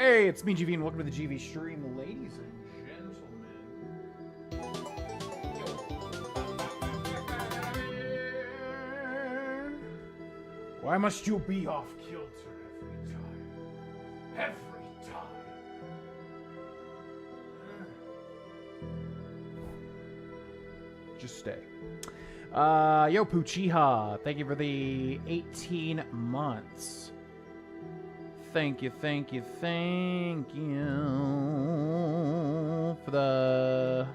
Hey, it's me, GV, and welcome to the GV stream, ladies and gentlemen. Why must you be off kilter every time? Every time. Just stay. Yo, Puchiha, thank you for the 18 months. Thank you for the...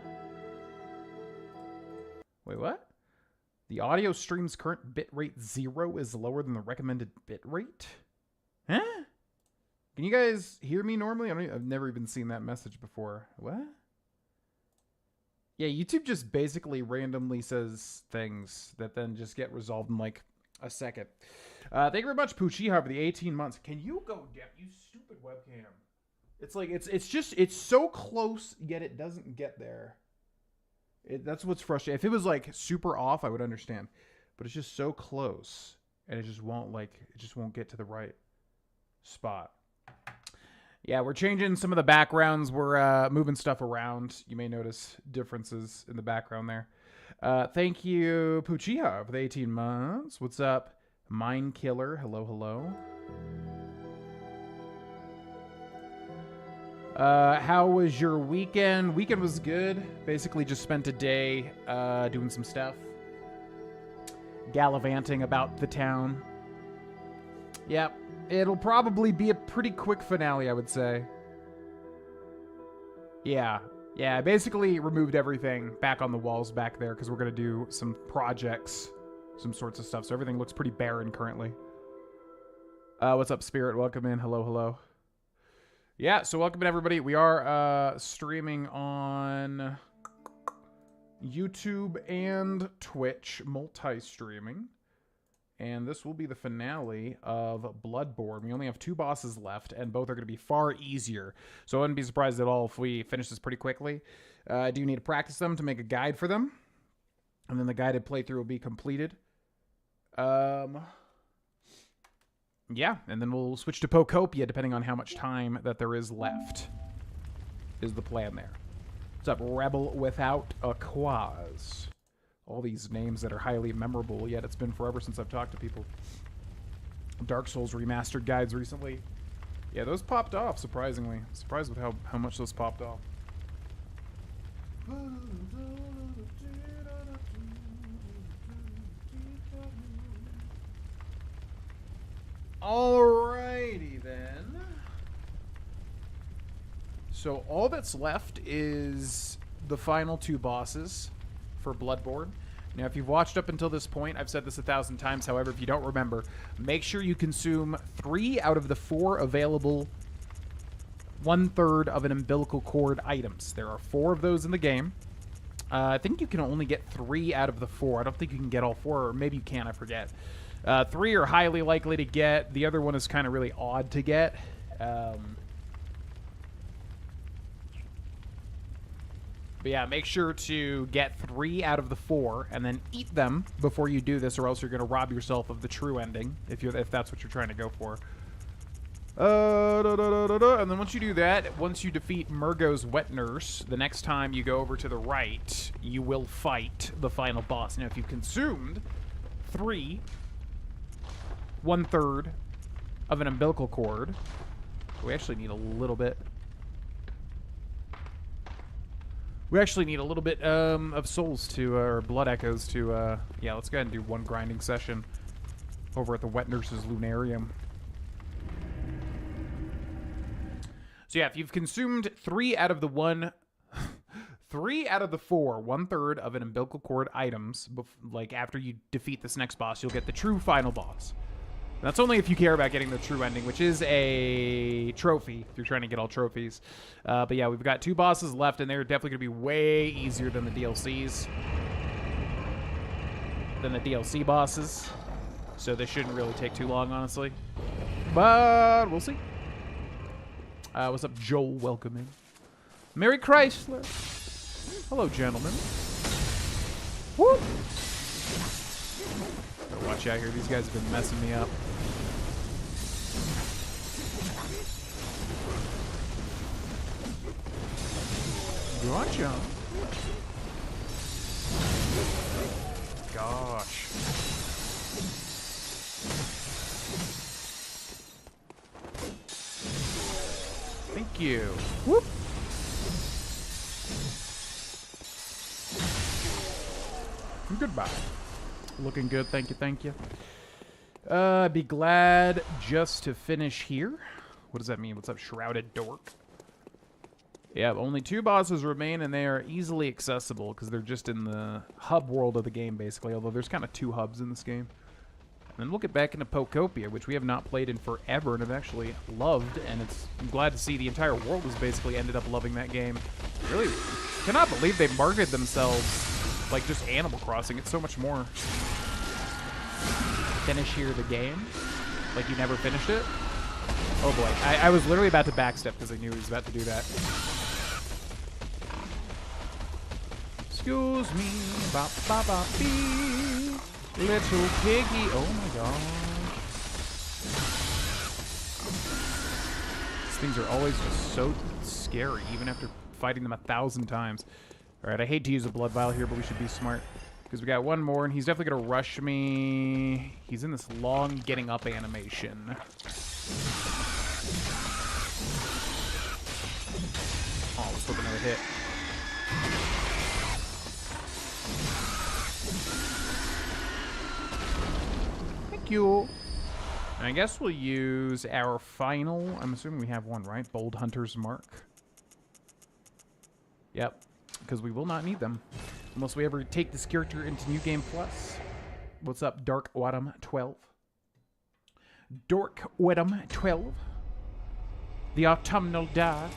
Wait, what? The audio stream's current bitrate 0 is lower than the recommended bitrate? Huh? Can you guys hear me normally? I've never even seen that message before. What? Yeah, YouTube just basically randomly says things that then just get resolved in like a second. Thank you very much, Puchiha, for the 18 months. Can you go down, you stupid webcam? It's like, it's so close, yet it doesn't get there. That's what's frustrating. If it was like super off, I would understand. But it's just so close, and it just won't get to the right spot. Yeah, we're changing some of the backgrounds. We're moving stuff around. You may notice differences in the background there. Thank you, Puchiha, for the 18 months. What's up? Mind Killer, hello. How was your weekend? Weekend was good. Basically just spent a day doing some stuff. Gallivanting about the town. Yep. It'll probably be a pretty quick finale, I would say. Yeah, I basically removed everything back on the walls back there because we're going to do some projects, some sorts of stuff. So everything looks pretty barren currently. What's up, Spirit? Welcome in. Hello. Yeah, so welcome in, everybody. We are streaming on YouTube and Twitch, multi-streaming. And this will be the finale of Bloodborne. We only have 2 bosses left, and both are going to be far easier. So I wouldn't be surprised at all if we finish this pretty quickly. I do need to practice them to make a guide for them. And then the guided playthrough will be completed. Yeah, and then we'll switch to Pokopia depending on how much time that there is left. Is the plan there. What's up, Rebel Without a Cause? All these names that are highly memorable, yet it's been forever since I've talked to people. Dark Souls remastered guides recently. Yeah, those popped off, surprisingly. Surprised with how much those popped off. Alrighty then. So all that's left is the final 2 bosses for Bloodborne. Now, if you've watched up until this point, I've said this 1,000 times. However, if you don't remember, make sure you consume 3 out of the 4 available 1/3 of an umbilical cord items. There are 4 of those in the game. I think you can only get 3 out of the 4. I don't think you can get all 4, or maybe you can, I forget. 3 are highly likely to get. The other one is kind of really odd to get. But yeah, make sure to get 3 out of the 4 and then eat them before you do this, or else you're going to rob yourself of the true ending if that's what you're trying to go for. And then once you do that, once you defeat Murgo's wet nurse, the next time you go over to the right, you will fight the final boss. Now, if you've consumed 3 1/3 of an umbilical cord, we actually need a little bit. We actually need a little bit of souls to, or blood echoes to, yeah, let's go ahead and do 1 grinding session over at the Wet Nurse's Lunarium. So yeah, if you've consumed 3 out of the 4 1/3 of an umbilical cord items, like after you defeat this next boss, you'll get the true final boss. That's only if you care about getting the true ending, which is a trophy, if you're trying to get all trophies. But yeah, we've got 2 bosses left, and they're definitely going to be way easier than the DLCs. Than the DLC bosses. So this shouldn't really take too long, honestly. But we'll see. What's up, Joel? Welcome in. Mary Chrysler. Hello, gentlemen. Whoop! Better watch out here. These guys have been messing me up. Gotcha. Gosh. Thank you. Whoop. Goodbye. Looking good. Thank you. Thank you. I'd be glad just to finish here. What does that mean? What's up, Shrouded Dork? Yeah, only 2 bosses remain, and they are easily accessible because they're just in the hub world of the game, basically. Although there's kind of 2 hubs in this game. And then we'll get back into Pokopia, which we have not played in forever and have actually loved. And I'm glad to see the entire world has basically ended up loving that game. Really cannot believe they marketed themselves like just Animal Crossing. It's so much more. Finish here the game? Like you never finished it? Oh boy. I was literally about to backstep because I knew he was about to do that. Excuse me. Bop, bop, bop, bee. Little piggy. Oh my gosh. These things are always just so scary, even after fighting them 1,000 times. Alright, I hate to use a blood vial here, but we should be smart. Because we got one more, and he's definitely going to rush me. He's in this long getting up animation. Oh, let's hope another hit. Thank you. And I guess we'll use our final, I'm assuming we have one, right? Bold Hunter's Mark. Yep. Because we will not need them. Unless we ever take this character into New Game Plus. What's up, Dark Autumn 12? Dork Autumn 12. The autumnal dark.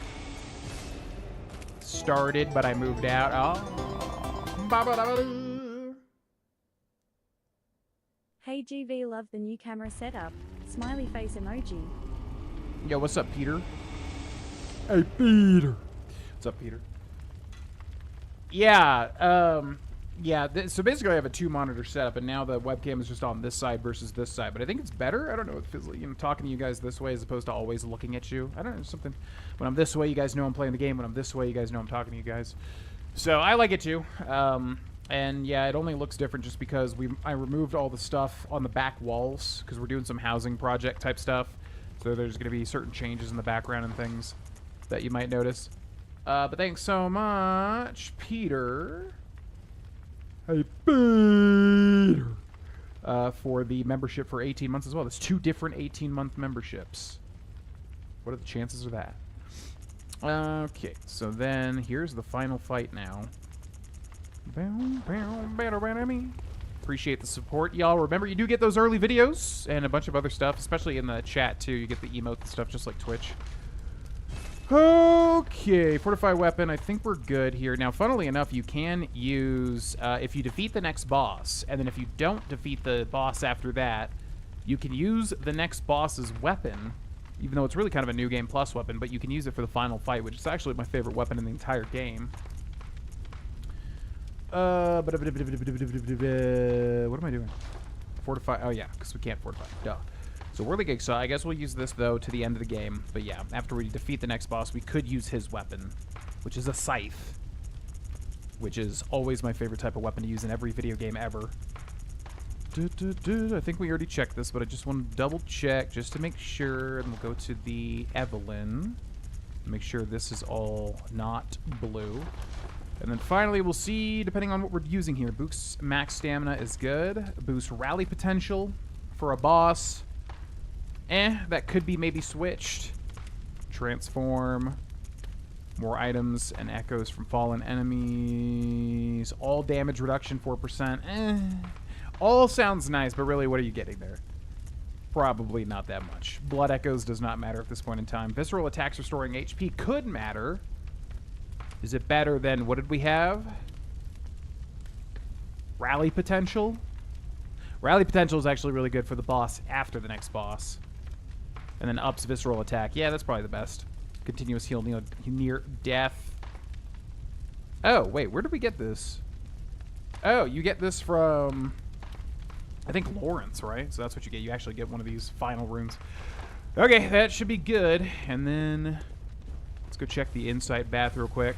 Started, but I moved out. Oh. Hey GV, love the new camera setup. Smiley face emoji. Yo, what's up, Peter? Hey, Peter. What's up, Peter? Yeah, so basically I have a 2-monitor setup, and now the webcam is just on this side versus this side. But I think it's better. I don't know. It feels like, talking to you guys this way as opposed to always looking at you. I don't know, something. When I'm this way, you guys know I'm playing the game. When I'm this way, you guys know I'm talking to you guys. So I like it too. And yeah, it only looks different just because I removed all the stuff on the back walls because we're doing some housing project type stuff. So there's going to be certain changes in the background and things that you might notice. But thanks so much, Peter. Hey, Peter. For the membership for 18 months as well. There's 2 different 18-month memberships. What are the chances of that? Okay, so then here's the final fight now. Appreciate the support, y'all. Remember, you do get those early videos and a bunch of other stuff, especially in the chat, too. You get the emote and stuff just like Twitch. Okay, fortified weapon. I think we're good here. Now, funnily enough, you can use, if you defeat the next boss, and then if you don't defeat the boss after that, you can use the next boss's weapon, even though it's really kind of a New Game Plus weapon, but you can use it for the final fight, which is actually my favorite weapon in the entire game. What am I doing? Fortify. Oh, yeah, because we can't fortify. Duh. So Whirly Gig Saw, I guess we'll use this, though, to the end of the game. But yeah, after we defeat the next boss, we could use his weapon, which is a scythe, which is always my favorite type of weapon to use in every video game ever. I think we already checked this, but I just want to double check just to make sure. And we'll go to the Evelyn. Make sure this is all not blue. And then finally, we'll see, depending on what we're using here. Boost max stamina is good. Boost rally potential for a boss. That could be maybe switched. Transform. More items and echoes from fallen enemies. All damage reduction 4%. All sounds nice, but really, what are you getting there? Probably not that much. Blood echoes does not matter at this point in time. Visceral attacks restoring HP could matter. Is it better than, what did we have? Rally potential? Rally potential is actually really good for the boss after the next boss. And then ups visceral attack. Yeah, that's probably the best. Continuous heal near death. Oh, wait, where did we get this? Oh, you get this from, I think, Lawrence, right? So that's what you get. You actually get one of these final runes. Okay, that should be good. And then let's go check the insight bath real quick.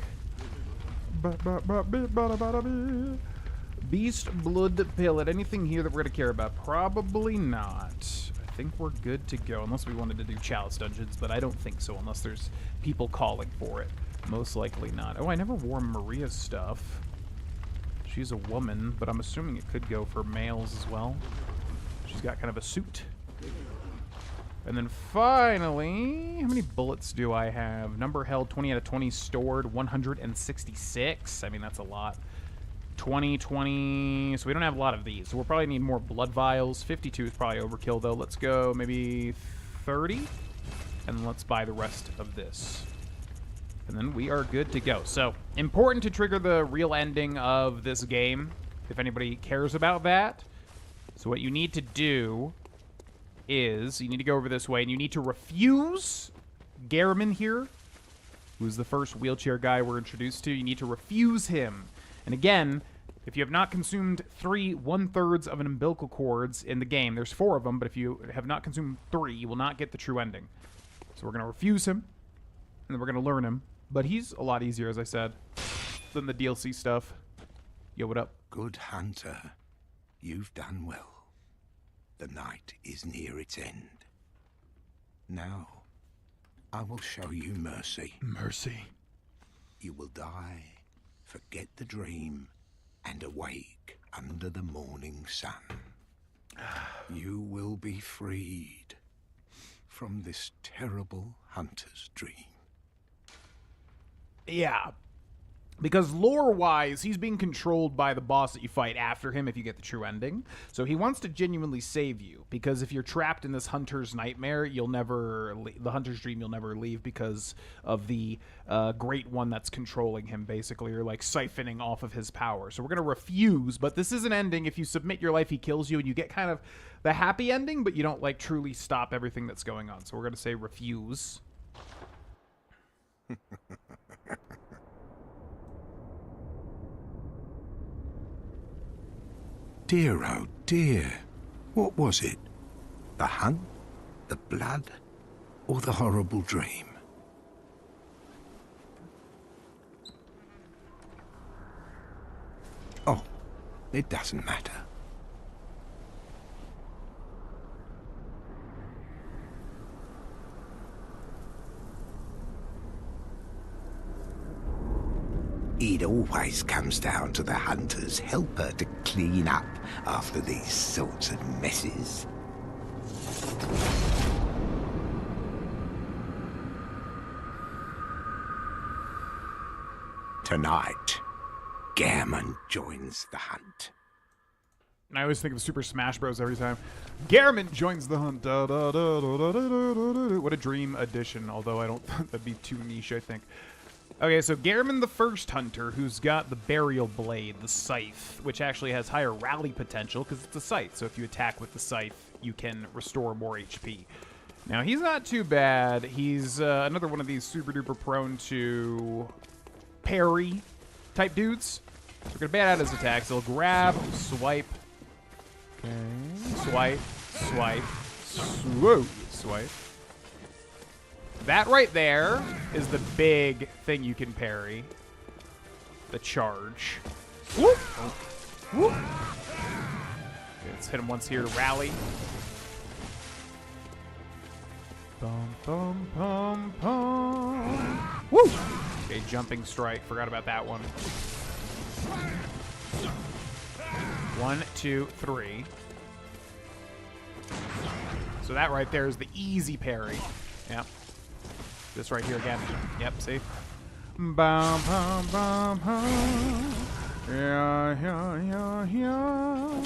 Beast blood pellet. Anything here that we're going to care about? Probably not. I think we're good to go, unless we wanted to do chalice dungeons, but I don't think so, unless there's people calling for it. Most likely not. Oh, I never wore Maria's stuff. She's a woman, but I'm assuming it could go for males as well. She's got kind of a suit. And then finally, how many bullets do I have? Number held, 20 out of 20. Stored, 166. I mean, that's a lot. 20, 20. So we don't have a lot of these. So we'll probably need more blood vials. 52 is probably overkill, though. Let's go maybe 30. And let's buy the rest of this. And then we are good to go. So, important to trigger the real ending of this game, if anybody cares about that. So what you need to do is, you need to go over this way, and you need to refuse Gehrman here, who's the first wheelchair guy we're introduced to. You need to refuse him. And again, if you have not consumed 3 1/3 of an umbilical cords in the game, there's 4 of them, but if you have not consumed 3, you will not get the true ending. So we're going to refuse him, and then we're going to learn him. But he's a lot easier, as I said, than the DLC stuff. Yo, what up? Good hunter, you've done well. The night is near its end. Now, I will show you mercy. Mercy. You will die, forget the dream, and awake under the morning sun. You will be freed from this terrible hunter's dream. Yeah. Because lore-wise, he's being controlled by the boss that you fight after him if you get the true ending. So he wants to genuinely save you. Because if you're trapped in this hunter's nightmare, you'll never... the hunter's dream, you'll never leave because of the great one that's controlling him, basically. Or, like, siphoning off of his power. So we're going to refuse, but this is an ending. If you submit your life, he kills you, and you get kind of the happy ending, but you don't, like, truly stop everything that's going on. So we're going to say refuse. Dear, oh dear. What was it? The hunt? The blood? Or the horrible dream? Oh, it doesn't matter. It always comes down to the hunter's helper to clean up after these sorts of messes. Tonight, Gehrman joins the hunt. I always think of Super Smash Bros. Every time. Gehrman joins the hunt. Da, da, da, da, da, da, da, da. What a dream edition, although I don't... that'd be too niche, I think. Okay, so Gehrman the first hunter, who's got the burial blade, the scythe, which actually has higher rally potential because it's a scythe. So if you attack with the scythe, you can restore more HP. Now, he's not too bad. He's another one of these super duper prone to parry type dudes. So we're going to ban out his attacks. He'll grab, swipe, okay, swipe, swipe, swoop, swipe. That right there is the big thing you can parry. The charge. Whoop! Oh. Whoop! Okay, let's hit him once here to rally. Bum, bum, bum, bum. Woo! Okay, jumping strike. Forgot about that one. 1, 2, 3. So that right there is the easy parry. Yep. This right here again. Yep, see? Bum, bum, bum, bum. Yeah, yeah, yeah, yeah.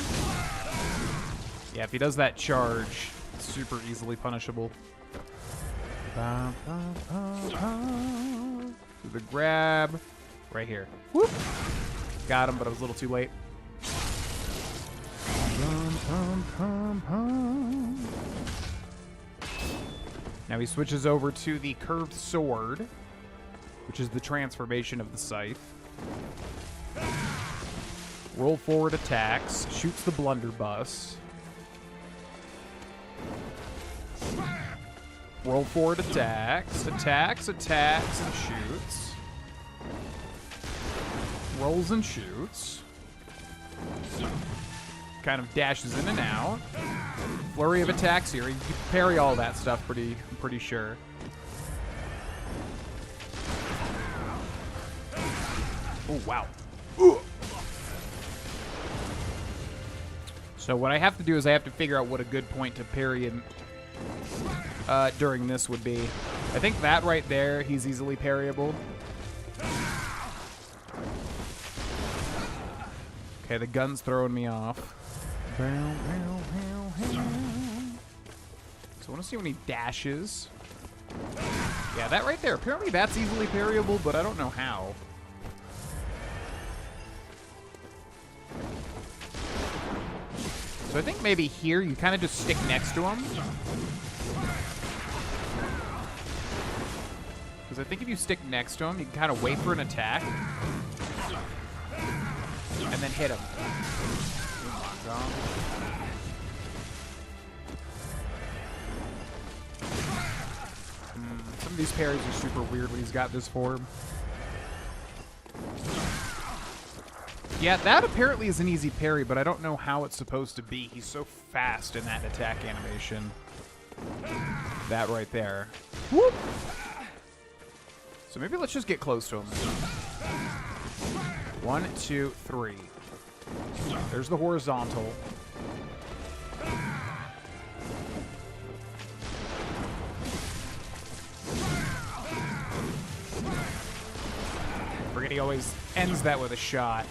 Yeah, if he does that charge, it's super easily punishable. Bum, bum, bum, bum. The grab. Right here. Whoop. Got him, but I was a little too late. Bum, bum, bum, bum. Now he switches over to the curved sword, which is the transformation of the scythe. Roll forward attacks, shoots the blunderbuss. Roll forward attacks. Attacks, attacks, and shoots. Rolls and shoots. Kind of dashes in and out. Flurry of attacks here. You can parry all that stuff I'm pretty sure. Oh, wow. Ooh. So what I have to do is I have to figure out what a good point to parry in, during this would be. I think that right there, he's easily parryable. Okay, the gun's throwing me off. So I want to see when he dashes. Yeah, that right there. Apparently that's easily parryable, but I don't know how. So I think maybe here you kind of just stick next to him. Because I think if you stick next to him, you can kind of wait for an attack. And then hit him. Some of these parries are super weird when he's got this form. Yeah, that apparently is an easy parry, but I don't know how it's supposed to be. He's so fast in that attack animation. That right there. Whoop! So maybe let's just get close to him. 1, 2, 3. There's the horizontal. Forget he always ends that with a shot.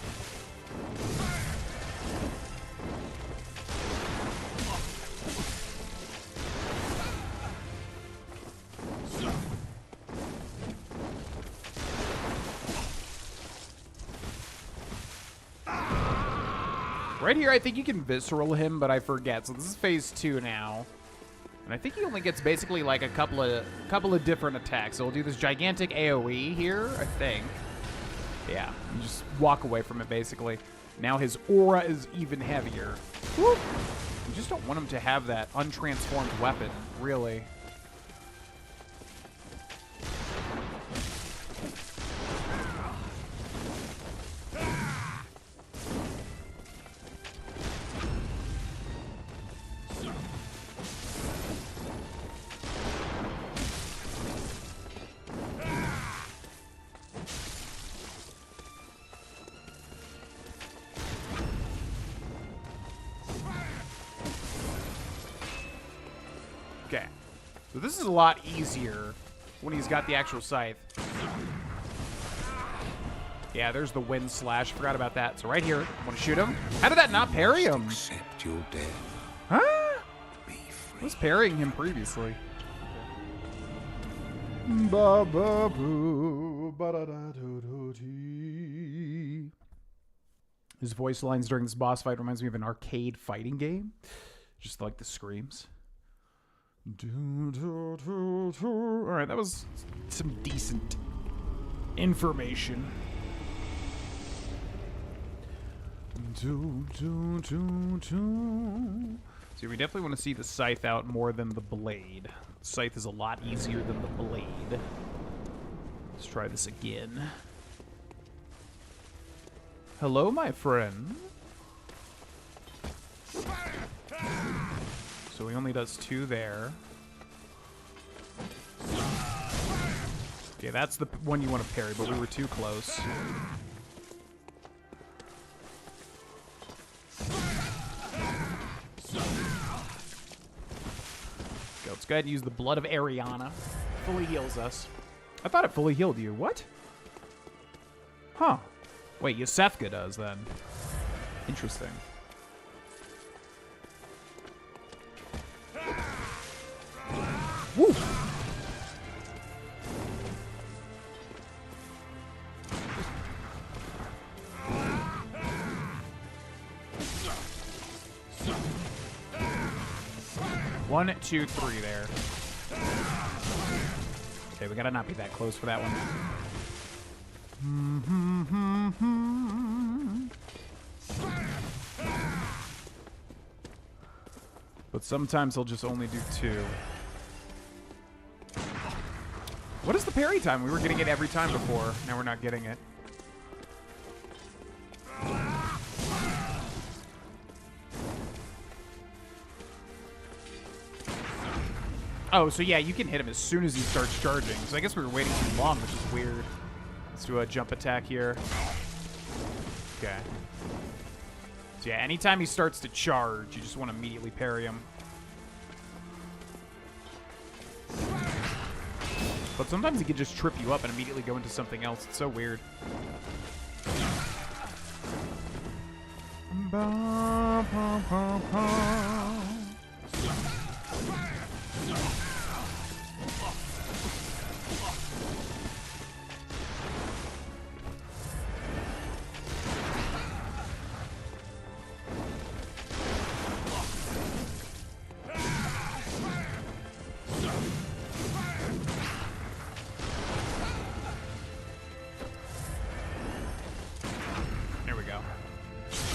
Right here, I think you can visceral him, but I forget. So this is phase 2 now. And I think he only gets basically like a couple of different attacks. So he'll do this gigantic AoE here, I think. Yeah, you just walk away from it basically. Now his aura is even heavier. Whoop. You just don't want him to have that untransformed weapon, really. Okay, so this is a lot easier when he's got the actual scythe. Yeah, there's the wind slash. Forgot about that. So right here, want to shoot him? How did that not parry him? Accept your death. Huh? Be free. I was parrying him previously. Ba ba boo, ba da da do do dee. His voice lines during this boss fight reminds me of an arcade fighting game. Just like the screams. Alright, that was some decent information. See, we definitely want to see the scythe out more than the blade. The scythe is a lot easier than the blade. Let's try this again. Hello, my friend. So he only does 2 there. Okay, that's the one you want to parry, but we were too close. Okay, let's go ahead and use the blood of Ariana. Fully heals us. I thought it fully healed you. What? Huh. Wait, Yosefka does then. Interesting. Woo! One, 2, 3 there. Okay, we gotta not be that close for that one. But sometimes he'll just only do 2. What is the parry time? We were getting it every time before. Now we're not getting it. Oh, so yeah, you can hit him as soon as he starts charging. So I guess we were waiting too long, which is weird. Let's do a jump attack here. Okay. So yeah, anytime he starts to charge, you just want to immediately parry him. But sometimes he can just trip you up and immediately go into something else. It's so weird. Ba, ba, ba, ba.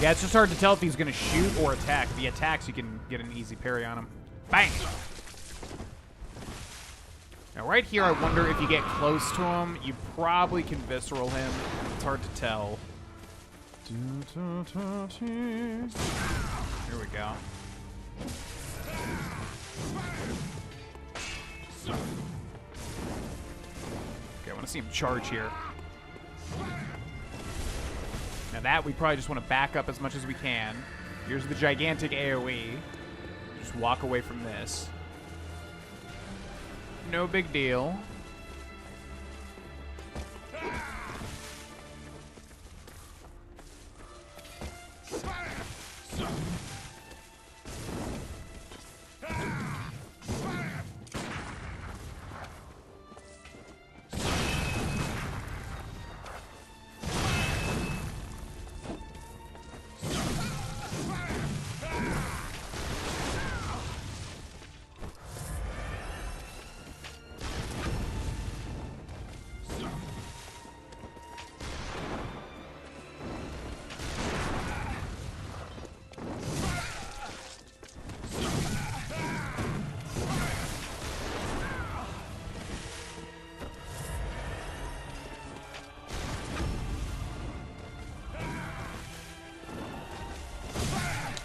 Yeah, it's just hard to tell if he's going to shoot or attack. If he attacks, you can get an easy parry on him. Bang! Now, right here, I wonder if you get close to him, you probably can visceral him. It's hard to tell. Here we go. Okay, I want to see him charge here. Now that, we probably just want to back up as much as we can. Here's the gigantic AoE. Just walk away from this. No big deal.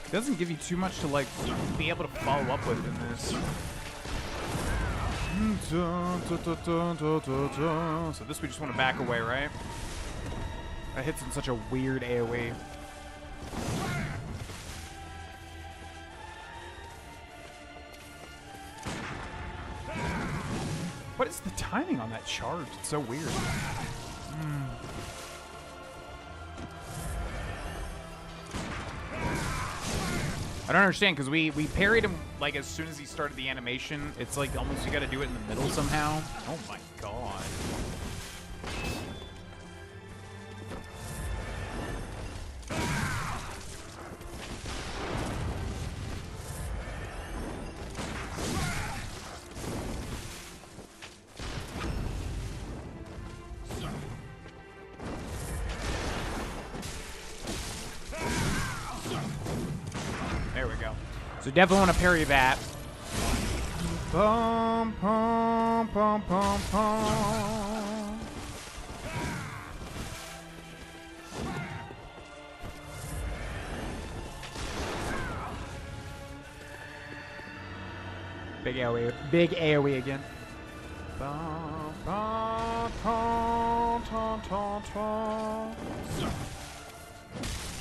It doesn't give you too much to, like, be able to follow up with in this. So this we just want to back away, right? That hits in such a weird AoE. What is the timing on that charge? It's so weird. I don't understand, because we parried him, like, as soon as he started the animation. It's like almost you gotta do it in the middle somehow. Oh my god. There we go. So definitely want to parry that. Bum, pum, pum, pum, pum. Big AoE. Big AoE again. Bum, bum, tum, tum, tum, tum.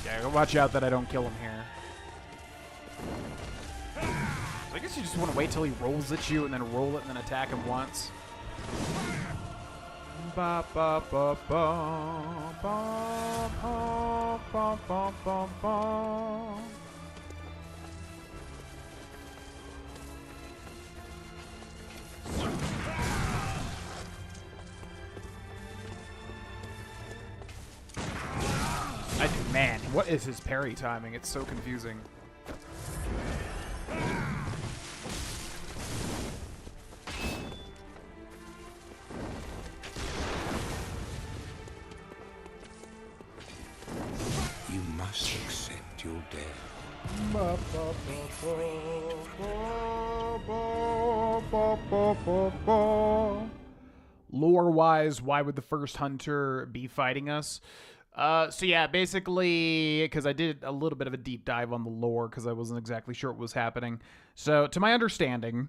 Yeah, watch out that I don't kill him here. I guess you just want to wait till he rolls at you and then roll it and then attack him once. Ba ba ba ba ba ba ba ba ba ba. Man, what is his parry timing? It's so confusing. You must accept your death. lore-wise, why would the first hunter be fighting us? So yeah, basically, because I did a little bit of a deep dive on the lore because I wasn't exactly sure what was happening. So, to my understanding,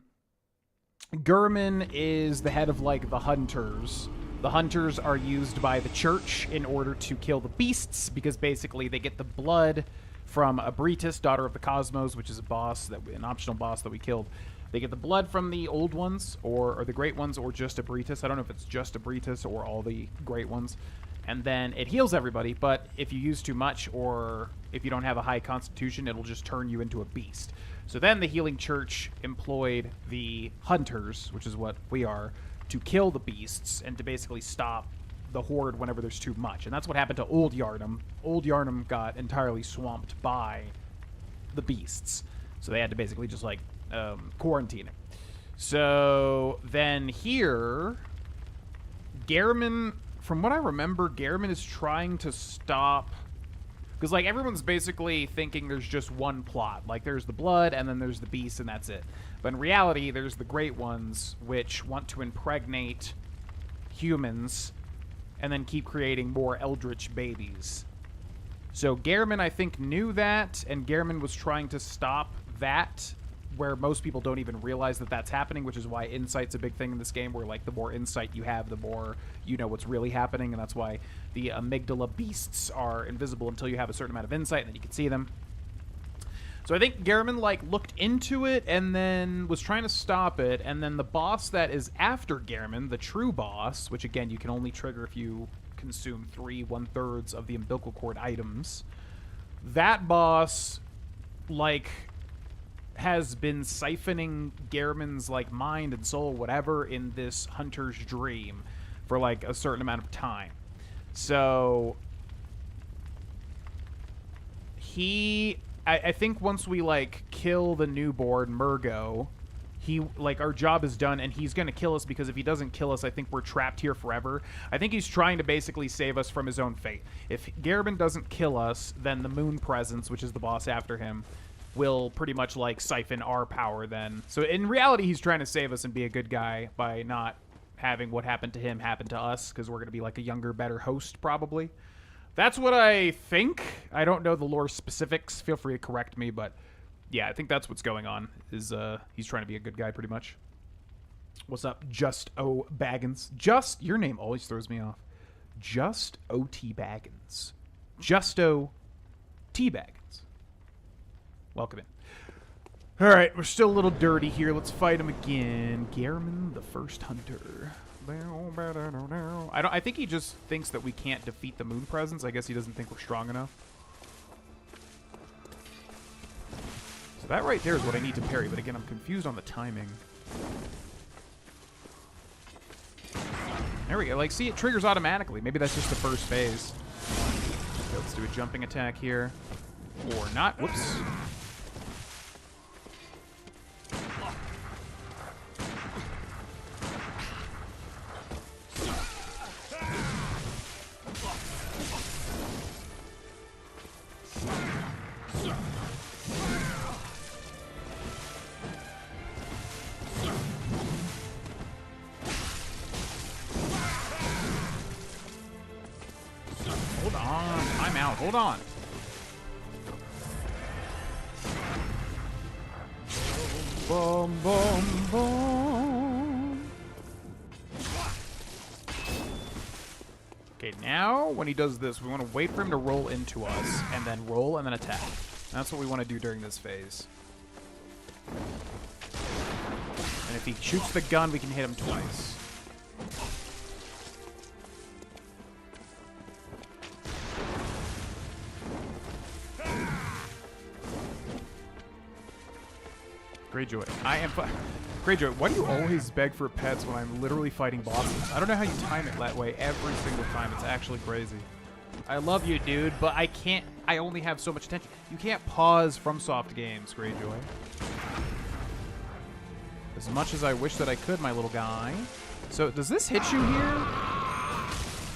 Gurman is the head of, like, the hunters. The hunters are used by the church in order to kill the beasts because basically they get the blood from Abritus, daughter of the Cosmos, which is an optional boss that we killed. They get the blood from the old ones, or the great ones, or just Abritus. I don't know if it's just Abritus or all the great ones. And then it heals everybody, but if you use too much or if you don't have a high constitution, it'll just turn you into a beast. So then the healing church employed the hunters, which is what we are, to kill the beasts and to basically stop the horde whenever there's too much. And that's what happened to Old Yharnam. Old Yharnam got entirely swamped by the beasts. So they had to basically just, like, quarantine it. So then here, Gehrman, from what I remember, Gehrman is trying to stop... Because, like, everyone's basically thinking there's just one plot. Like, there's the blood, and then there's the beast, and that's it. But in reality, there's the Great Ones, which want to impregnate humans and then keep creating more eldritch babies. So Gehrman, I think, knew that, and Gehrman was trying to stop that, where most people don't even realize that that's happening, which is why insight's a big thing in this game, where, like, the more insight you have, the more you know what's really happening, and that's why the amygdala beasts are invisible until you have a certain amount of insight, and then you can see them. So I think Gehrman, like, looked into it and then was trying to stop it, and then the boss that is after Gehrman, the true boss, which, again, you can only trigger if you consume 3/1/3 of the umbilical cord items, that boss, like, has been siphoning Gehrman's, like, mind and soul, whatever, in this hunter's dream for, like, a certain amount of time. So I think once we, like, kill the newborn Murgo, like, our job is done, and he's gonna kill us, because if he doesn't kill us, I think we're trapped here forever. I think he's trying to basically save us from his own fate. If Gehrman doesn't kill us, then the Moon Presence, which is the boss after him, will pretty much, like, siphon our power then. So in reality, he's trying to save us and be a good guy by not having what happened to him happen to us, because we're gonna be, like, a younger, better host, probably. That's what I think. I don't know the lore specifics. Feel free to correct me, but yeah, I think that's what's going on, is he's trying to be a good guy pretty much. What's up, Just O Baggins? Just, your name always throws me off. Just O.T. Baggins. Justo T. Baggins. Welcome in. All right, we're still a little dirty here. Let's fight him again. Gehrman, the first hunter. I think he just thinks that we can't defeat the Moon Presence. I guess he doesn't think we're strong enough. So that right there is what I need to parry, but again, I'm confused on the timing. There we go. Like, see, it triggers automatically. Maybe that's just the first phase. Okay, let's do a jumping attack here. Or not. Whoops. Hold on. I'm out. Hold on. Boom, boom, boom. Okay, now when he does this, we want to wait for him to roll into us, and then roll, and then attack. That's what we want to do during this phase. And if he shoots the gun, we can hit him twice. Greyjoy. I am... Greyjoy, why do you always beg for pets when I'm literally fighting bosses? I don't know how you time it that way every single time. It's actually crazy. I love you, dude, but I can't... I only have so much attention. You can't pause from soft games, Greyjoy. As much as I wish that I could, my little guy. So, does this hit you here?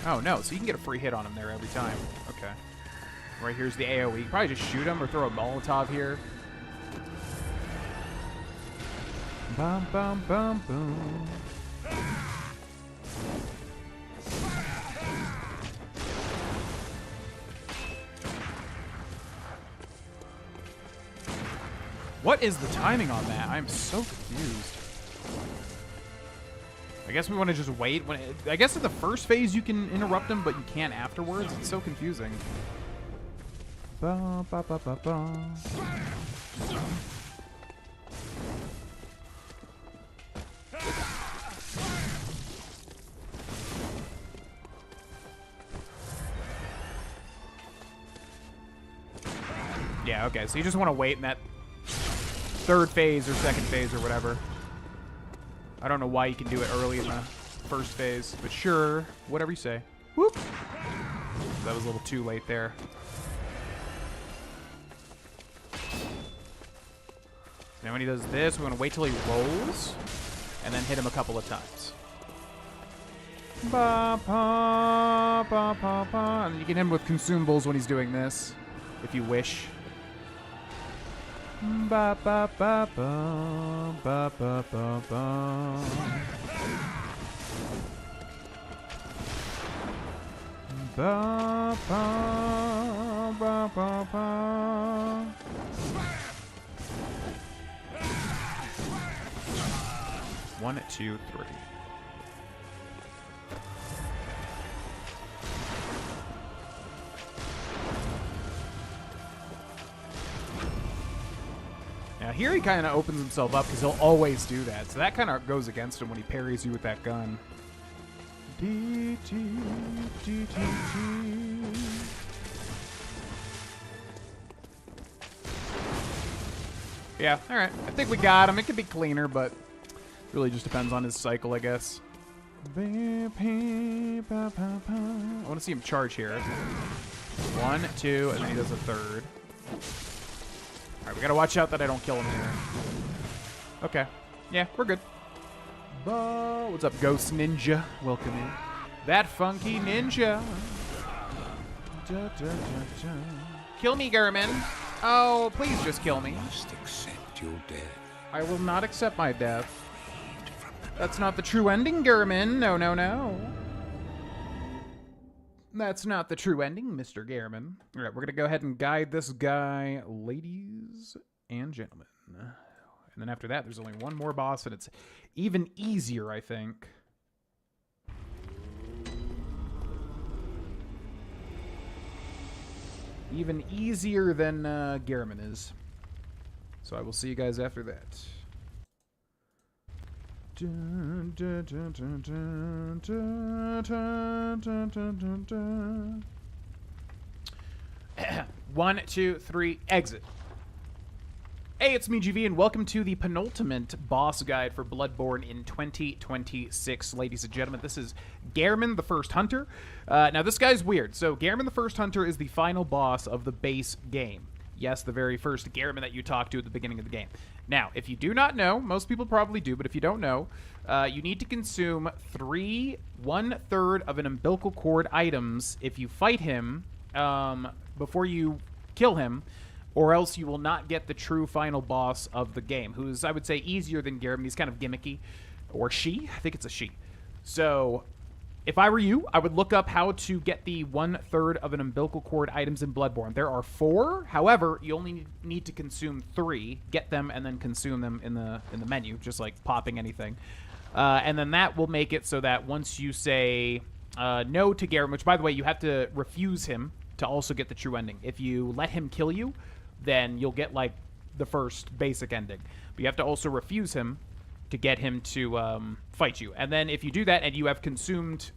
Oh, no. So you can get a free hit on him there every time. Okay. Right here's the AoE. You can probably just shoot him or throw a Molotov here. Bum, bum, bum, boom. What is the timing on that? I'm so confused. I guess we want to just wait. I guess in the first phase you can interrupt him, but you can't afterwards. It's so confusing. Ba, ba, ba, ba, ba. Yeah, okay, so you just want to wait in that third phase or second phase or whatever. I don't know why you can do it early in the first phase, but sure, whatever you say. Whoop! That was a little too late there. Now when he does this, we're going to wait till he rolls, and then hit him a couple of times. Ba, ba, ba, ba, ba. And you can hit him with consumables when he's doing this, if you wish. Ba, ba, ba, ba, ba, ba, ba, ba. Ba, ba, ba, ba, ba. One, two, three. Now here he kind of opens himself up because he'll always do that. So that kind of goes against him when he parries you with that gun. Yeah, alright. I think we got him. It could be cleaner, but really just depends on his cycle, I guess. I want to see him charge here. 1, 2, and then he does a third. Alright, we gotta watch out that I don't kill him here. Okay. Yeah, we're good. What's up, Ghost Ninja? Welcome in. That funky ninja. Kill me, German. Oh, please just kill me. You must accept your death. I will not accept my death. That's not the true ending, German. No, no, no. That's not the true ending, Mr. Gehrman. All right, we're going to go ahead and guide this guy, ladies and gentlemen. And then after that, there's only one more boss, and it's even easier, I think. Even easier than Gehrman is. So I will see you guys after that. Dun, dun, dun, dun, dun, dun, dun, dun, dun, dun. 1, 2, 3, exit. Hey, it's me, GV, and welcome to the penultimate boss guide for Bloodborne in 2026. Ladies and gentlemen, this is Gehrman, the First Hunter. Now, this guy's weird. So, Gehrman, the First Hunter is the final boss of the base game. Yes, the very first Gehrman that you talk to at the beginning of the game. Now, if you do not know, most people probably do, but if you don't know, you need to consume 3 1/3 of an umbilical cord items if you fight him before you kill him, or else you will not get the true final boss of the game, who's, I would say, easier than Gehrman. He's kind of gimmicky. Or she? I think it's a she. So, if I were you, I would look up how to get the 1/3 of an umbilical cord items in Bloodborne. There are 4. However, you only need to consume 3, get them, and then consume them in the menu, just like popping anything. And then that will make it so that once you say no to Gehrman, which, by the way, you have to refuse him to also get the true ending. If you let him kill you, then you'll get, like, the first basic ending. But you have to also refuse him to get him to fight you. And then if you do that and you have consumed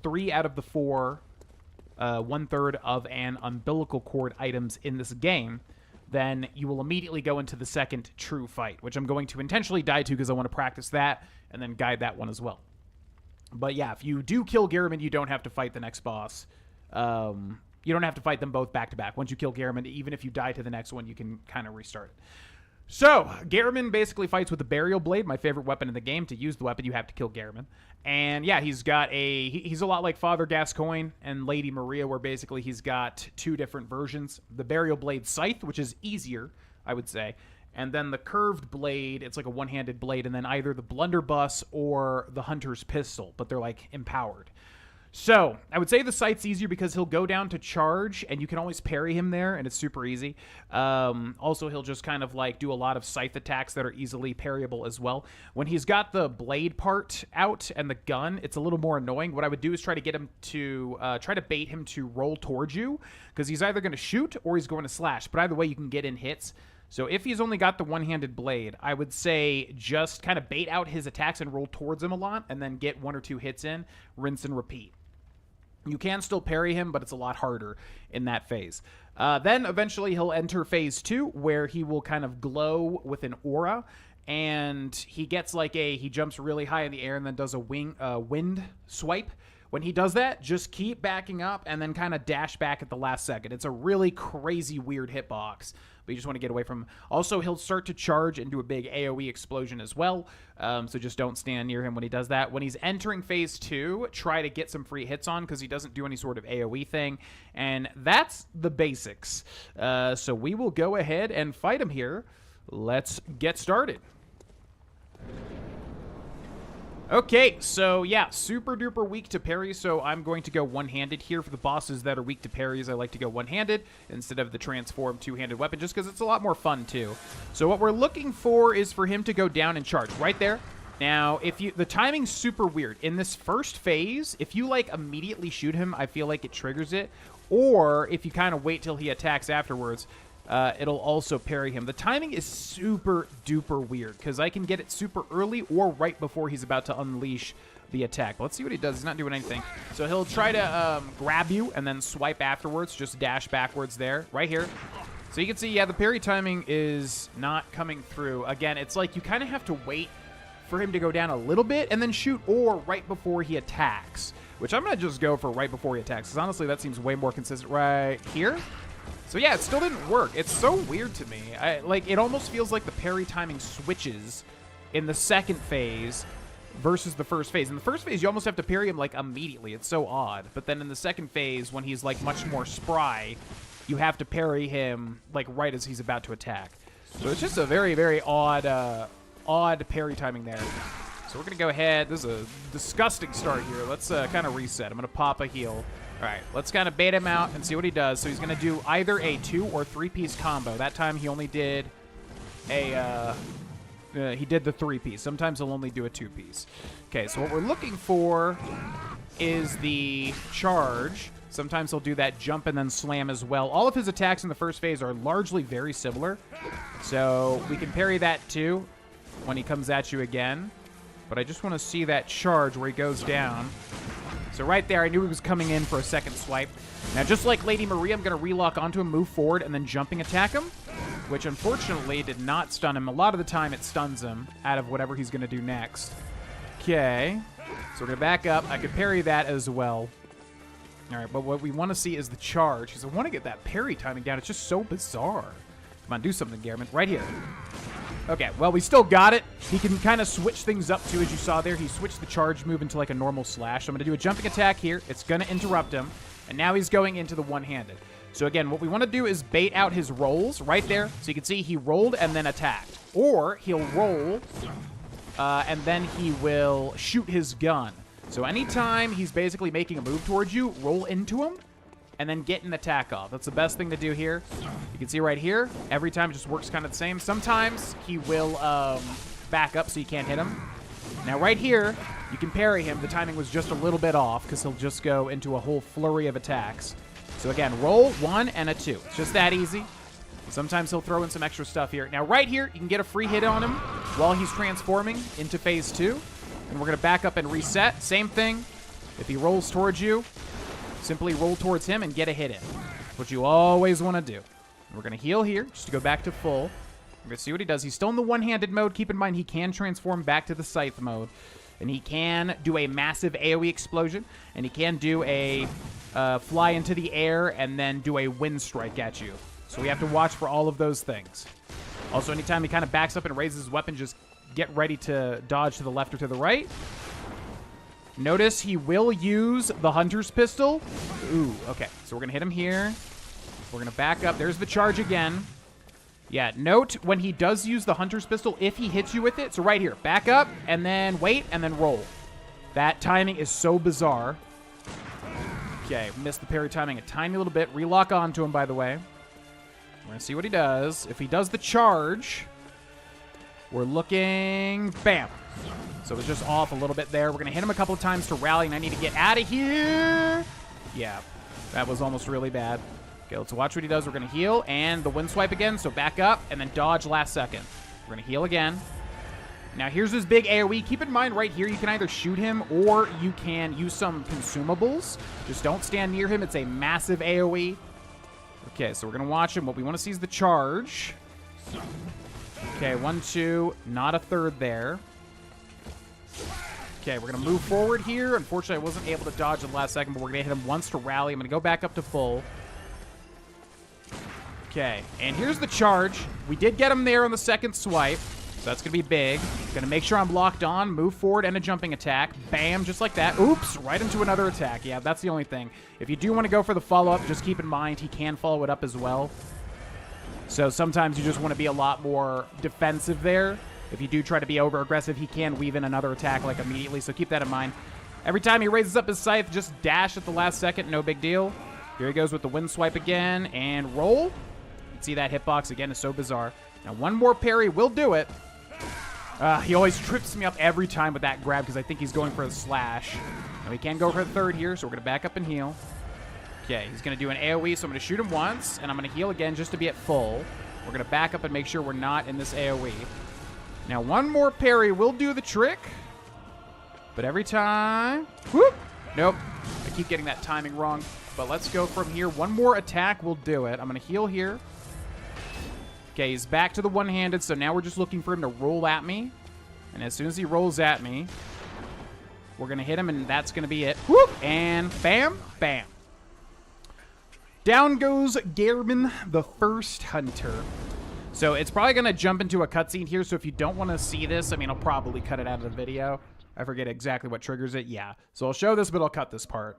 3 out of the 4 1/3 of an umbilical cord items in this game, then you will immediately go into the second true fight, which I'm going to intentionally die to because I want to practice that and then guide that one as well. But yeah, if you do kill Gehrman, you don't have to fight the next boss. You don't have to fight them both back-to-back. Once you kill Gehrman, even if you die to the next one, you can kind of restart it. So, Gehrman basically fights with the Burial Blade, my favorite weapon in the game. To use the weapon, you have to kill Gehrman. And yeah, he's a lot like Father Gascoigne and Lady Maria, where basically he's got 2 different versions. The Burial Blade Scythe, which is easier, I would say. And then the Curved Blade, it's like a one-handed blade, and then either the Blunderbuss or the Hunter's Pistol, but they're like empowered. So, I would say the site's easier because he'll go down to charge, and you can always parry him there, and it's super easy. Also, he'll just kind of, like, do a lot of scythe attacks that are easily parryable as well. When he's got the blade part out and the gun, it's a little more annoying. What I would do is try to get him to, try to bait him to roll towards you, because he's either going to shoot or he's going to slash. But either way, you can get in hits. So if he's only got the one-handed blade, I would say just kind of bait out his attacks and roll towards him a lot, and then get 1 or 2 hits in, rinse and repeat. You can still parry him, but it's a lot harder in that phase. Then eventually he'll enter phase 2, where he will kind of glow with an aura, and he gets like he jumps really high in the air and then does a wind swipe. When he does that, just keep backing up and then kind of dash back at the last second. It's a really crazy, weird hitbox, but you just want to get away from him. Also, he'll start to charge and do a big AoE explosion as well, so just don't stand near him when he does that. When he's entering phase 2, try to get some free hits on because he doesn't do any sort of AoE thing, and that's the basics. So we will go ahead and fight him here. Let's get started. Okay, so yeah, super duper weak to parry, so I'm going to go one-handed here. For the bosses that are weak to parries, I like to go one-handed instead of the transform two-handed weapon, just because it's a lot more fun too. So what we're looking for is for him to go down and charge right there. Now, the timing's super weird. In this first phase, if you like immediately shoot him, I feel like it triggers it, or if you kind of wait till he attacks afterwards, it'll also parry him. The timing is super duper weird because I can get it super early or right before he's about to unleash the attack. Let's see what he does. He's not doing anything. So he'll try to grab you and then swipe afterwards. Just dash backwards there, right here. So you can see, yeah, the parry timing is not coming through. Again, it's like you kind of have to wait for him to go down a little bit and then shoot, or right before he attacks, which I'm going to just go for right before he attacks because honestly that seems way more consistent right here. So yeah, it still didn't work. It's so weird to me. It almost feels like the parry timing switches in the second phase versus the first phase. In the first phase, you almost have to parry him like immediately. It's so odd. But then in the second phase, when he's like much more spry, you have to parry him like right as he's about to attack. So it's just a very, very odd parry timing there. So we're going to go ahead. This is a disgusting start here. Let's kind of reset. I'm going to pop a heal. All right, let's kind of bait him out and see what he does. So he's going to do either a 2 or 3-piece combo. That time he only did he did the 3-piece. Sometimes he'll only do a 2-piece. Okay, so what we're looking for is the charge. Sometimes he'll do that jump and then slam as well. All of his attacks in the first phase are largely very similar. So we can parry that too when he comes at you again. But I just want to see that charge where he goes down. So right there, I knew he was coming in for a second swipe. Now, just like Lady Maria, I'm going to relock onto him, move forward, and then jumping attack him, which unfortunately did not stun him. A lot of the time, it stuns him out of whatever he's going to do next. Okay. So we're going to back up. I could parry that as well. All right, but what we want to see is the charge, because I want to get that parry timing down. It's just so bizarre. Come on, do something, Garmin. Right here. Okay, well, we still got it. He can kind of switch things up, too, as you saw there. He switched the charge move into, like, a normal slash. I'm going to do a jumping attack here. It's going to interrupt him. And now he's going into the one-handed. So, again, what we want to do is bait out his rolls right there. So you can see he rolled and then attacked. Or he'll roll, and then he will shoot his gun. So anytime he's basically making a move towards you, roll into him, and then get an attack off. That's the best thing to do here. You can see right here, every time it just works kind of the same. Sometimes he will back up so you can't hit him. Now right here, you can parry him. The timing was just a little bit off because he'll just go into a whole flurry of attacks. So again, roll 1 and a 2. It's just that easy. Sometimes he'll throw in some extra stuff here. Now right here, you can get a free hit on him while he's transforming into phase 2. And we're going to back up and reset. Same thing. If he rolls towards you, simply roll towards him and get a hit in. That's what you always want to do. We're going to heal here just to go back to full. We're going to see what he does. He's still in the one-handed mode. Keep in mind he can transform back to the scythe mode. And he can do a massive AoE explosion. And he can do a fly into the air and then do a wind strike at you. So we have to watch for all of those things. Also, anytime he kind of backs up and raises his weapon, just get ready to dodge to the left or to the right. Notice he will use the Hunter's Pistol. Ooh, okay. So we're going to hit him here. We're going to back up. There's the charge again. Yeah, note when he does use the Hunter's Pistol, if he hits you with it. So right here, back up, and then wait, and then roll. That timing is so bizarre. Okay, missed the parry timing a tiny little bit. Relock onto him, by the way. We're going to see what he does. If he does the charge, we're looking... Bam! So it was just off a little bit there. We're going to hit him a couple of times to rally, and I need to get out of here. Yeah, that was almost really bad. Okay, let's watch what he does. We're going to heal, and the wind swipe again, so back up, and then dodge last second. We're going to heal again. Now, here's his big AoE. Keep in mind, right here, you can either shoot him or you can use some consumables. Just don't stand near him. It's a massive AoE. Okay, so we're going to watch him. What we want to see is the charge. Okay, 1, 2. Not a third there. Okay, we're going to move forward here. Unfortunately, I wasn't able to dodge at the last second, but we're going to hit him once to rally. I'm going to go back up to full. Okay, and here's the charge. We did get him there on the second swipe, so that's going to be big. Going to make sure I'm locked on, move forward, and a jumping attack. Bam, just like that. Oops, right into another attack. Yeah, that's the only thing. If you do want to go for the follow-up, just keep in mind he can follow it up as well. So sometimes you just want to be a lot more defensive there. If you do try to be over-aggressive, he can weave in another attack like immediately, so keep that in mind. Every time he raises up his scythe, just dash at the last second, no big deal. Here he goes with the wind swipe again, and roll. You can see that hitbox again is so bizarre. Now one more parry will do it. He always trips me up every time with that grab because I think he's going for a slash. Now he can go for the third here, so we're going to back up and heal. Okay, he's going to do an AoE, so I'm going to shoot him once, and I'm going to heal again just to be at full. We're going to back up and make sure we're not in this AoE. Now, one more parry will do the trick. But every time... Whoop! Nope. I keep getting that timing wrong. But let's go from here. One more attack will do it. I'm going to heal here. Okay, he's back to the one-handed, so now we're just looking for him to roll at me. And as soon as he rolls at me, we're going to hit him, and that's going to be it. Whoop! And bam, bam. Down goes Gehrman, the first hunter. So it's probably going to jump into a cutscene here, so if you don't want to see this, I mean, I'll probably cut it out of the video. I forget exactly what triggers it. Yeah. So I'll show this, but I'll cut this part.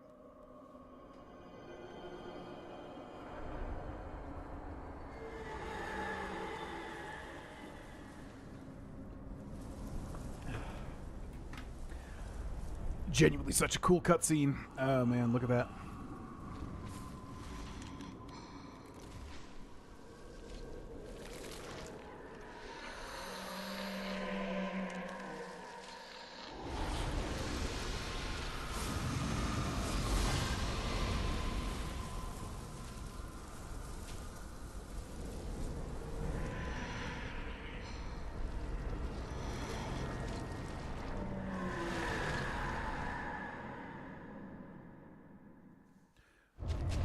Genuinely such a cool cutscene. Oh, man, look at that.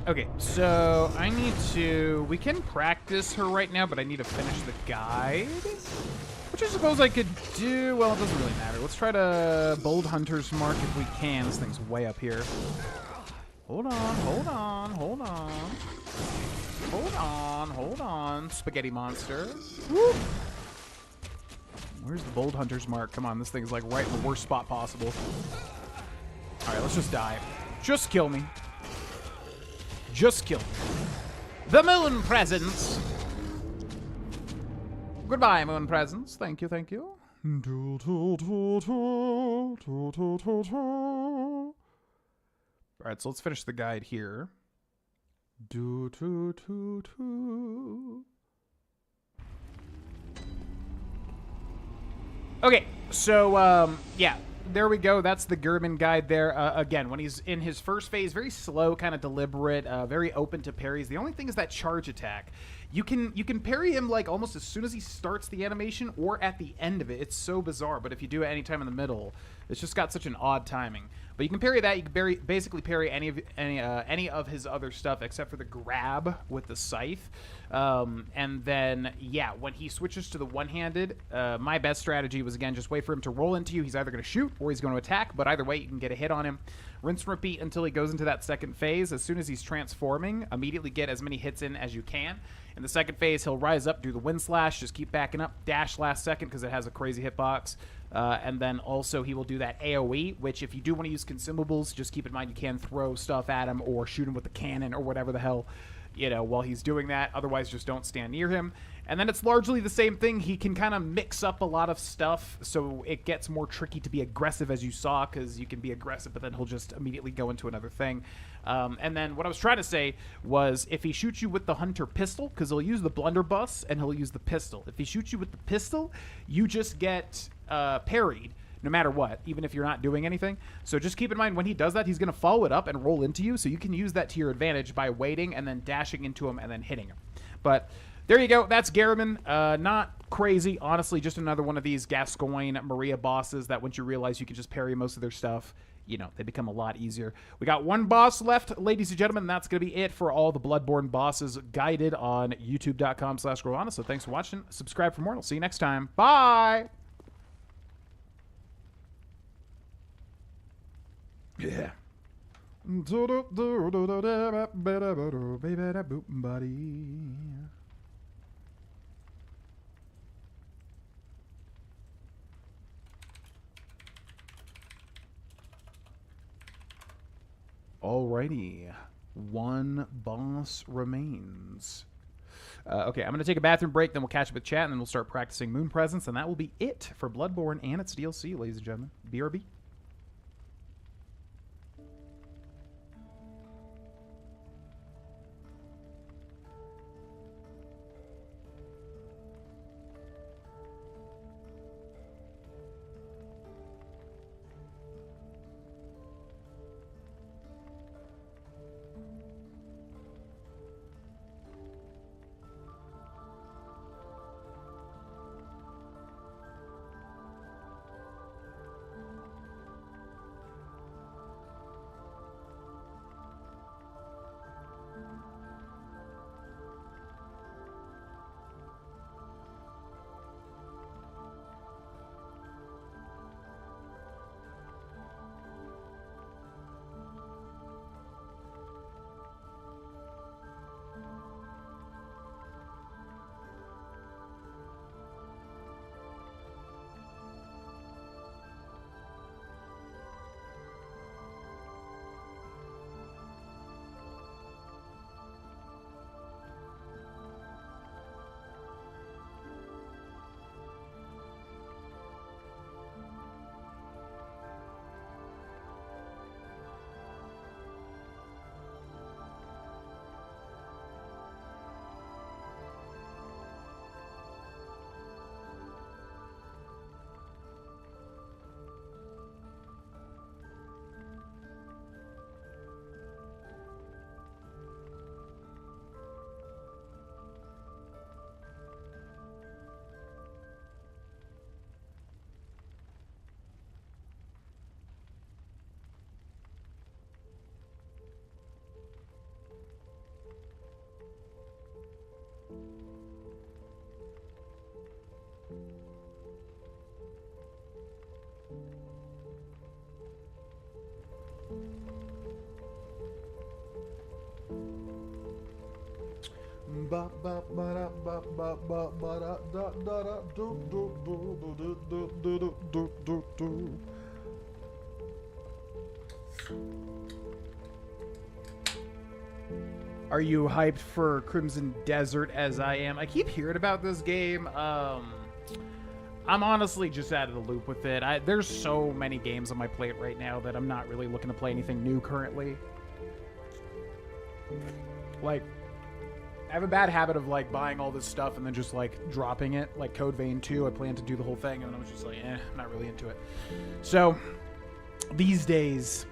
Okay, so I need to... We can practice her right now, but I need to finish the guide. Which I suppose I could do... Well, it doesn't really matter. Let's try to Bold Hunter's Mark if we can. This thing's way up here. Hold on, hold on, hold on. Hold on, hold on, Spaghetti Monster. Woo! Where's the Bold Hunter's Mark? Come on, this thing's like right in the worst spot possible. Alright, let's just die. Just kill me. Just kill me. The Moon Presence. Goodbye, Moon Presence. Thank you, thank you. Alright, so let's finish the guide here. Okay, so, yeah. There we go. That's the Gehrman guide there. Again, when he's in his first phase, very slow, kind of deliberate, very open to parries. The only thing is that charge attack. You can parry him like almost as soon as he starts the animation or at the end of it. It's so bizarre, but if you do it anytime in the middle, it's just got such an odd timing. But you can parry that. You can basically parry any of his other stuff except for the grab with the scythe. And then, yeah, when he switches to the one-handed, my best strategy was, again, just wait for him to roll into you. He's either going to shoot or he's going to attack, but either way, you can get a hit on him. Rinse and repeat until he goes into that second phase. As soon as he's transforming, immediately get as many hits in as you can. In the second phase, he'll rise up, do the wind slash, just keep backing up, dash last second because it has a crazy hitbox. And then also he will do that AoE, which if you do want to use consumables, just keep in mind you can throw stuff at him or shoot him with the cannon or whatever the hell, you know, while he's doing that. Otherwise, just don't stand near him. And then it's largely the same thing. He can kind of mix up a lot of stuff, so it gets more tricky to be aggressive, as you saw, because you can be aggressive, but then he'll just immediately go into another thing. And then what I was trying to say was if he shoots you with the Hunter pistol, because he'll use the blunderbuss and he'll use the pistol. If he shoots you with the pistol, you just get parried no matter what, even if you're not doing anything. So just keep in mind when he does that, he's going to follow it up and roll into you, so you can use that to your advantage by waiting and then dashing into him and then hitting him. But there you go. That's Garamond. Not crazy, honestly, just another one of these Gascoigne Maria bosses that once you realize you can just parry most of their stuff, you know, they become a lot easier. We got one boss left, ladies and gentlemen. That's going to be it for all the Bloodborne bosses guided on youtube.com/Growhana. So thanks for watching. Subscribe for more, and I'll see you next time. Bye! Yeah. Alrighty. One boss remains. Okay, I'm going to take a bathroom break, then we'll catch up with chat, and then we'll start practicing Moon Presence, and that will be it for Bloodborne and its DLC, ladies and gentlemen. BRB. Are you hyped for Crimson Desert as I am? I keep hearing about this game. I'm honestly just out of the loop with it. There's so many games on my plate right now that I'm not really looking to play anything new currently. Like, I have a bad habit of like buying all this stuff and then just like dropping it. Like Code Vein 2, I planned to do the whole thing and I was just like, I'm not really into it. So these days,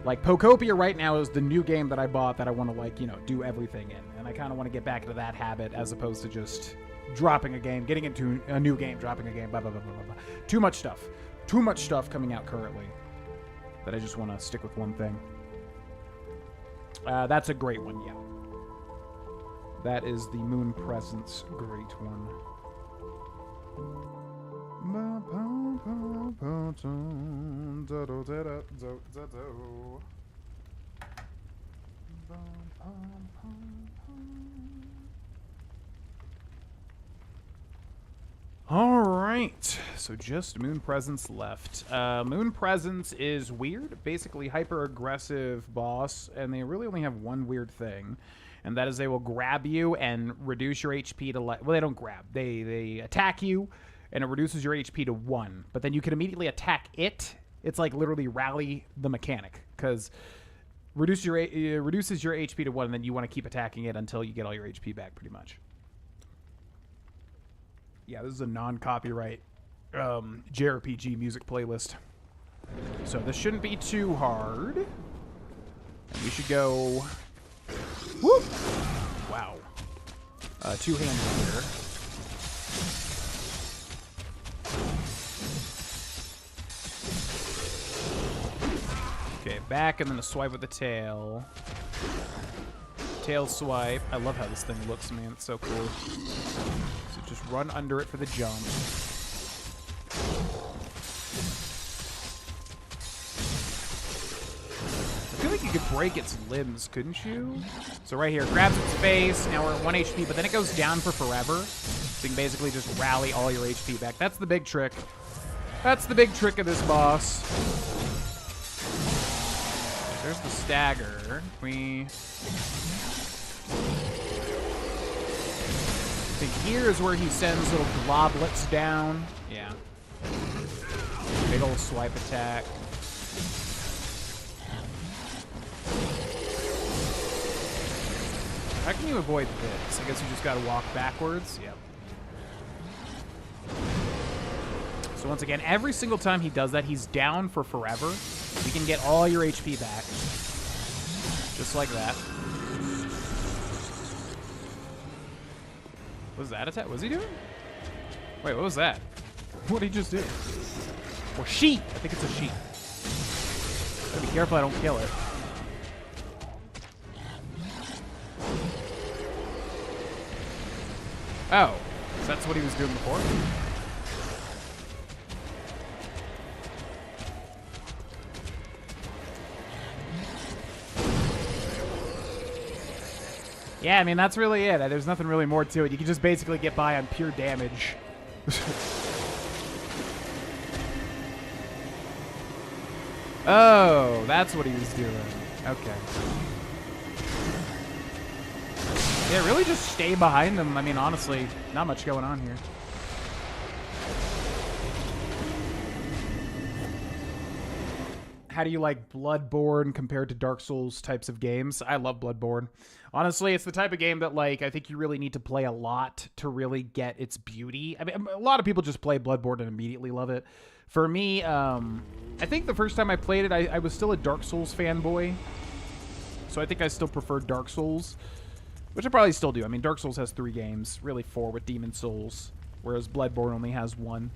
like Pokopia right now is the new game that I bought that I want to like, you know, do everything in. And I kind of want to get back into that habit as opposed to just dropping a game, getting into a new game, dropping a game, blah, blah, blah, blah, blah. Too much stuff. Too much stuff coming out currently that I just want to stick with one thing. That's a great one, yeah. That is the Moon Presence great one. All right, so just Moon Presence left. Moon Presence is weird, basically hyper-aggressive boss, and they really only have one weird thing. and that is they will grab you and reduce your HP to well, they don't grab. They attack you, and it reduces your HP to 1. But then you can immediately attack it. It's like literally rally the mechanic, because reduces your HP to 1, and then you want to keep attacking it until you get all your HP back, pretty much. Yeah, this is a non-copyright JRPG music playlist. So this shouldn't be too hard. And we should go... Whoop! Wow. Two-handed here. Okay, back and then a swipe with the tail. Tail swipe. I love how this thing looks, man. It's so cool. So just run under it for the jump. I feel like you could break its limbs, couldn't you? So right here, grabs its face. Now we're at 1 HP, but then it goes down for forever. So you can basically just rally all your HP back. That's the big trick. That's the big trick of this boss. There's the stagger. I think here is where he sends little globlets down. Yeah. Big old swipe attack. How can you avoid this? I guess you just gotta walk backwards. Yep. So once again, every single time he does that, he's down for forever. You can get all your HP back. Just like that. What was that attack? What was he doing? Wait, what was that? What did he just do? Or sheep! I think it's a sheep. Gotta be careful I don't kill it. Oh, so that's what he was doing before? Yeah, I mean, that's really it. There's nothing really more to it. You can just basically get by on pure damage. Oh, that's what he was doing. Okay. Yeah, really just stay behind them. I mean, honestly, not much going on here. How do you like Bloodborne compared to Dark Souls types of games? I love Bloodborne. Honestly, it's the type of game that, like, I think you really need to play a lot to really get its beauty. I mean, a lot of people just play Bloodborne and immediately love it. For me, I think the first time I played it, I was still a Dark Souls fanboy. So I think I still preferred Dark Souls, which I probably still do. I mean, Dark Souls has 3 games, really 4 with Demon Souls, whereas Bloodborne only has 1.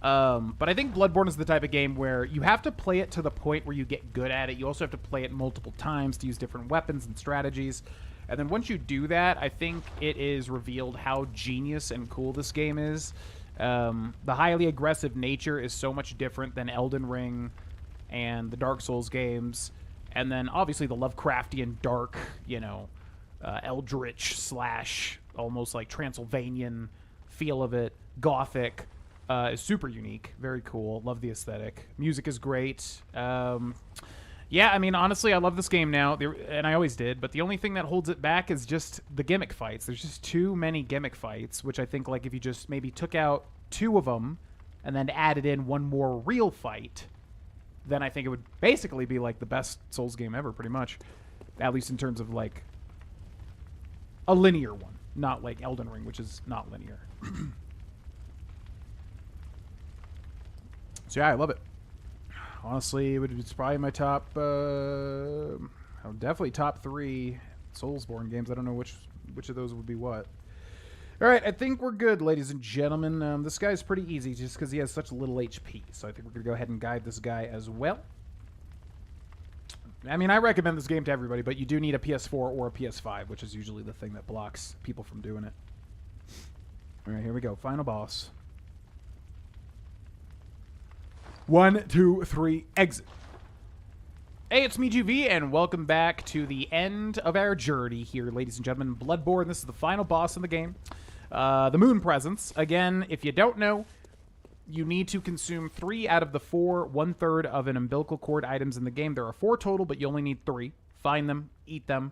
But I think Bloodborne is the type of game where you have to play it to the point where you get good at it. You also have to play it multiple times to use different weapons and strategies. And then once you do that, I think it is revealed how genius and cool this game is. The highly aggressive nature is so much different than Elden Ring and the Dark Souls games. And then obviously the Lovecraftian dark, you know, eldritch slash almost like Transylvanian feel of it, gothic. Is super unique, very cool. Love the aesthetic. Music is great. Yeah, I mean, honestly, I love this game now, and I always did. But the only thing that holds it back is just the gimmick fights. There's just too many gimmick fights, which I think, like, if you just maybe took out 2 of them and then added in 1 more real fight, then I think it would basically be like the best Souls game ever, pretty much. At least in terms of like a linear one, not like Elden Ring, which is not linear. So yeah, I love it. Honestly, it's probably my top, definitely top 3 Soulsborne games. I don't know which of those would be what. All right, I think we're good, ladies and gentlemen. This guy's pretty easy just because he has such little HP. So I think we're going to go ahead and guide this guy as well. I mean, I recommend this game to everybody, but you do need a PS4 or a PS5, which is usually the thing that blocks people from doing it. All right, here we go. Final boss. 1, 2, 3, exit. Hey, it's me, GV, and welcome back to the end of our journey here, ladies and gentlemen. Bloodborne, this is the final boss in the game. The Moon Presence. Again, if you don't know, you need to consume 3 out of the 4 1/3 of an umbilical cord items in the game. There are 4 total, but you only need 3. Find them, eat them,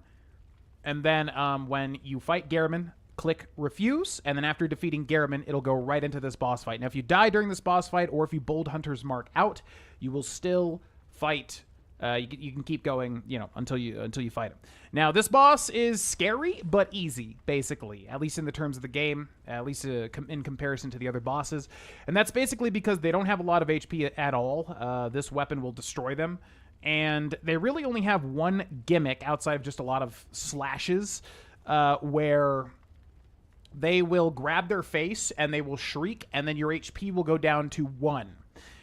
And then when you fight Garamond, click refuse, and then after defeating Garamond, it'll go right into this boss fight. Now, if you die during this boss fight, or if you bold Hunter's Mark out, you will still fight. You can keep going, you know, until you fight him. Now, this boss is scary but easy, basically, at least in the terms of the game, at least in comparison to the other bosses. And that's basically because they don't have a lot of HP at all. This weapon will destroy them. And they really only have one gimmick outside of just a lot of slashes, where they will grab their face and they will shriek, and then your HP will go down to 1.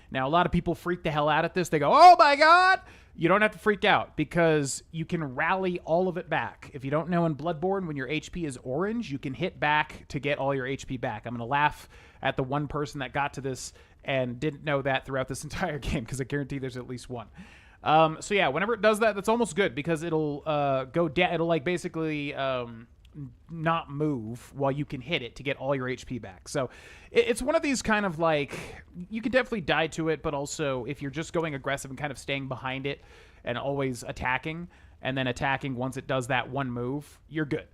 Now, a lot of people freak the hell out at this. They go, oh my god! You don't have to freak out, because you can rally all of it back. If you don't know, in Bloodborne, when your HP is orange, you can hit back to get all your HP back. I'm going to laugh at the one person that got to this and didn't know that throughout this entire game, because I guarantee there's at least one. So yeah, whenever it does that, that's almost good, because it'll go down. It'll like basically not move while you can hit it to get all your HP back. So it's one of these kind of like, you can definitely die to it, but also if you're just going aggressive and kind of staying behind it and always attacking, and then attacking once it does that one move, you're good.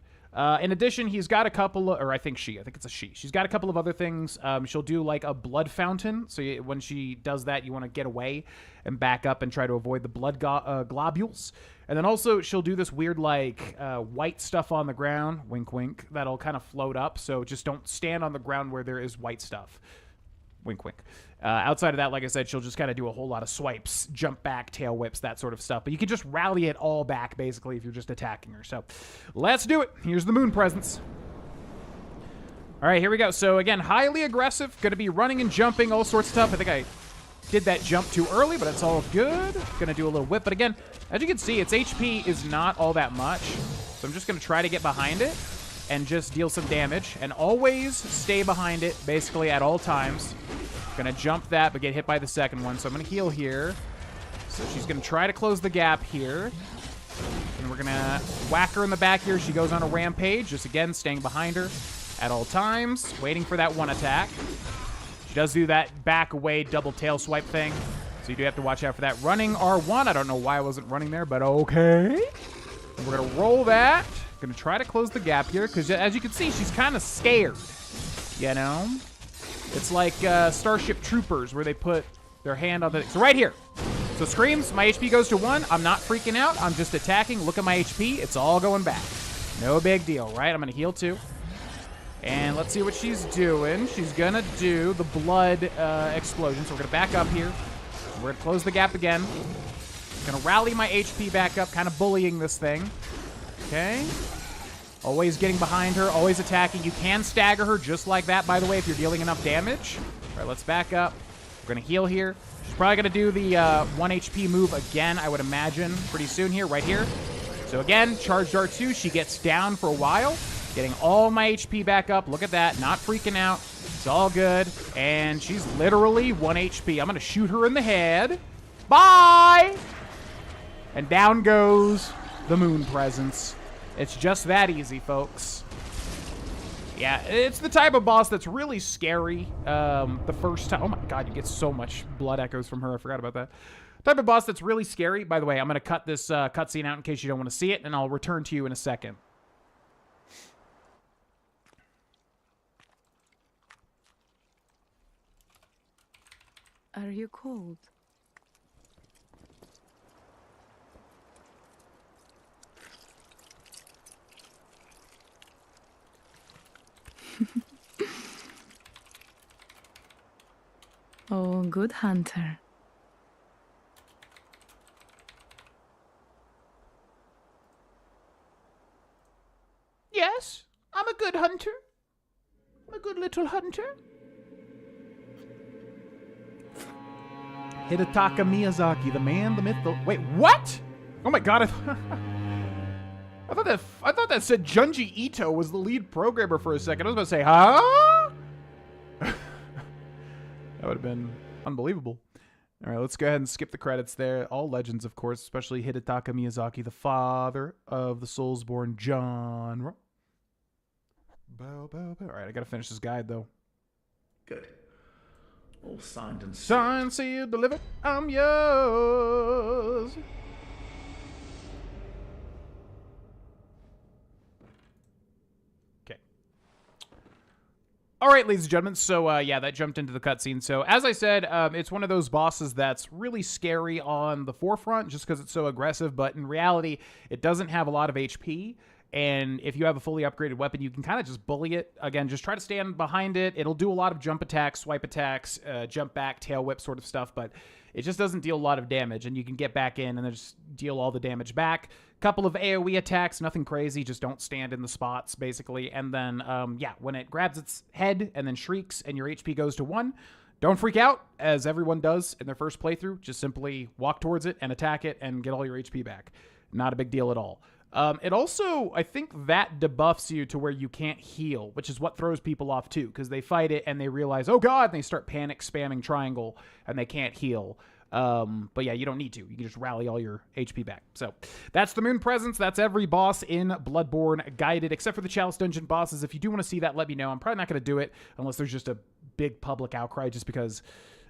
In addition, he's got a couple of, or I think it's a she. She's got a couple of other things. She'll do like a blood fountain. So when she does that, you want to get away and back up and try to avoid the blood globules. And then also she'll do this weird like white stuff on the ground, wink wink, that'll kind of float up. So just don't stand on the ground where there is white stuff. Wink wink. Outside of that, like I said, she'll just kind of do a whole lot of swipes, jump back, tail whips, that sort of stuff. But you can just rally it all back, basically, if you're just attacking her. So let's do it. Here's the moon presence. All right, here we go. So again, highly aggressive. Going to be running and jumping, all sorts of stuff. I think I did that jump too early, but it's all good. Going to do a little whip. But again, as you can see, its HP is not all that much. So I'm just going to try to get behind it and just deal some damage. And always stay behind it, basically, at all times. Gonna jump that, but get hit by the second one. So I'm gonna heal here. So she's gonna try to close the gap here. And we're gonna whack her in the back here. She goes on a rampage, just again, staying behind her at all times, waiting for that one attack. She does do that back away double tail swipe thing. So you do have to watch out for that. Running R1. I don't know why I wasn't running there, but okay. And we're gonna roll that. Gonna try to close the gap here, because as you can see, she's kind of scared. You know? It's like Starship Troopers, where they put their hand on the... So right here. So screams, my HP goes to 1. I'm not freaking out. I'm just attacking. Look at my HP. It's all going back. No big deal, right? I'm going to heal too. And let's see what she's doing. She's going to do the blood explosion. So we're going to back up here. We're going to close the gap again. Going to rally my HP back up, kind of bullying this thing. Okay. Always getting behind her, always attacking. You can stagger her just like that, by the way, if you're dealing enough damage. All right, let's back up. We're going to heal here. She's probably going to do the 1 HP move again, I would imagine, pretty soon here, right here. So again, charged R2. She gets down for a while, getting all my HP back up. Look at that, not freaking out. It's all good. And she's literally 1 HP. I'm going to shoot her in the head. Bye! And down goes the moon presence. It's just that easy, folks. Yeah, it's the type of boss that's really scary the first time. Oh my god, you get so much blood echoes from her. I forgot about that. Type of boss that's really scary. By the way, I'm going to cut this cutscene out in case you don't want to see it, and I'll return to you in a second. Are you cold? Oh, good hunter. Yes, I'm a good hunter. I'm a good little hunter. Hidetaka Miyazaki, the man, the myth, the... Wait, what? Oh my god, I thought that said Junji Ito was the lead programmer for a second. I was about to say, huh? That would have been unbelievable. All right, let's go ahead and skip the credits there. All legends, of course, especially Hidetaka Miyazaki, the father of the Soulsborne genre. Bow, bow, bow. All right, I got to finish this guide, though. Good. All signed and sealed. Signed, sealed, delivered. I'm yours. All right, ladies and gentlemen, so yeah, that jumped into the cutscene. So as I said, it's one of those bosses that's really scary on the forefront just because it's so aggressive, but in reality, it doesn't have a lot of HP, and if you have a fully upgraded weapon, you can kind of just bully it. Again, just try to stand behind it. It'll do a lot of jump attacks, swipe attacks, jump back, tail whip sort of stuff, but it just doesn't deal a lot of damage, and you can get back in and then just deal all the damage back. Couple of AoE attacks, nothing crazy, just don't stand in the spots, basically. And then, yeah, when it grabs its head and then shrieks and your HP goes to 1, don't freak out, as everyone does in their first playthrough. Just simply walk towards it and attack it and get all your HP back. Not a big deal at all. It also, I think that debuffs you to where you can't heal, which is what throws people off too, because they fight it and they realize, oh god, and they start panic spamming triangle and they can't heal. But yeah, you don't need to. You can just rally all your HP back. So that's the Moon Presence. That's every boss in Bloodborne guided, except for the Chalice Dungeon bosses. If you do want to see that, let me know. I'm probably not going to do it unless there's just a big public outcry, just because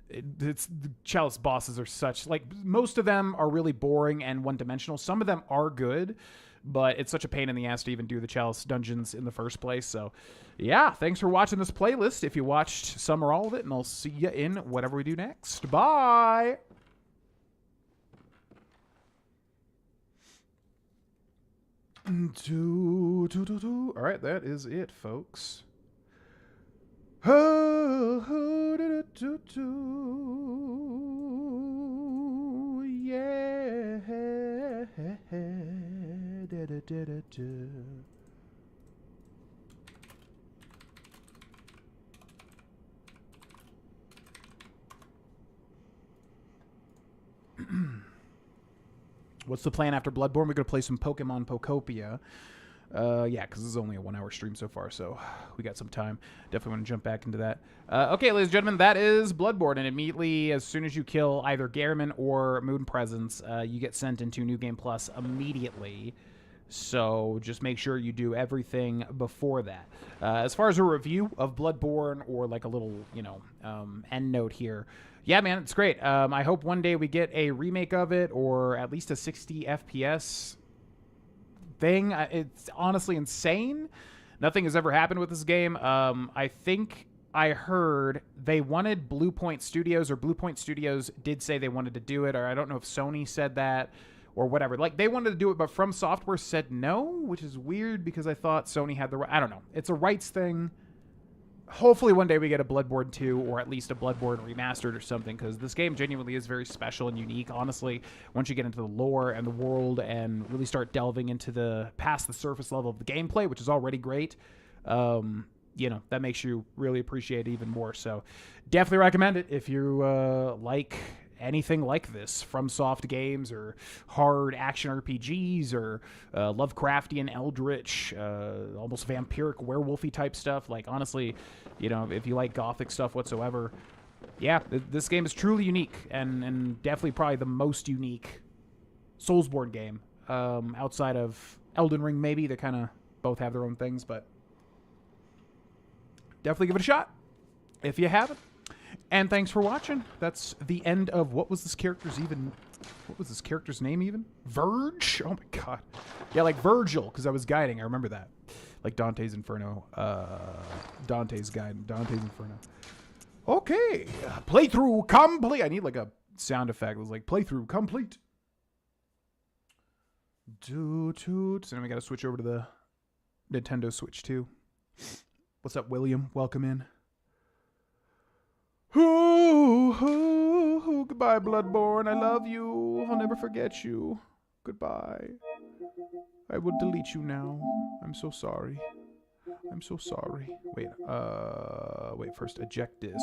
the Chalice bosses are such, like, most of them are really boring and one-dimensional. Some of them are good, but it's such a pain in the ass to even do the Chalice Dungeons in the first place. So yeah, thanks for watching this playlist, if you watched some or all of it, and I'll see you in whatever we do next. Bye! All right, that is it, folks. Yeah. What's the plan after Bloodborne? We're going to play some Pokémon Pokopia. Yeah, because this is only a 1-hour stream so far, so we got some time. Definitely want to jump back into that. Okay, ladies and gentlemen, that is Bloodborne, and immediately, as soon as you kill either Gehrman or Moon Presence, you get sent into New Game Plus immediately. So just make sure you do everything before that. As far as a review of Bloodborne, or like a little, you know, end note here, yeah, man, it's great. I hope one day we get a remake of it, or at least a 60 FPS thing. It's honestly insane. Nothing has ever happened with this game. I think I heard they wanted Blue Point Studios, or Blue Point Studios did say they wanted to do it, or I don't know if Sony said that or whatever. Like, they wanted to do it, but From Software said no, which is weird because I thought Sony had the right. I don't know. It's a rights thing. Hopefully one day we get a Bloodborne 2, or at least a Bloodborne remastered or something, because this game genuinely is very special and unique, honestly, once you get into the lore and the world and really start delving into the past the surface level of the gameplay, which is already great. You know, that makes you really appreciate it even more. So definitely recommend it if you like anything like this, FromSoft games, or hard action RPGs, or Lovecraftian, eldritch, almost vampiric, werewolfy type stuff. Like, honestly, you know, if you like gothic stuff whatsoever, yeah, this game is truly unique, and definitely probably the most unique Soulsborne game, outside of Elden Ring, maybe. They kind of both have their own things, but definitely give it a shot if you haven't. And thanks for watching. That's the end of what was this character's name even? Verge? Oh my god. Yeah, like Virgil, because I was guiding. I remember that. Like Dante's Inferno. Dante's Guide. Dante's Inferno. Okay. Playthrough complete. I need like a sound effect. It was like playthrough complete. So then we got to switch over to the Nintendo Switch 2. What's up, William? Welcome in. Ooh, goodbye, Bloodborne. I love you. I'll never forget you. Goodbye. I will delete you now. I'm so sorry. I'm so sorry. Wait, first, eject disk.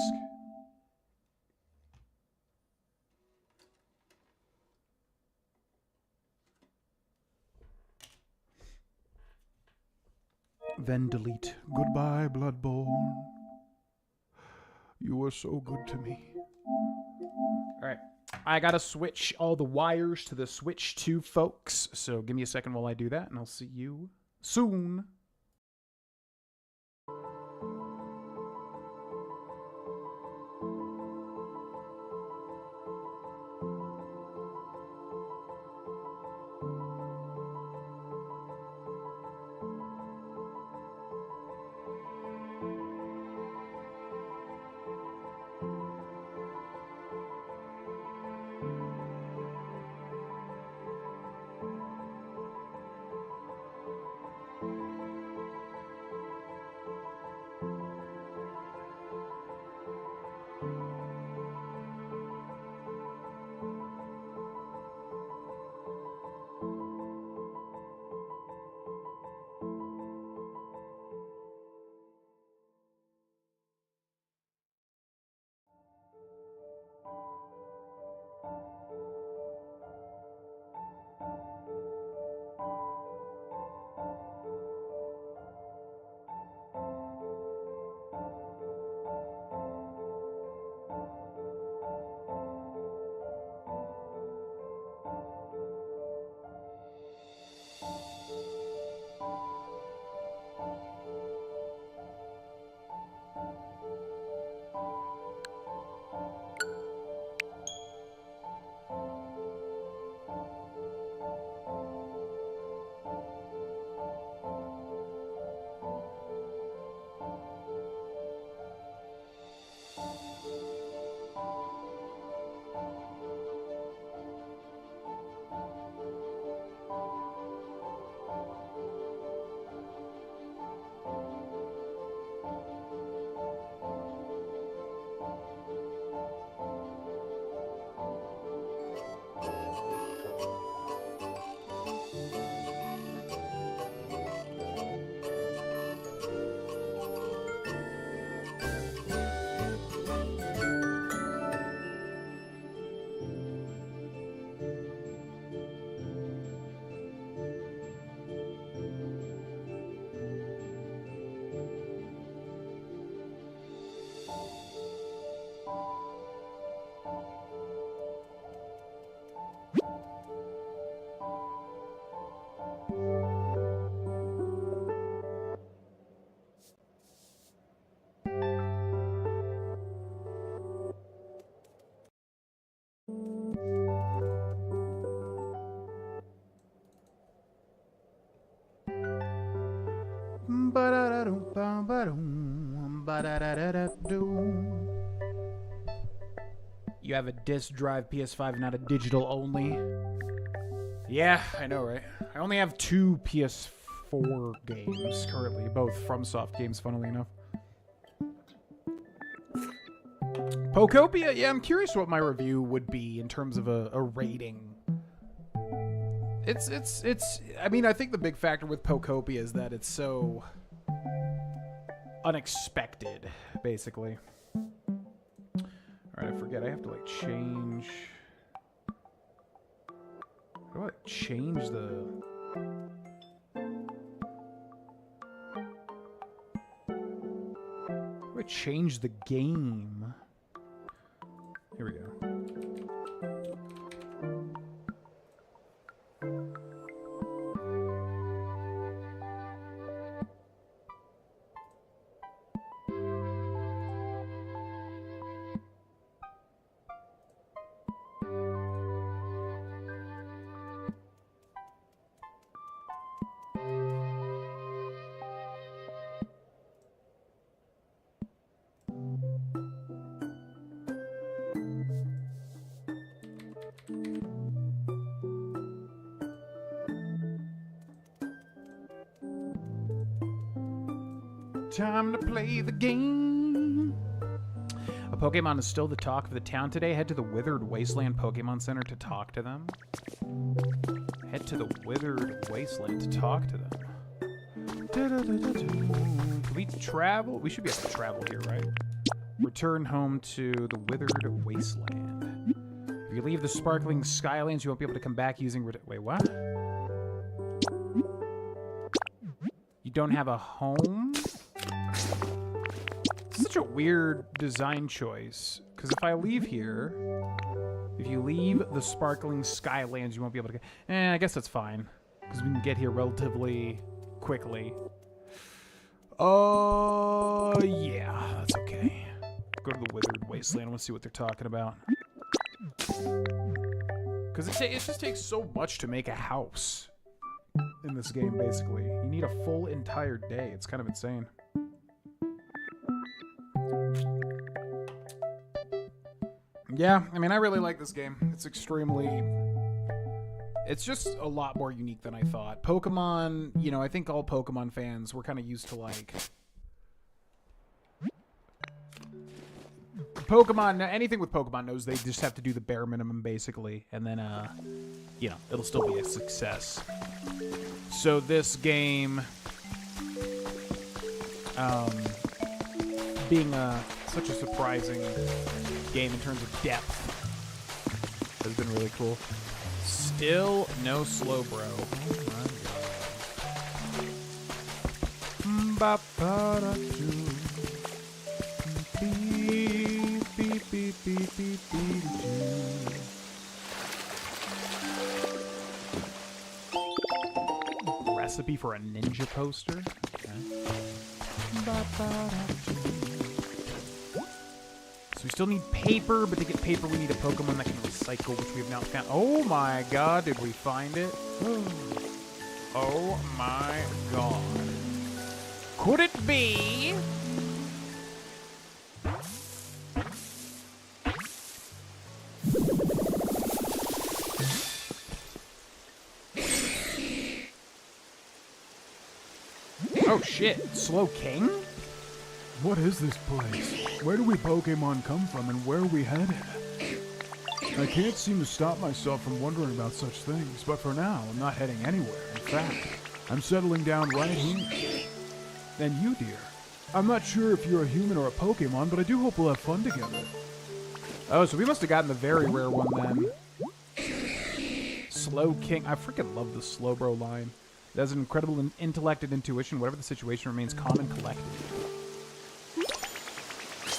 Then delete. Goodbye, Bloodborne. You were so good to me. All right. I got to switch all the wires to the Switch 2, folks. So give me a second while I do that, and I'll see you soon. You have a disc drive PS5, not a digital only. Yeah, I know, right? I only have 2 PS4 games currently, both FromSoft games, funnily enough. Pokopia, yeah, I'm curious what my review would be in terms of a rating. I mean, I think the big factor with Pokopia is that it's so unexpected, basically. Alright, I forget, I have to, like, change... How do I change the... How do I change the game? Here we go. Time to play the game. A Pokemon is still the talk of the town today. Head to the Withered Wasteland Pokemon Center to talk to them. Head to the Withered Wasteland to talk to them. Can we travel? We should be able to travel here, right? Return home to the Withered Wasteland. If you leave the sparkling Skylands, you won't be able to come back using... Wait, what? You don't have a home? Such a weird design choice. Because if I leave here... If you leave the sparkling Skylands, you won't be able to get... I guess that's fine. Because we can get here relatively quickly. Oh, yeah. That's okay. Go to the Withered Wasteland. Let's see what they're talking about. Because it just takes so much to make a house in this game, basically. You need a full entire day. It's kind of insane. Yeah, I mean, I really like this game. It's extremely... It's just a lot more unique than I thought. Pokemon, you know, I think all Pokemon fans were kind of used to, like... Pokemon, anything with Pokemon knows they just have to do the bare minimum, basically. And then, you know, it'll still be a success. So this game... being such a surprising game in terms of depth has been really cool. Still no slow bro. Oh my God. Recipe for a ninja poster. Okay. So we still need paper, but to get paper we need a Pokemon that can recycle, which we have not found. Oh my god, did we find it? Oh my god. Could it be? Oh shit, Slow King? What is this place? Where do we Pokemon come from and where are we headed? I can't seem to stop myself from wondering about such things, but for now, I'm not heading anywhere. In fact, I'm settling down right here. And you, dear? I'm not sure if you're a human or a Pokemon, but I do hope we'll have fun together. Oh, so we must have gotten the very rare one then. Slow King. I freaking love the Slowbro line. It has an incredible intellect and intuition. Whatever the situation, remains calm and collected.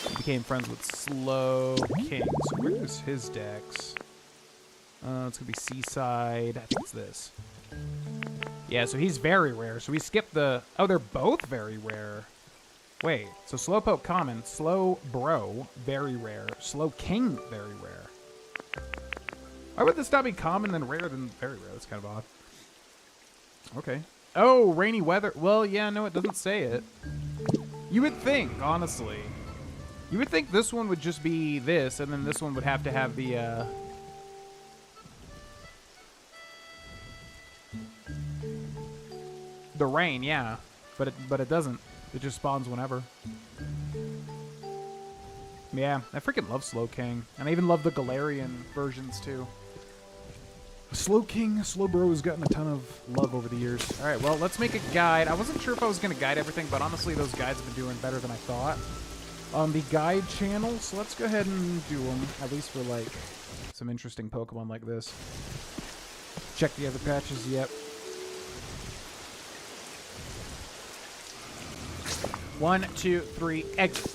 He became friends with Slow King. So where's his dex? It's gonna be Seaside. I think it's this. Yeah, so he's very rare. So we skipped the... Oh, they're both very rare. Wait, so Slowpoke common, Slowbro very rare, Slow King very rare. Why would this not be common then rare then very rare? That's kind of odd. Okay. Oh, rainy weather. Well, yeah, no, it doesn't say it. You would think, honestly. You would think this one would just be this, and then this one would have to have the, the rain, yeah. But it doesn't. It just spawns whenever. Yeah, I freaking love Slow King. And I even love the Galarian versions, too. Slow King, Slow Bro has gotten a ton of love over the years. All right, well, let's make a guide. I wasn't sure if I was going to guide everything, but honestly, those guides have been doing better than I thought on the guide channel. So let's go ahead and do them, at least for, like, some interesting Pokemon like this. Check the other patches. Yep. 1, 2, 3, exit.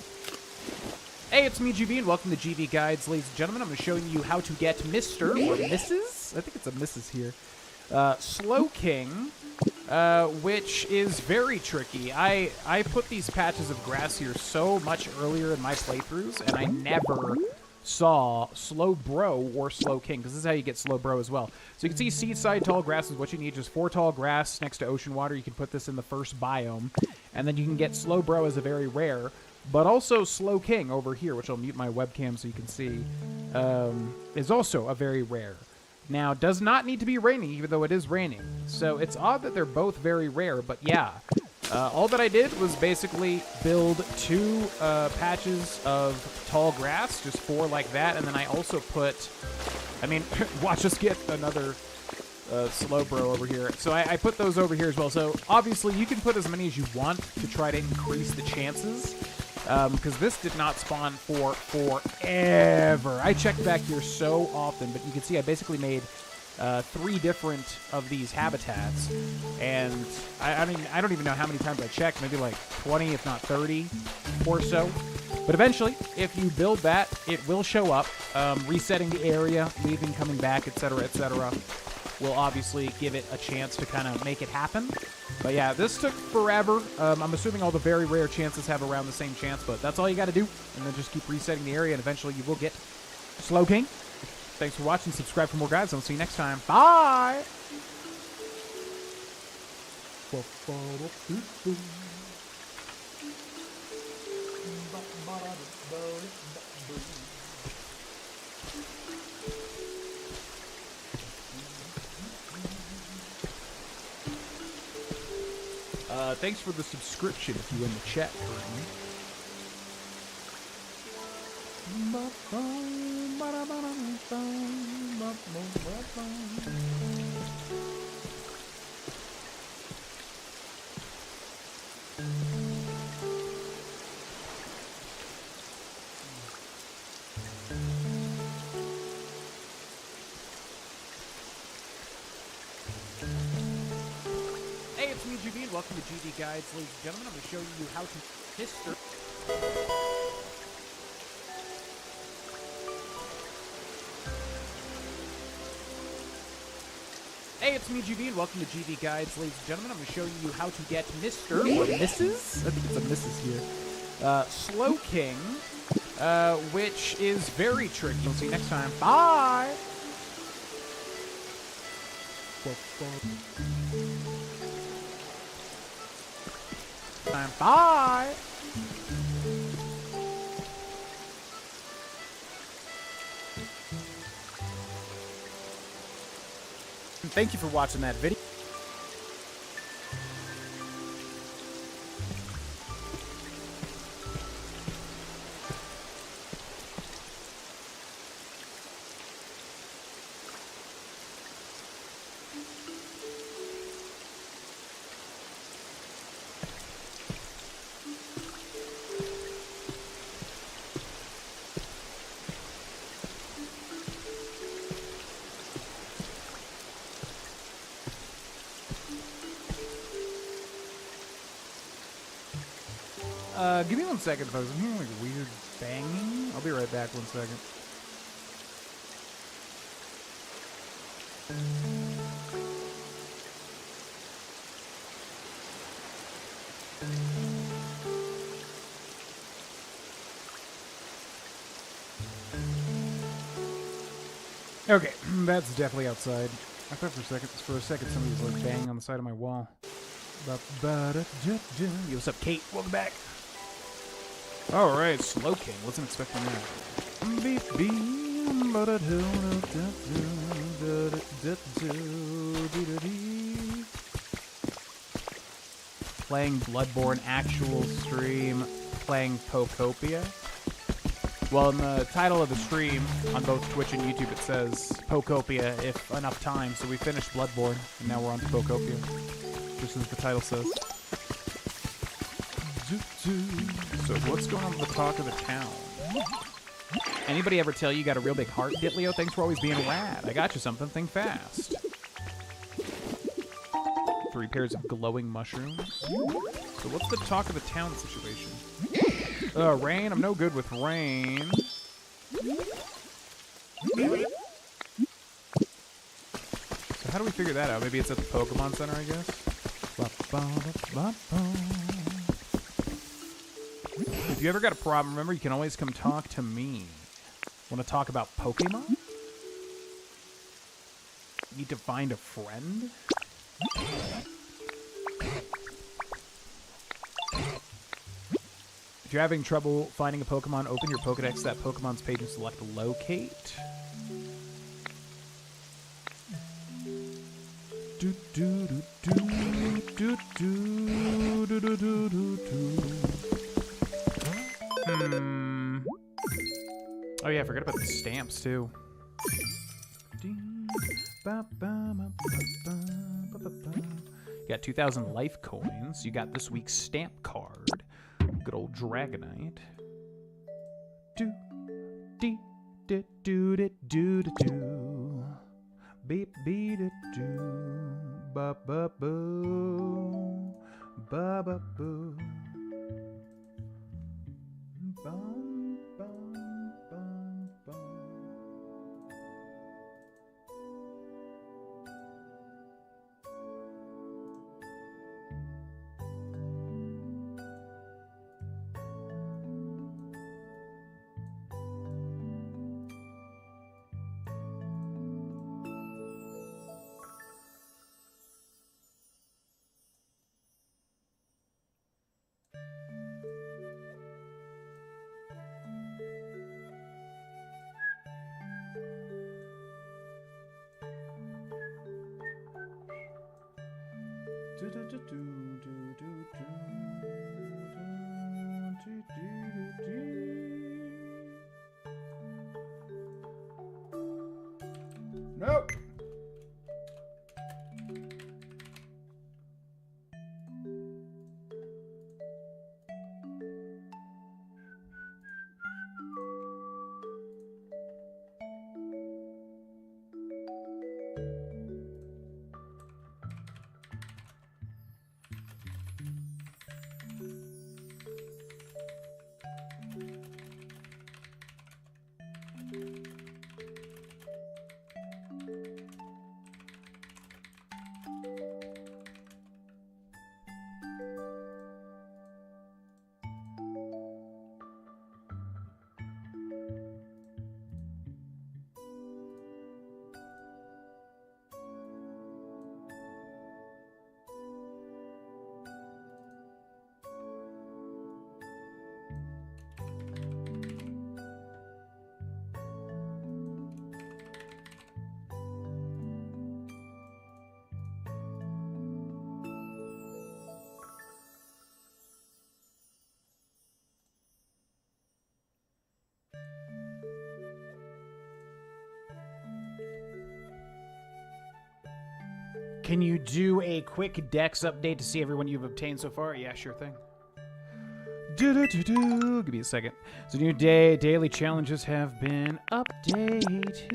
Hey, it's me, GV, and welcome to GV Guides, ladies and gentlemen. I'm going to show you how to get Mr. or Mrs. I think it's a Mrs. here. Slow King, which is very tricky. I put these patches of grass here so much earlier in my playthroughs, and I never saw Slow Bro or Slow King, because this is how you get Slow Bro as well. So you can see Seaside Tall Grass is what you need, just 4 tall grass next to ocean water. You can put this in the first biome, and then you can get Slow Bro as a very rare. But also Slow King over here, which I'll mute my webcam so you can see, is also a very rare. Now, does not need to be raining, even though it is raining. So it's odd that they're both very rare, but yeah. All that I did was basically build 2 patches of tall grass, just 4 like that, and then I also put, I mean, watch us get another Slow Bro over here. So I put those over here as well. So obviously you can put as many as you want to try to increase the chances. Because this did not spawn for forever. I checked back here so often, but you can see I basically made 3 different of these habitats, and I don't even know how many times I checked. Maybe like 20, if not 30, or so. But eventually, if you build that, it will show up. Resetting the area, leaving, coming back, etc., etc. will obviously give it a chance to kind of make it happen. But yeah, this took forever. I'm assuming all the very rare chances have around the same chance, but that's all you got to do. And then just keep resetting the area, and eventually you will get Slow King. Thanks for watching. Subscribe for more guides, and I'll see you next time. Bye! Thanks for the subscription if you in the chat currently. Hey, it's me, GV, and welcome to GV Guides, ladies and gentlemen. I'm going to show you how to Mr. Hey, it's me, GV, and welcome to GV Guides, ladies and gentlemen. I'm going to show you how to get Mr. or Mrs. I think it's a Mrs. here. Slow King, which is very tricky. We'll see you next time. Bye! Bye! Thank you for watching that video. Give me 1 second, folks. I'm hearing like weird banging. I'll be right back 1 second. Okay, that's definitely outside. I thought for a second somebody was like banging on the side of my wall. Yo, what's up, Kate? Welcome back. All right, Slow King. Wasn't expecting that. Beep, beep. Playing Bloodborne actual stream, playing Pokopia. Well, in the title of the stream on both Twitch and YouTube, it says Pokopia if enough time. So we finished Bloodborne, and now we're on to Pokopia, just as the title says. So what's going on with the talk of the town? Anybody ever tell you got a real big heart, Ditlio? Thanks for always being rad. I got you something. Think fast. 3 pairs of glowing mushrooms. So what's the talk of the town situation? Rain. I'm no good with rain. So how do we figure that out? Maybe it's at the Pokemon Center, I guess? If you ever got a problem, remember you can always come talk to me. Want to talk about Pokemon? Need to find a friend? If you're having trouble finding a Pokemon, open your Pokedex to that Pokemon's page and select Locate. Oh yeah, I forgot about the stamps too. You got 2,000 life coins. You got this week's stamp card. Good old Dragonite. Do dee do do do do do. Beep beep do ba ba boo ba ba boo. Bum, bum, bum, bum. Nope. Can you do a quick Dex update to see everyone you've obtained so far? Yeah, sure thing. Give me a second. So new day, daily challenges have been updated.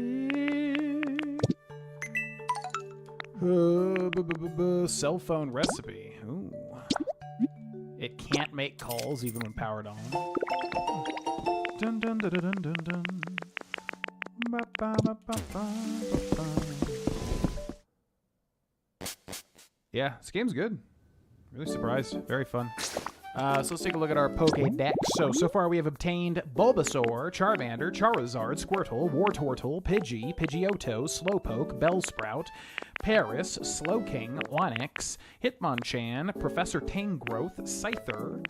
Cell phone recipe. Ooh. It can't make calls even when powered on. Dun dun dun dun dun dun. Ba ba ba ba ba ba. Yeah, this game's good. Really surprised. Very fun. So let's take a look at our Pokédex. So far we have obtained Bulbasaur, Charmander, Charizard, Squirtle, Wartortle, Pidgey, Pidgeotto, Slowpoke, Bellsprout, Paris, Slowking, Onix, Hitmonchan, Professor Tangrowth, Scyther,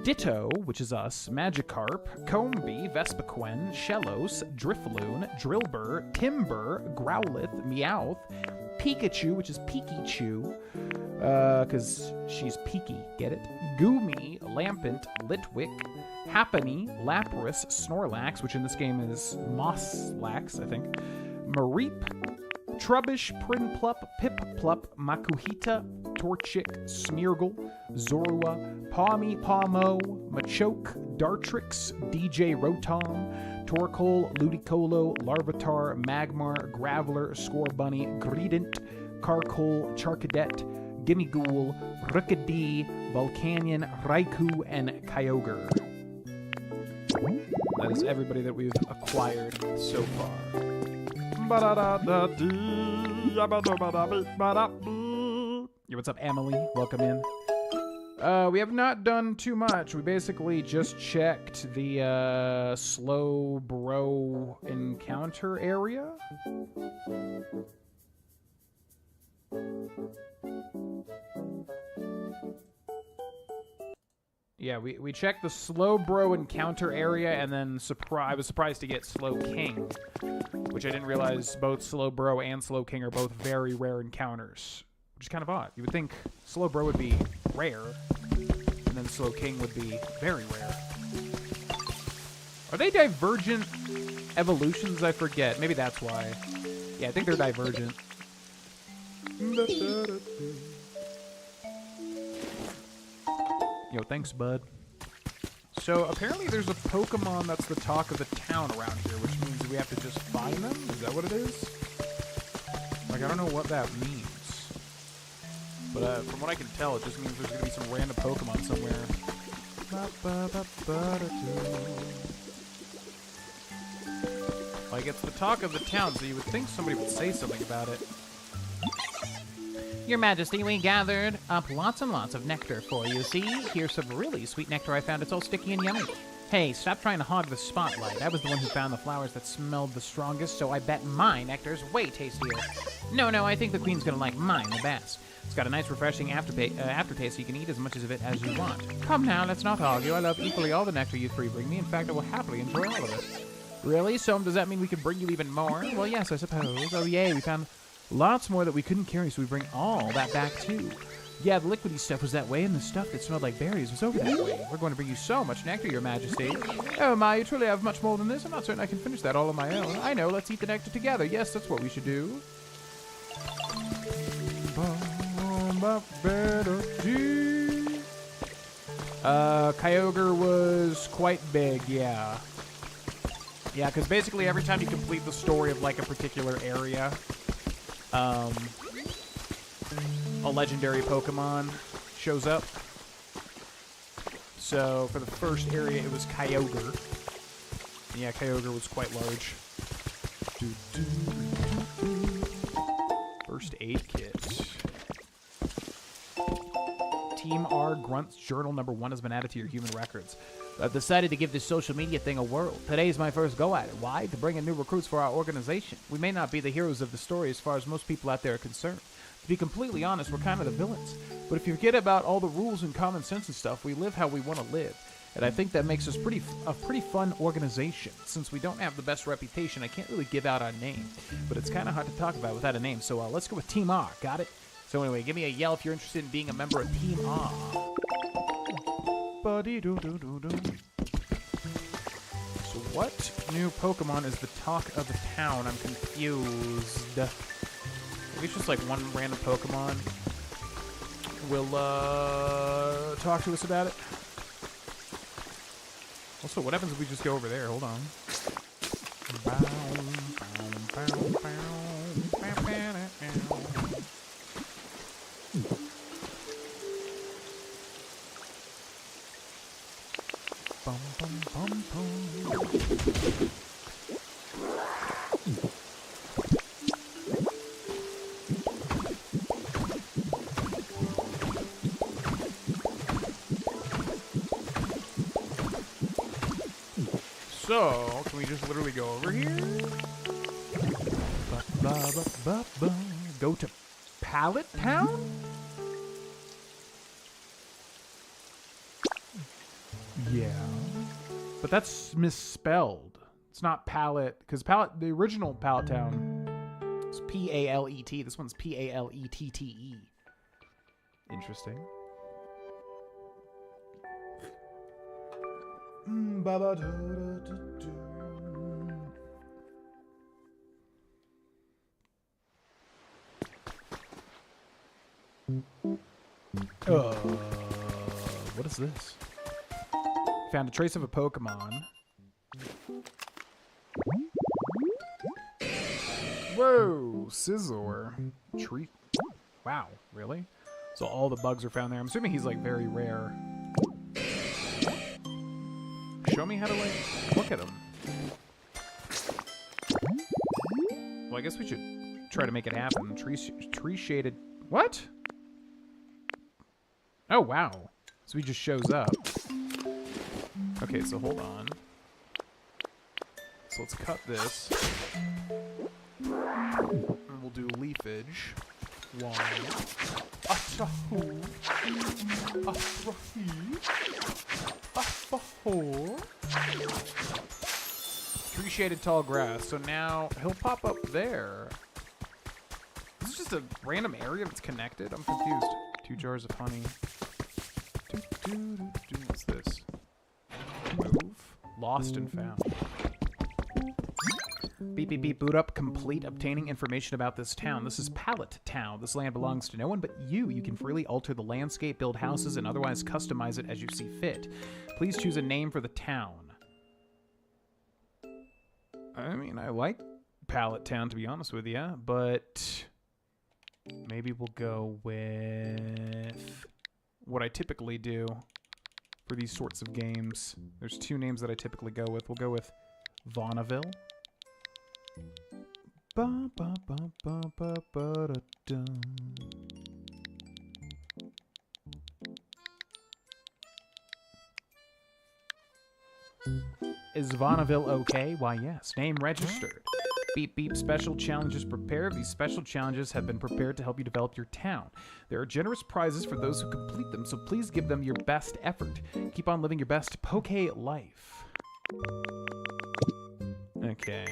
Ditto, which is us, Magikarp, Combee, Vespiquen, Shellos, Drifloon, Drillbur, Timber, Growlithe, Meowth, Pikachu, which is Pikachu, because she's peaky, get it? Goomy, Lampent, Litwick, Happiny, Lapras, Snorlax, which in this game is Mosslax, I think, Mareep, Trubbish, Prinplup, Piplup, Makuhita, Torchic, Smeargle, Zorua, Pawmi, Pawmo, Machoke, Dartrix, DJ Rotom, Torkoal, Ludicolo, Larvitar, Magmar, Graveler, Scorbunny, Greedent, Carkol, Charcadet, Gimmighoul, Rookidee, Volcanion, Raikou, and Kyogre. That is everybody that we've acquired so far. Yo, what's up, Emily? Welcome in. We have not done too much. We basically just checked the slow bro encounter area. Yeah, we checked the slow bro encounter area, and then I was surprised to get Slow King, which I didn't realize both Slow Bro and Slow King are both very rare encounters, which is kind of odd. You would think Slow Bro would be rare, and then Slow King would be very rare. Are they divergent evolutions? I forget. Maybe that's why. Yeah, I think they're divergent. Yo, thanks, bud. So, apparently there's a Pokemon that's the talk of the town around here, which means we have to just find them? Is that what it is? Like, I don't know what that means. But, from what I can tell, it just means there's gonna be some random Pokemon somewhere. Like, it's the talk of the town, so you would think somebody would say something about it. Your Majesty, we gathered up lots and lots of nectar for you. See, here's some really sweet nectar I found. It's all sticky and yummy. Hey, stop trying to hog the spotlight. I was the one who found the flowers that smelled the strongest, so I bet my nectar's way tastier. No, I think the Queen's gonna like mine the best. It's got a nice, refreshing aftertaste, so you can eat as much of it as you want. Come now, let's not argue. I love equally all the nectar you three bring me. In fact, I will happily enjoy all of it. Really? So does that mean we can bring you even more? Well, yes, I suppose. Oh, yay, we found lots more that we couldn't carry, so we bring all that back, too. Yeah, the liquidy stuff was that way, and the stuff that smelled like berries was over that way. We're going to bring you so much nectar, Your Majesty. Oh, my, you truly have much more than this. I'm not certain I can finish that all on my own. I know, let's eat the nectar together. Yes, that's what we should do. Kyogre was quite big, yeah. Yeah, because basically every time you complete the story of, like, a particular area, a legendary Pokemon shows up. So, for the first area, it was Kyogre. Yeah, Kyogre was quite large. First aid kit. Team R Grunt's Journal number 1 has been added to your human records. I've decided to give this social media thing a whirl. Today's my first go at it. Why? To bring in new recruits for our organization. We may not be the heroes of the story as far as most people out there are concerned. To be completely honest, we're kind of the villains. But if you forget about all the rules and common sense and stuff, we live how we want to live. And I think that makes us a pretty fun organization. Since we don't have the best reputation, I can't really give out our name. But it's kind of hard to talk about without a name. So let's go with Team R. Got it? So anyway, give me a yell if you're interested in being a member of Team R. So what new Pokemon is the talk of the town? I'm confused. Maybe it's just like one random Pokemon will talk to us about it. Also, what happens if we just go over there? Hold on. So, can we just literally go over here? Go to Pallet Town? Yeah. But that's misspelled. It's not Pallet, because the original Pallet Town is P-A-L-E-T. This one's P-A-L-E-T-T-E. Interesting. What is this? Found a trace of a Pokemon. Whoa, Scizor. Tree. Wow, really? So all the bugs are found there. I'm assuming he's like very rare. Show me how to like look at him. Well, I guess we should try to make it happen. Tree shaded. What? Oh wow. So he just shows up. Okay, so hold on. So let's cut this. And we'll do leafage. One. Asahu. Asrahi. Afaho. Tree shaded tall grass. So now he'll pop up there. This is just a random area that's connected. I'm confused. 2 jars of honey. What's this? Move. Lost and found. Beep, beep, beep, boot up, complete obtaining information about this town. This is Pallet Town. This land belongs to no one but you. You can freely alter the landscape, build houses, and otherwise customize it as you see fit. Please choose a name for the town. I mean, I like Pallet Town, to be honest with you, but maybe we'll go with what I typically do for these sorts of games. There's 2 names that I typically go with. We'll go with Vaunaville. Ba, ba, ba, ba, ba, ba, da, da. Is Vaunaville okay? Why, yes. Name registered. Beep, beep, special challenges prepared. These special challenges have been prepared to help you develop your town. There are generous prizes for those who complete them, so please give them your best effort. Keep on living your best Poke life. Okay.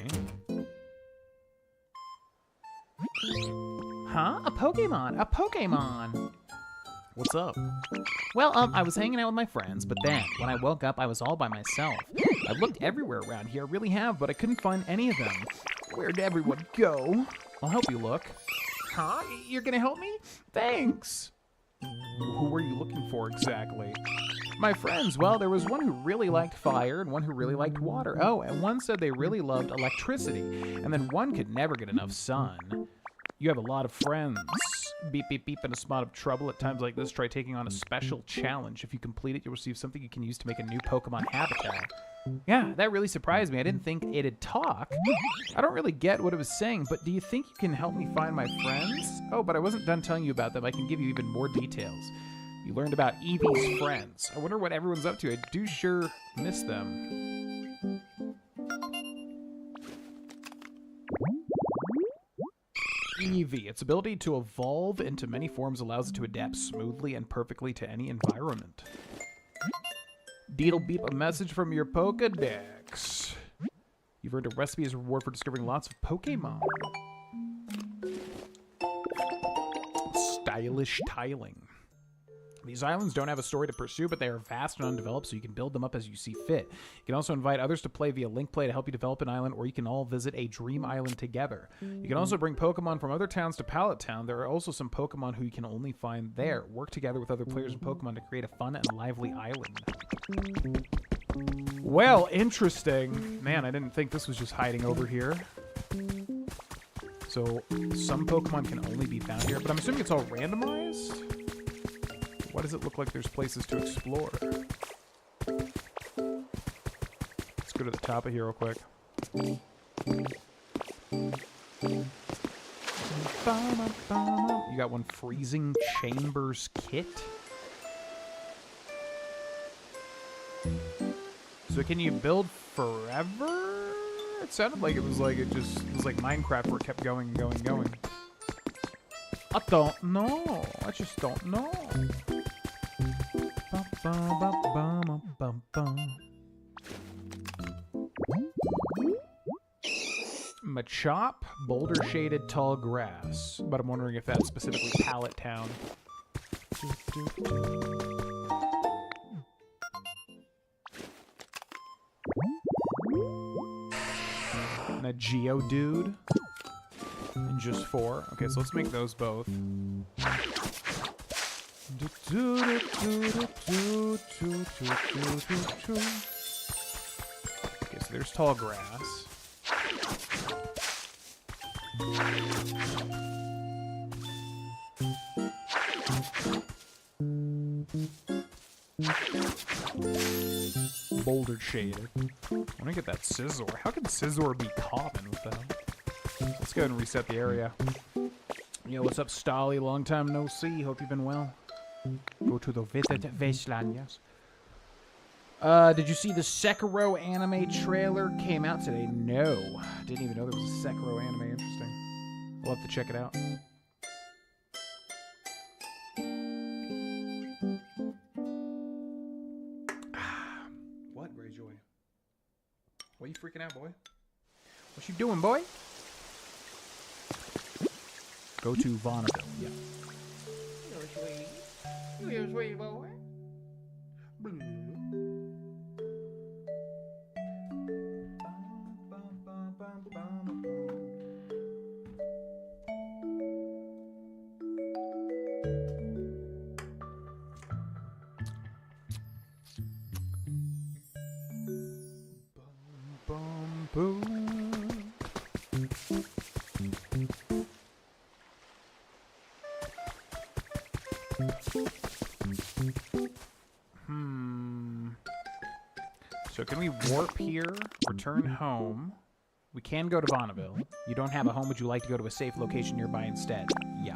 Huh? A Pokemon! A Pokemon! What's up? Well, I was hanging out with my friends, but then, when I woke up, I was all by myself. I looked everywhere around here, I really have, but I couldn't find any of them. Where'd everyone go? I'll help you look. Huh? You're gonna help me? Thanks! Who were you looking for exactly? My friends, well, there was one who really liked fire and one who really liked water. Oh, and one said they really loved electricity, and then one could never get enough sun. You have a lot of friends. Beep, beep, beep, in a spot of trouble. At times like this, try taking on a special challenge. If you complete it, you'll receive something you can use to make a new Pokemon habitat. Yeah, that really surprised me. I didn't think it'd talk. I don't really get what it was saying, but do you think you can help me find my friends? Oh, but I wasn't done telling you about them. I can give you even more details. You learned about Eevee's friends. I wonder what everyone's up to. I do sure miss them. Eevee. Its ability to evolve into many forms allows it to adapt smoothly and perfectly to any environment. Deedle beep, a message from your Pokedex. You've earned a recipe as a reward for discovering lots of Pokemon. Stylish tiling. These islands don't have a story to pursue, but they are vast and undeveloped, so you can build them up as you see fit. You can also invite others to play via link play to help you develop an island, or you can all visit a dream island together. You can also bring Pokemon from other towns to Pallet Town. There are also some Pokemon who you can only find there. Work together with other players and Pokemon to create a fun and lively island. Well, interesting. Man, I didn't think this was just hiding over here. So, some Pokemon can only be found here, but I'm assuming it's all randomized? Why does it look like there's places to explore? Let's go to the top of here real quick. You got one Freezing Chambers kit. So can you build forever? It sounded like it was like it was like Minecraft where it kept going and going and going. I don't know. I just don't know. Machop, boulder shaded tall grass. But I'm wondering if that's specifically Pallet Town. And a Geodude. And just 4. Okay, so let's make those both. Okay, so there's tall grass. Boulder shaded. I want to get that Scizor. How can Scizor be common with that? Let's go ahead and reset the area. Yo, what's up, Stolly? Long time no see. Hope you've been well. Go to the visit wasteland, yes. Did you see the Sekiro anime trailer? Came out today. No. Didn't even know there was a Sekiro anime. Interesting. We'll have to check it out. What, Greyjoy? What are you freaking out, boy? What you doing, boy? Go to Bonneville, yeah. You're sweet. You're sweet, boy. So can we warp here, return home? We can go to Bonneville. You don't have a home. Would you like to go to a safe location nearby instead? Yeah.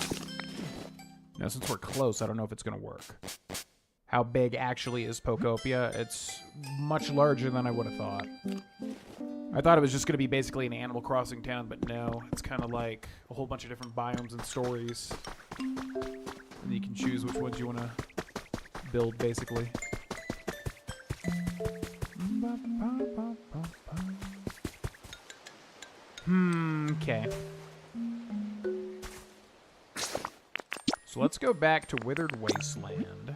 Now, since we're close, I don't know if it's going to work. How big actually is Pokopia? It's much larger than I would have thought. I thought it was just going to be basically an Animal Crossing town, but no. It's kind of like a whole bunch of different biomes and stories. And you can choose which ones you want to build, basically. Okay. So let's go back to Withered Wasteland.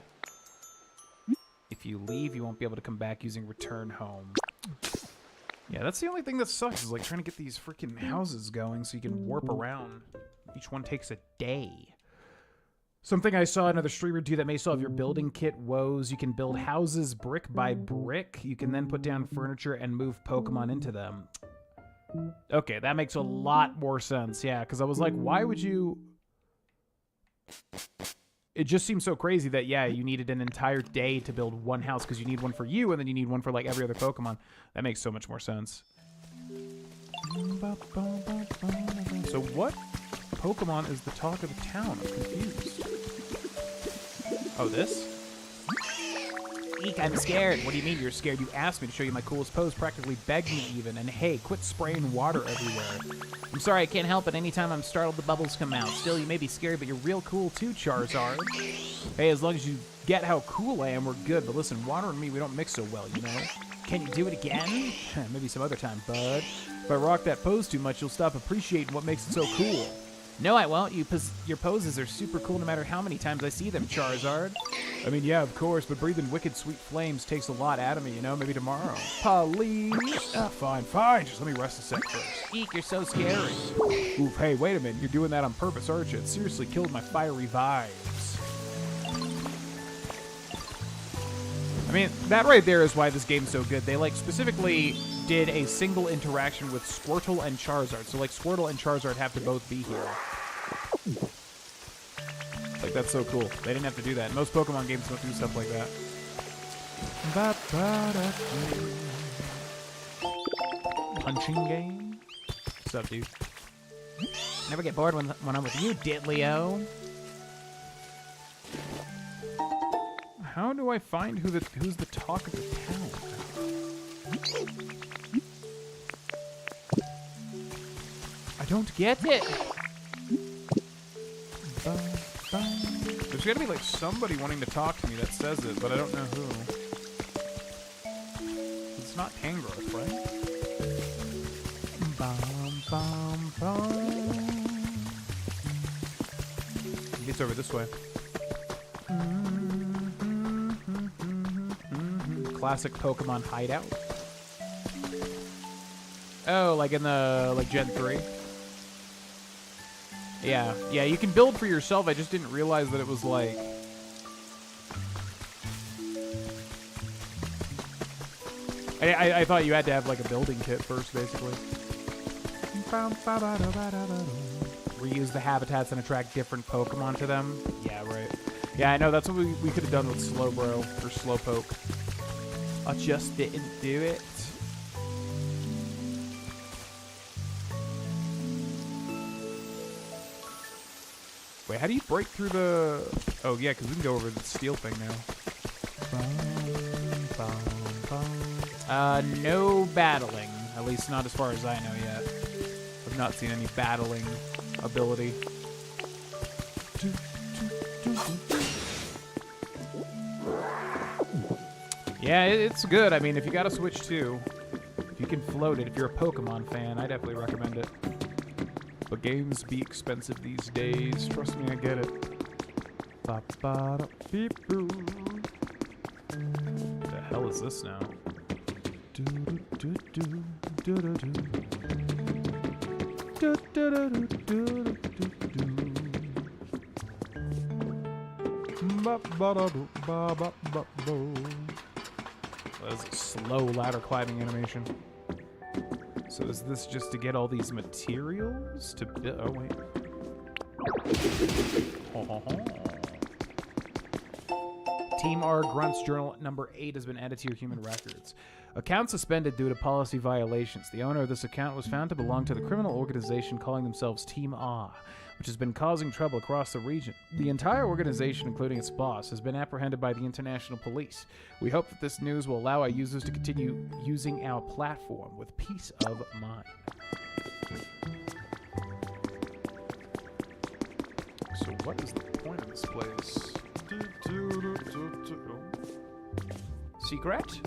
If you leave, you won't be able to come back using Return Home. Yeah, that's the only thing that sucks, is like trying to get these freaking houses going so you can warp around. Each one takes a day. Something I saw another streamer do that may solve your building kit woes. You can build houses brick by brick. You can then put down furniture and move Pokemon into them. Okay, that makes a lot more sense. Yeah, because I was like, why would you... It just seems so crazy that, yeah, you needed an entire day to build one house because you need one for you and then you need one for, like, every other Pokemon. That makes so much more sense. So what Pokemon is the talk of the town? I'm confused. Oh, this? Eek, I'm scared. What do you mean you're scared? You asked me to show you my coolest pose, practically begged me even. And hey, quit spraying water everywhere. I'm sorry, I can't help it. Anytime I'm startled, the bubbles come out. Still, you may be scary, but you're real cool too, Charizard. Hey, as long as you get how cool I am, we're good. But listen, water and me, we don't mix so well, you know? Can you do it again? Maybe some other time, bud. If I rock that pose too much, you'll stop appreciating what makes it so cool. No, I won't. Your poses are super cool no matter how many times I see them, Charizard. I mean, yeah, of course, but breathing wicked sweet flames takes a lot out of me, you know? Maybe tomorrow. Please? Fine. Just let me rest a sec first. Eek, you're so scary. Oof, hey, wait a minute. You're doing that on purpose, aren't you? It seriously killed my fiery vibes. I mean, that right there is why this game's so good. They, like, specifically did a single interaction with Squirtle and Charizard. So, like, Squirtle and Charizard have to both be here. Like, that's so cool. They didn't have to do that. Most Pokemon games don't do stuff like that. Punching game? What's up, dude? Never get bored when I'm with you, Ditlio. How do I find who's the talk of the town? I don't get it. There's gotta be like somebody wanting to talk to me that says it, but I don't know who. It's not Tangrowth, right? It's over this way. Classic Pokemon hideout. Oh, like in the Gen 3. Yeah, you can build for yourself. I just didn't realize that it was like... I thought you had to have like a building kit first, basically. Reuse the habitats and attract different Pokemon to them. Yeah, right. Yeah, I know. That's what we could have done with Slowbro or Slowpoke. I just didn't do it. Wait, how do you break through the... Oh, yeah, because we can go over the steel thing now. No battling. At least not as far as I know yet. I've not seen any battling ability. Yeah, it's good. I mean, if you got a Switch 2, if you can float it, if you're a Pokemon fan, I definitely recommend it. But games be expensive these days. Trust me, I get it. What the hell is this now? That's a slow ladder climbing animation. So is this just to get all these materials to build? Oh, wait. Team R Grunt's Journal number 8 has been added to your human records. Account suspended due to policy violations. The owner of this account was found to belong to the criminal organization calling themselves Team R, which has been causing trouble across the region. The entire organization, including its boss, has been apprehended by the international police. We hope that this news will allow our users to continue using our platform with peace of mind. So what is the point of this place? Secret?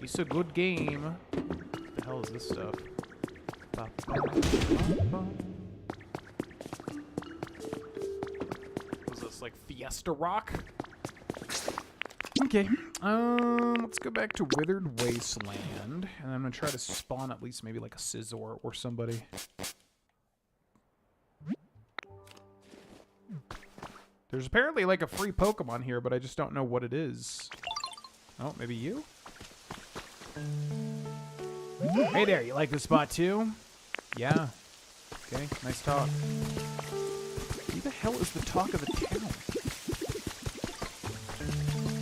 It's a good game. What the hell is this stuff? Was this like Fiesta Rock? Okay. Let's go back to Withered Wasteland, and I'm gonna try to spawn at least maybe like a Scizor or somebody. There's apparently like a free Pokemon here, but I just don't know what it is. Oh, maybe you? Hey there, you like this spot too? Yeah. Okay, nice talk. Who the hell is the talk of the town?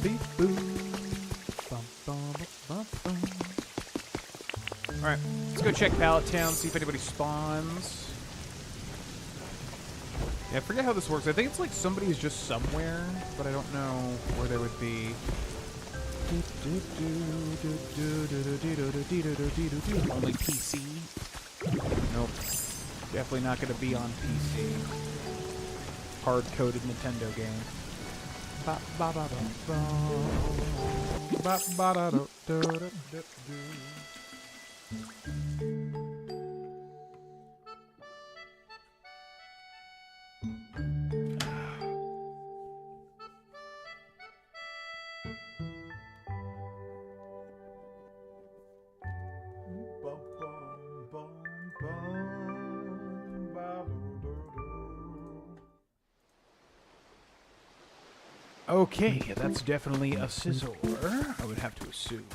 Beep boo. Alright, let's go check Pallet Town, see if anybody spawns. Yeah, I forget how this works. I think it's like somebody is just somewhere, but I don't know where they would be. Only PC? Nope. Definitely not going to be on PC. Hard-coded Nintendo game. Okay, that's definitely a Scizor, I would have to assume.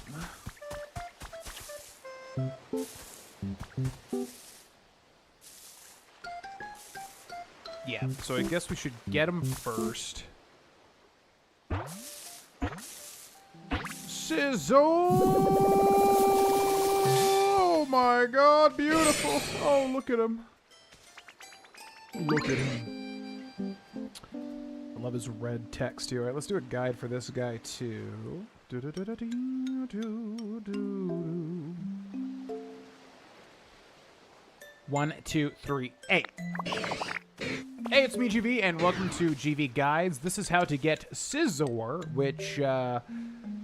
Yeah, so I guess we should get him first. Scizor! Oh my god, beautiful! Oh, look at him. Look at him. Love his red text here. All right, let's do a guide for this guy too. 1, 2, 3, 8. Hey, it's me, GV, and welcome to GV Guides. This is how to get Scizor, which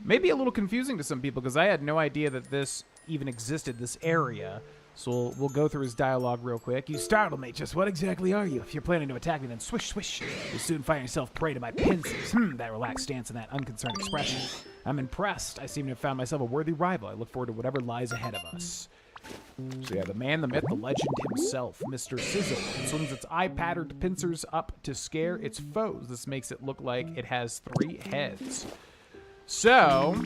may be a little confusing to some people because I had no idea that this even existed, this area. So we'll go through his dialogue real quick. You startle me. Just what exactly are you? If you're planning to attack me, then swish, swish. You'll soon find yourself prey to my pincers. That relaxed stance and that unconcerned expression. I'm impressed. I seem to have found myself a worthy rival. I look forward to whatever lies ahead of us. So yeah, the man, the myth, the legend himself, Mr. Scizor. It swings its eye-patterned pincers up to scare its foes. This makes it look like it has 3 heads. So,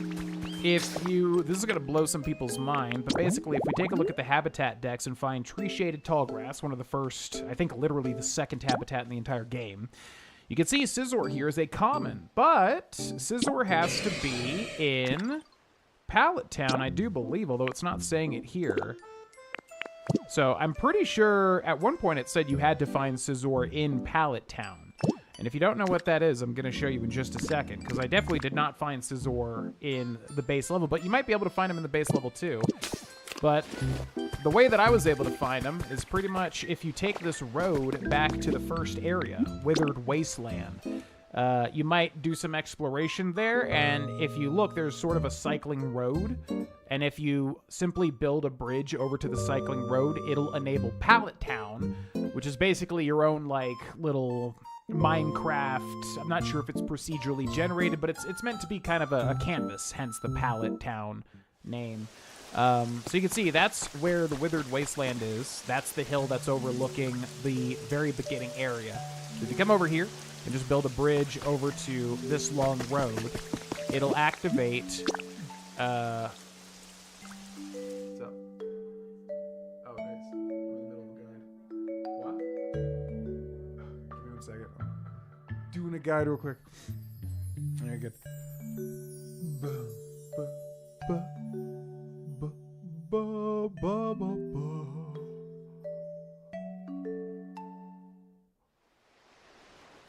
if you... This is going to blow some people's mind, but basically, if we take a look at the habitat decks and find tree-shaded tall grass, one of the first, I think literally the second habitat in the entire game, you can see Scizor here is a common, but Scizor has to be in Pallet Town, I do believe, although it's not saying it here. So, I'm pretty sure at one point it said you had to find Scizor in Pallet Town. And if you don't know what that is, I'm going to show you in just a second, because I definitely did not find Scizor in the base level, but you might be able to find him in the base level too. But the way that I was able to find him is pretty much if you take this road back to the first area, Withered Wasteland. You might do some exploration there, and if you look, there's sort of a cycling road, and if you simply build a bridge over to the cycling road, it'll enable Pallet Town, which is basically your own, like, little Minecraft. I'm not sure if it's procedurally generated, but it's meant to be kind of a canvas, hence the Pallet Town name. So you can see that's where the Withered Wasteland is. That's the hill that's overlooking the very beginning area. So if you come over here and just build a bridge over to this long road, it'll activate... What's up? Oh, nice. I'm in the middle of a guide. What? Give me 1 second. Doing a guide real quick. Very good.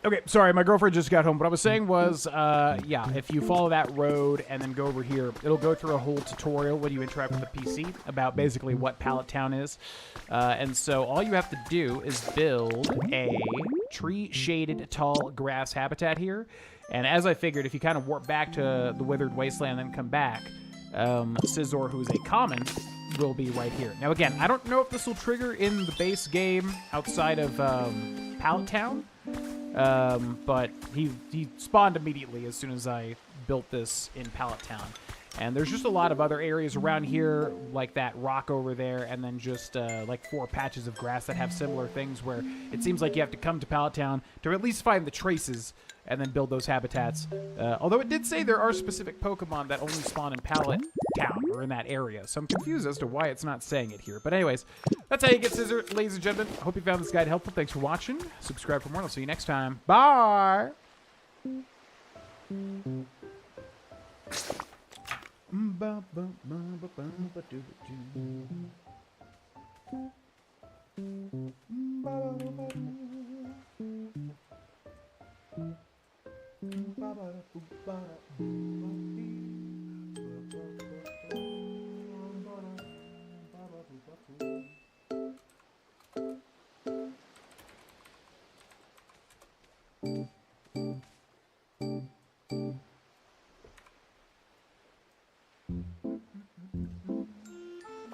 Okay, sorry, my girlfriend just got home. What I was saying was, yeah, if you follow that road and then go over here, it'll go through a whole tutorial when you interact with the PC about basically what Pallet Town is. And so all you have to do is build a tree-shaded tall grass habitat here. And as I figured, if you kind of warp back to the Withered Wasteland and then come back, Scizor, who is a common, will be right here. Now again, I don't know if this will trigger in the base game outside of Pallet Town. But he spawned immediately as soon as I built this in Pallet Town. And there's just a lot of other areas around here, like that rock over there, and then just like 4 patches of grass that have similar things where it seems like you have to come to Pallet Town to at least find the traces and then build those habitats. Although it did say there are specific Pokemon that only spawn in Pallet Town, or in that area. So I'm confused as to why it's not saying it here. But anyways, that's how you get Scizor, ladies and gentlemen. I hope you found this guide helpful. Thanks for watching. Subscribe for more, and I'll see you next time. Bye!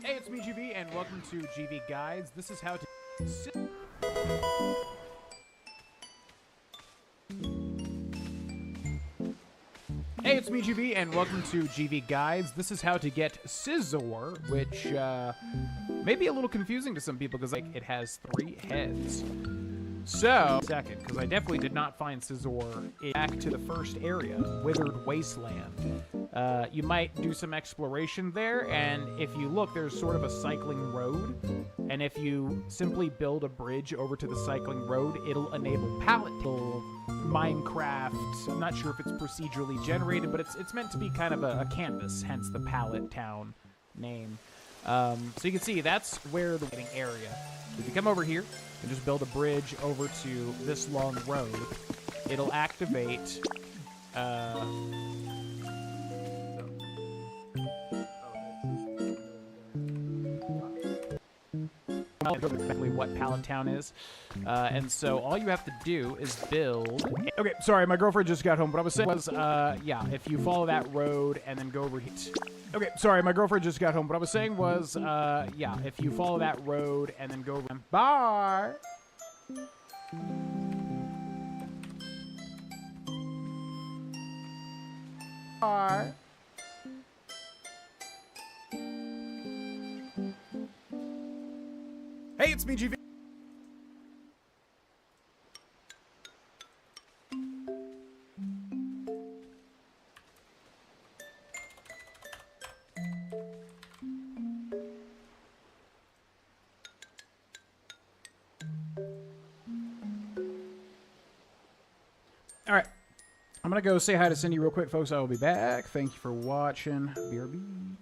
Hey, it's me, GV, and welcome to GV Guides. This is how to... Hey, it's me, GV, and welcome to GV Guides. This is how to get Scizor, which may be a little confusing to some people because like it has 3 heads. So, second, because I definitely did not find Scizor back to the first area, Withered Wasteland. You might do some exploration there, and if you look, there's sort of a cycling road, and if you simply build a bridge over to the cycling road, it'll enable Pallet Minecraft. I'm not sure if it's procedurally generated, but it's meant to be kind of a canvas, hence the Pallet Town name. So you can see that's where the waiting area. If you come over here and just build a bridge over to this long road, it'll activate. Exactly what Pallet Town is, and so all you have to do is build. Okay, sorry, my girlfriend just got home. What I was saying was, yeah, if you follow that road and then go over here. Okay, sorry, my girlfriend just got home. What I was saying was, yeah, if you follow that road and then go over. Bye. Bye. Hey, it's me, GV. All right. I'm going to go say hi to Cindy real quick, folks. I will be back. Thank you for watching. BRB.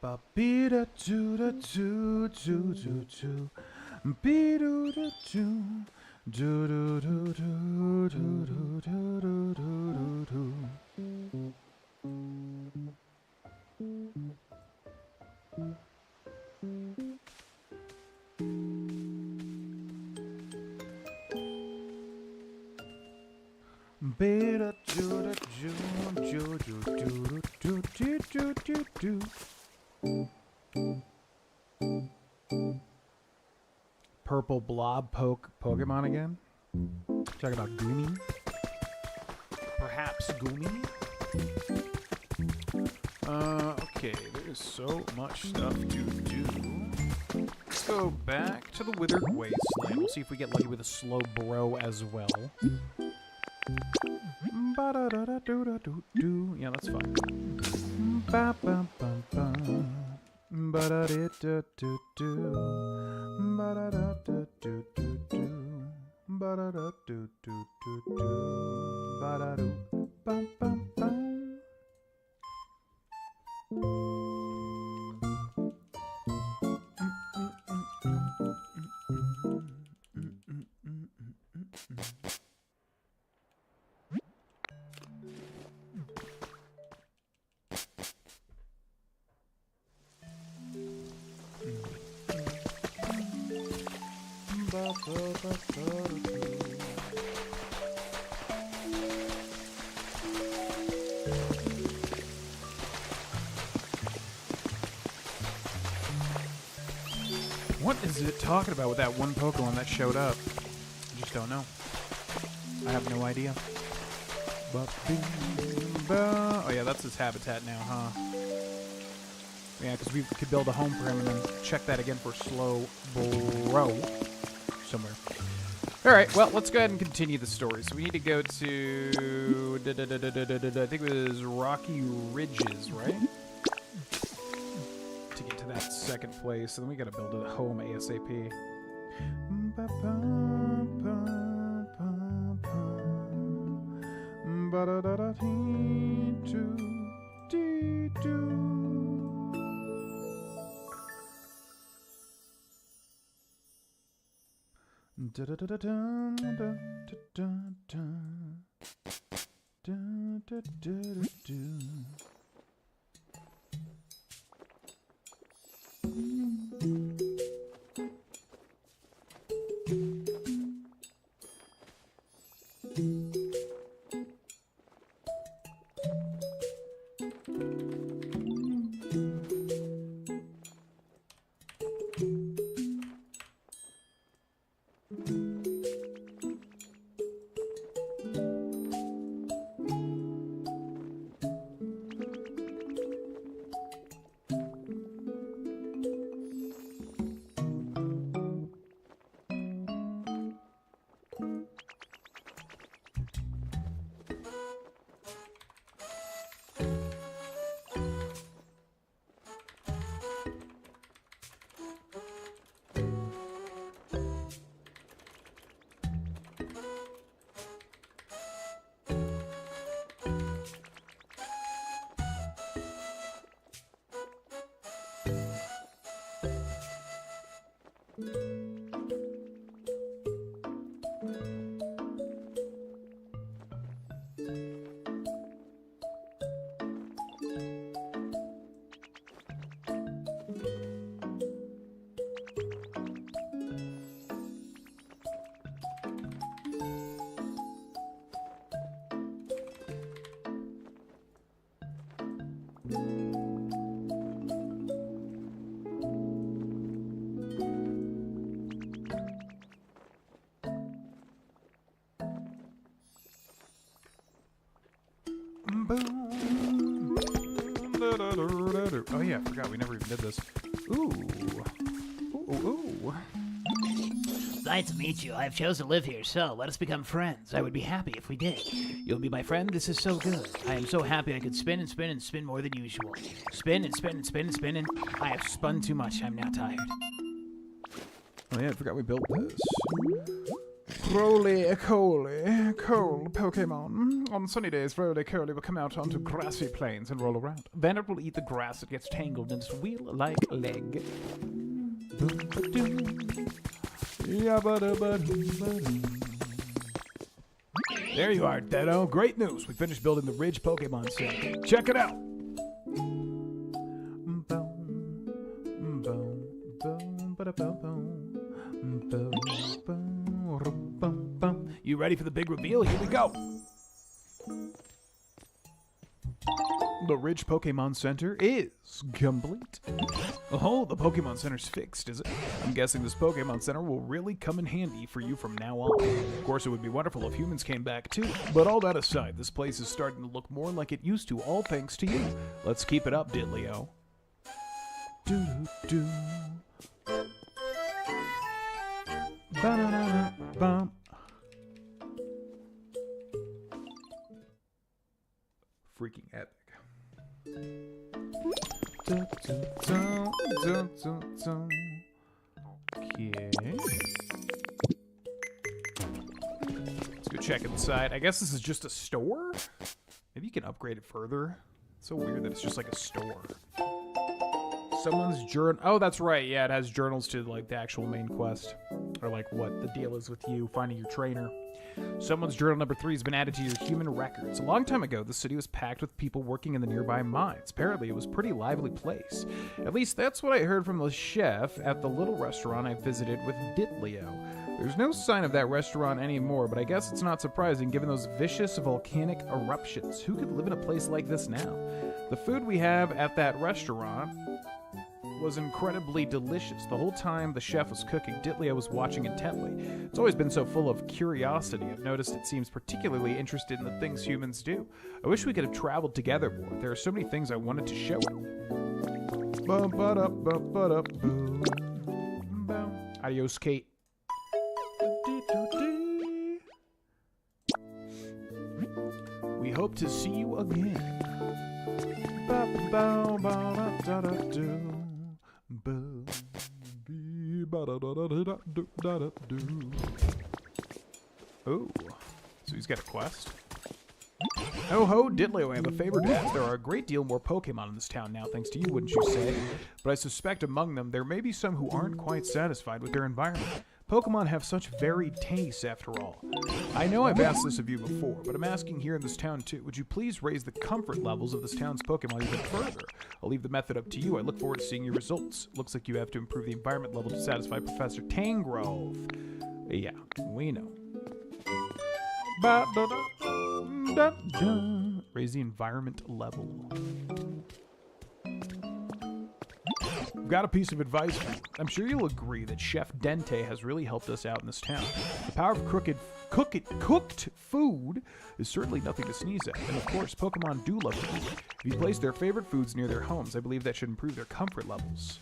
Ba be da do da do do do do, be do da do do do do do do do do do do. Be da do da do do do do do do do do. Purple blob Pokemon again? Talking about Goomy? Perhaps Goomy? Okay, there's so much stuff to do. Let's go back to the Withered Wasteland. We'll see if we get lucky with a slow bro as well. Ba-da-da-da-do-da-do-do. Yeah, that's fine. Ba-ba-ba-ba. Ba-da-da-da-do-do. Ba-da-da-da-do-do-do. Ba-da-da-do-do-do-do. Ba-da-do. Bum-bum. What is it talking about with that one Pokemon that showed up? I just don't know. I have no idea. Oh yeah, that's his habitat now, huh? Yeah, because we could build a home for him and then check that again for slow bro somewhere. Alright, well, let's go ahead and continue the story. So we need to go to... I think it was Rocky Ridges, right? To get to that second place. And then we gotta build a home ASAP. Oh yeah, I forgot we never even did this. Ooh. Ooh. Nice to meet you. I have chosen to live here, so let us become friends. I would be happy if we did. You'll be my friend. This is so good. I am so happy I could spin and spin and spin more than usual. Spin and spin and spin and spin and I have spun too much. I'm now tired. Oh yeah, I forgot we built this. Roly cold Pokemon. On sunny days, Roly Curly will come out onto grassy plains and roll around. Then it will eat the grass that gets tangled in its wheel-like leg. There you are, Dedo. Great news. We finished building the Ridge Pokemon Center. Check it out. You ready for the big reveal? Here we go. The Ridge Pokemon Center is complete. Oh, the Pokemon Center's fixed, is it? I'm guessing this Pokemon Center will really come in handy for you from now on. Of course, it would be wonderful if humans came back too. But all that aside, this place is starting to look more like it used to, all thanks to you. Let's keep it up, Diddley-o. Do-do-do. Ba-da-da-da-bum. Freaking epic. Okay. Let's go check inside. I guess this is just a store? Maybe you can upgrade it further. It's so weird that it's just like a store. Someone's journal. Oh, that's right. Yeah, it has journals to like the actual main quest. or like what the deal is with you finding your trainer. Someone's journal number 3 has been added to your human records. A long time ago, the city was packed with people working in the nearby mines. Apparently, it was a pretty lively place. At least that's what I heard from the chef at the little restaurant I visited with Ditlio. There's no sign of that restaurant anymore, but I guess it's not surprising given those vicious volcanic eruptions. Who could live in a place like this now? The food we have at that restaurant was incredibly delicious. The whole time the chef was cooking, Ditlio was watching intently. It's always been so full of curiosity. I've noticed it seems particularly interested in the things humans do. I wish we could have traveled together more. There are so many things I wanted to show it. Adios, Kate. We hope to see you again. Oh, so he's got a quest. Oh ho, Ditlio, I have a favor to ask. There are a great deal more Pokemon in this town now, thanks to you, wouldn't you say? But I suspect among them, there may be some who aren't quite satisfied with their environment. Pokemon have such varied tastes, after all. I know I've asked this of you before, but I'm asking here in this town too. Would you please raise the comfort levels of this town's Pokemon even further? I'll leave the method up to you. I look forward to seeing your results. Looks like you have to improve the environment level to satisfy Professor Tangrove. Yeah, we know. Raise the environment level. I've got a piece of advice for you. I'm sure you'll agree that Chef Dente has really helped us out in this town. The power of cooked food is certainly nothing to sneeze at. And of course, Pokemon do love to eat. If you place their favorite foods near their homes, I believe that should improve their comfort levels.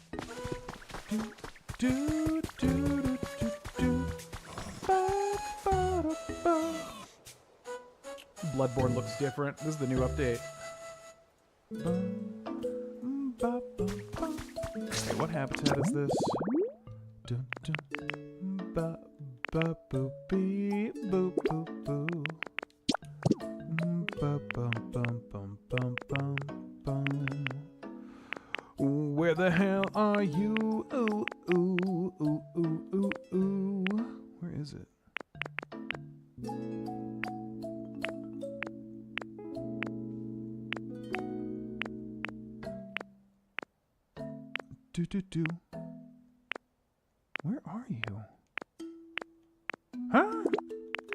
Bloodborne looks different. This is the new update. Okay, what habitat is this? Dun, dun, ba, ba, boo, bee, boo, boo, boo. Ba, bum, bum, bum, bum, bum, bum. Where the hell are you? Ooh, ooh, ooh, ooh, ooh, ooh. Where is it? Do. Where are you? Huh?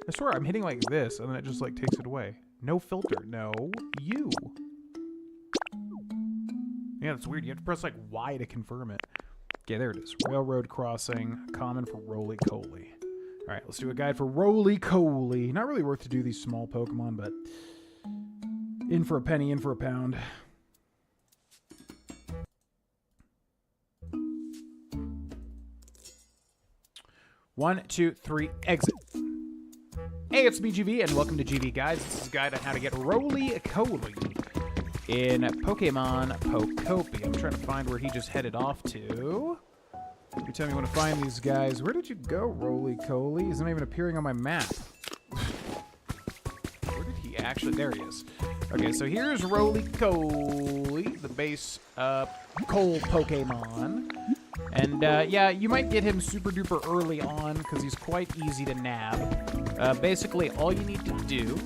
I swear I'm hitting like this and then it just like takes it away. No filter. No. You. Yeah, that's weird. You have to press like Y to confirm it. Okay, there it is. Railroad crossing. Common for roly-coly. Alright, let's do a guide for roly-coly. Not really worth to do these small Pokemon, but in for a penny, in for a pound. One, two, three, exit. Hey, it's me, GV, and welcome to GV Guides. This is a guide on how to get roly-coly in Pokemon Pokopia. I'm trying to find where he just headed off to. You tell me when to find these guys. Where did you go, roly-coly? He's not even appearing on my map. Where did he actually... There he is. Okay, so here's roly-coly, the base coal Pokemon. And, yeah, you might get him super duper early on because he's quite easy to nab. Basically, all you need to do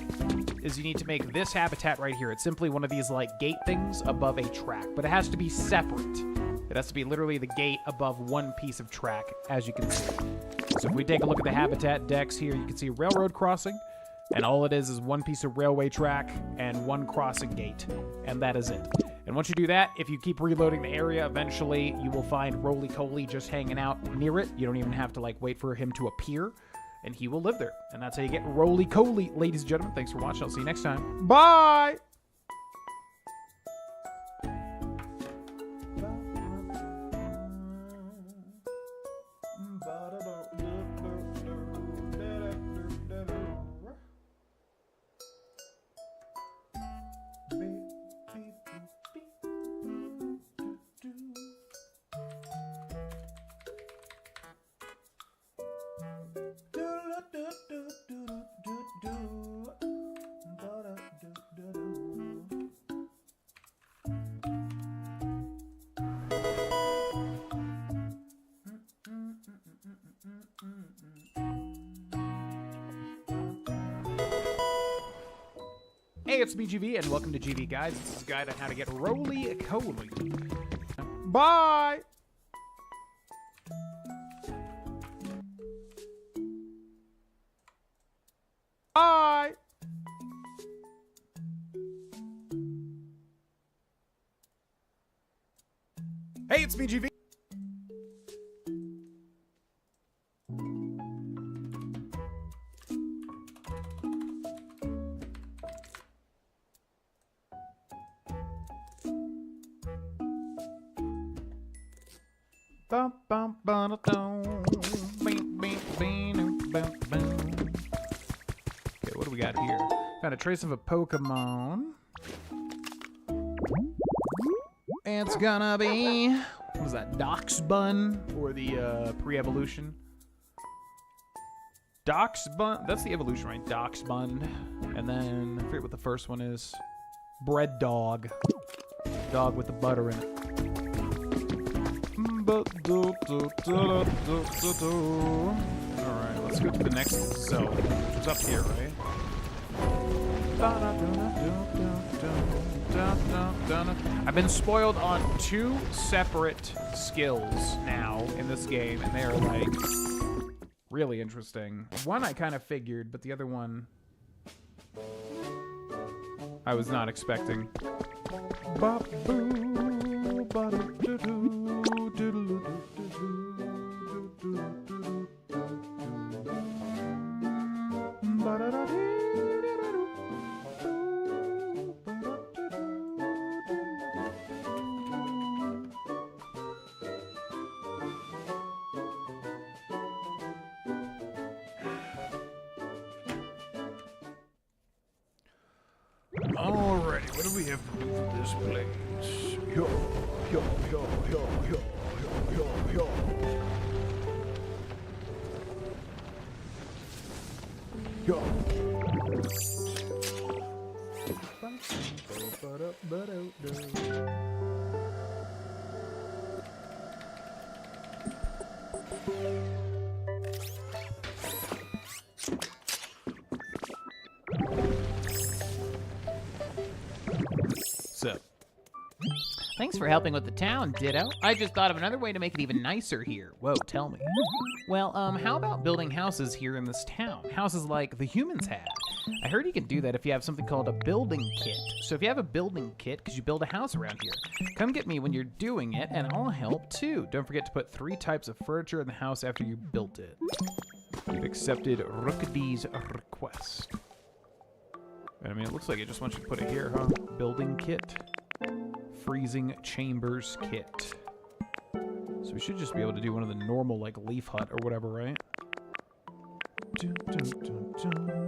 is you need to make this habitat right here. It's simply one of these, like, gate things above a track, but it has to be separate. It has to be literally the gate above one piece of track, as you can see. So if we take a look at the habitat decks here, you can see a railroad crossing, and all it is one piece of railway track and one crossing gate, and that is it. And once you do that, if you keep reloading the area, eventually you will find roly-coly just hanging out near it. You don't even have to, like, wait for him to appear, and he will live there. And that's how you get roly-coly. Ladies and gentlemen, thanks for watching. I'll see you next time. Bye! Do Hey, it's me, GV, and welcome to GV Guides. This is a guide on how to get roly-coly. Bye! Bye! Hey, it's me, GV. Bum, bum, bum, dum. Bing, bing, bing, bum, bum. Okay, what do we got here? Found a trace of a Pokemon. It's gonna be, what is that, Doxbun, or the pre-evolution? Doxbun, that's the evolution, right? Doxbun. And then, I forget what the first one is. Bread Dog. Dog with the butter in it. Alright, let's go to the next zone, which is up here, right? I've been spoiled on 2 separate skills now in this game, and they are, like, really interesting. One I kind of figured, but the other one I was not expecting. Alrighty, what do we have to do for this place? Yo, yo, yo, yo, yo, yo, yo, yo. Yo. So, Thanks for helping with the town, Ditto. I just thought of another way to make it even nicer here. Whoa, tell me. Well, how about building houses here in this town? Houses like the humans had. I heard you can do that if you have something called a building kit. So if you have a building kit, could you build a house around here? Come get me when you're doing it, and I'll help too. Don't forget to put 3 types of furniture in the house after you built it. You've accepted Rookie's request. I mean, it looks like it just wants you to put it here, huh? Building kit. Freezing chambers kit. So we should just be able to do one of the normal, like, leaf hut or whatever, right? Dun, dun, dun, dun.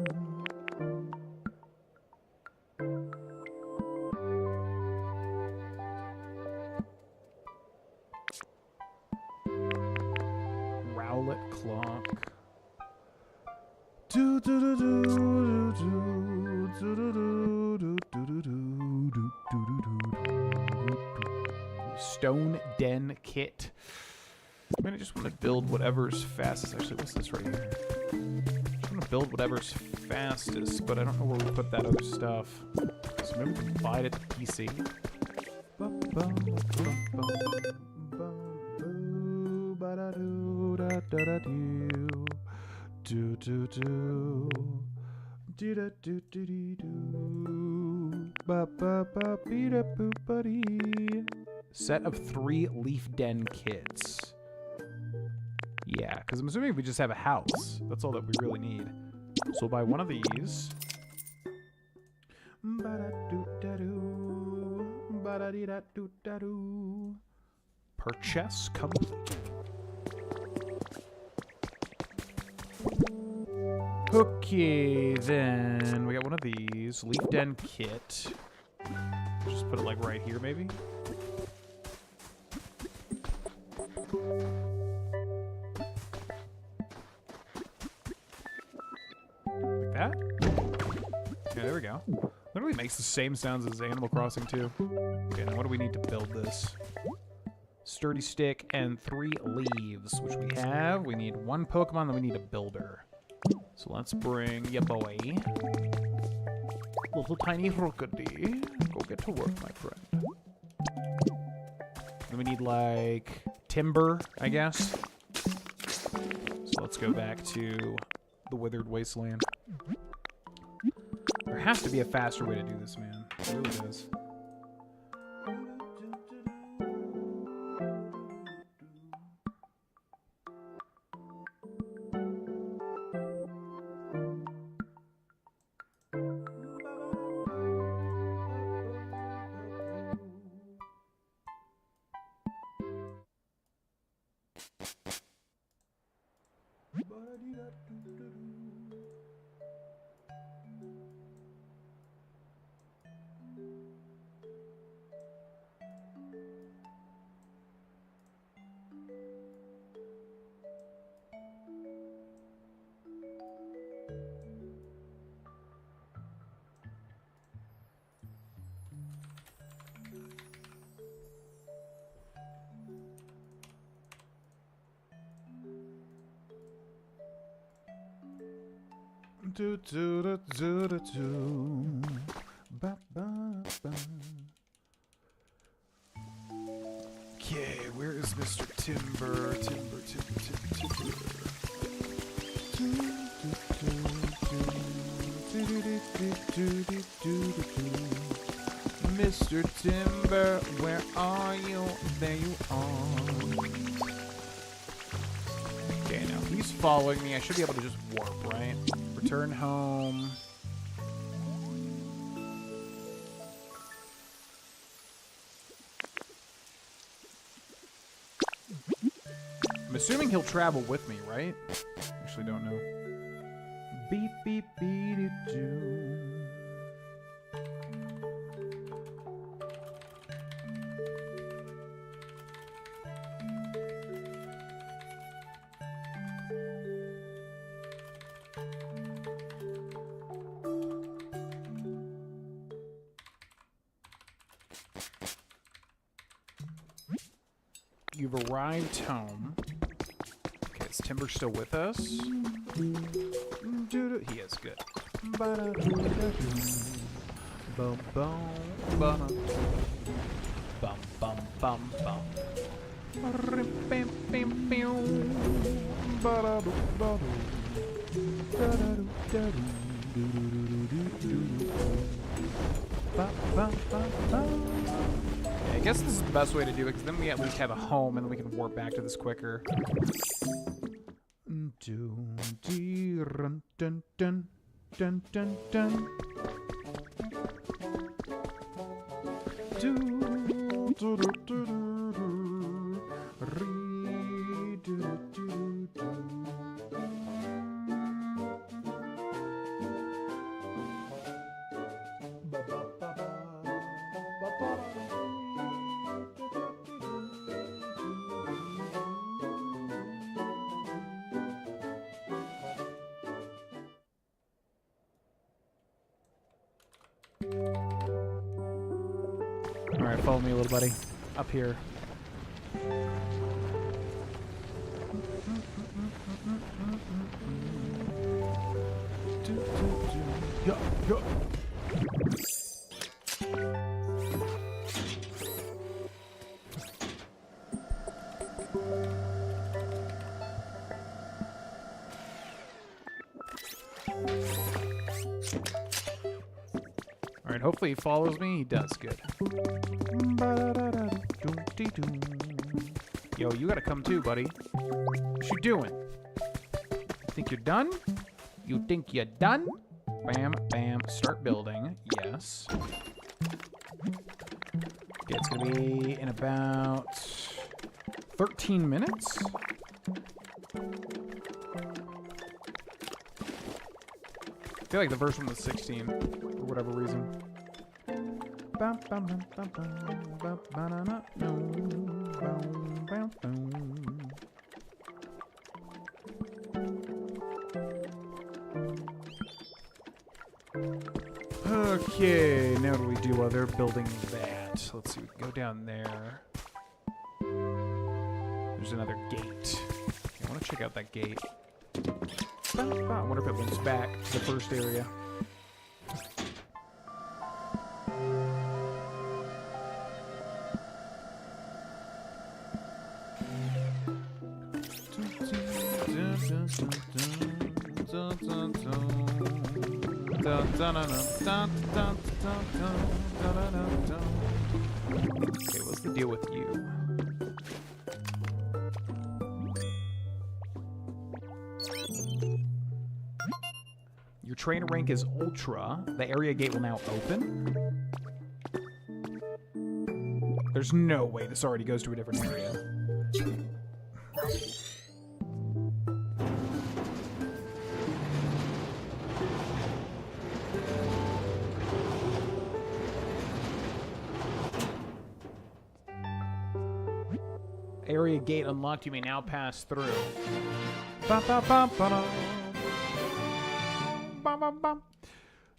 Rowlet clock. Do, do, do, do, do, do, do, do, do, do, do, do, do, do. Stone Den Kit. I mean, I just want to build whatever's fastest. Actually, what's this right here? I just want to build whatever's fastest, but I don't know where we put that other stuff. So maybe we can buy it at the PC. Do do do. Do da do do do do. Ba ba ba be da boo buddy. Set of 3 leaf den kits. Yeah, because I'm assuming we just have a house. That's all that we really need. So we'll buy one of these. Purchase complete. Okay, then we got one of these. Leaf Den kit. Just put it like right here, maybe. Like that? Yeah, there we go. Literally makes the same sounds as Animal Crossing 2. Okay, now what do we need to build this? sturdy stick, and 3 leaves, which we have. We need 1 Pokemon, then we need a builder. So let's bring ya boy. Little tiny Rookity. Go get to work, my friend. Then we need, like, timber, I guess. So let's go back to the Withered Wasteland. There has to be a faster way to do this, man. There really is. Do, do, do, do, do, do. Ba, ba, ba. Okay, where is Mr. Timber? Timber, timber, timber, timber. Mr. Timber, where are you? There you are. Okay, now he's following me. I should be able to just warp, right? Return home. I'm assuming he'll travel with me, right? Actually, don't know. Beep, beep, beep, doo. You've arrived home. Okay, is Timber still with us? He is good. Bum bum bum bum bum bum bum. I guess this is the best way to do it, because then we at least have a home, and then we can warp back to this quicker. Alright, follow me a little, buddy. Up here. Yeah, yeah. Alright, hopefully he follows me. He does. Good. Yo, you gotta come too, buddy. What you doing? Think you're done? You think you're done? Bam, bam. Start building. Yes. Okay, it's gonna be in about 13 minutes. I feel like the first one was 16 for whatever reason. Okay, now what do we do while they're building that? Let's see, we can go down there. There's another gate. I want to check out that gate. I wonder if it links back to the first area. Okay, what's the deal with you? Your trainer rank is Ultra. The area gate will now open. There's no way this already goes to a different area. Area gate unlocked. You may now pass through.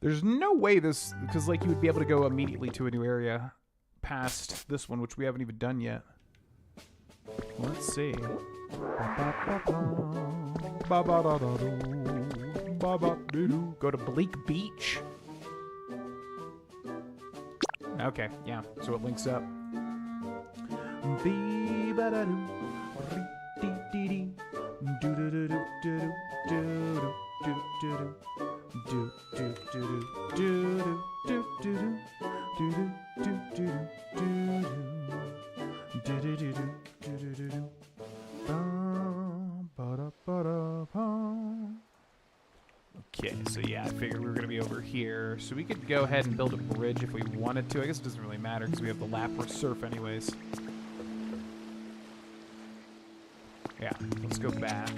There's no way this, because like you would be able to go immediately to a new area past this one, which we haven't even done yet. Let's see. Go to Bleak Beach. Okay, yeah, so it links up. Okay, so yeah, I figured we were going to be over here. So we could go ahead and build a bridge if we wanted to. I guess it doesn't really matter because we have the Lapras Surf anyways. Yeah, let's go back.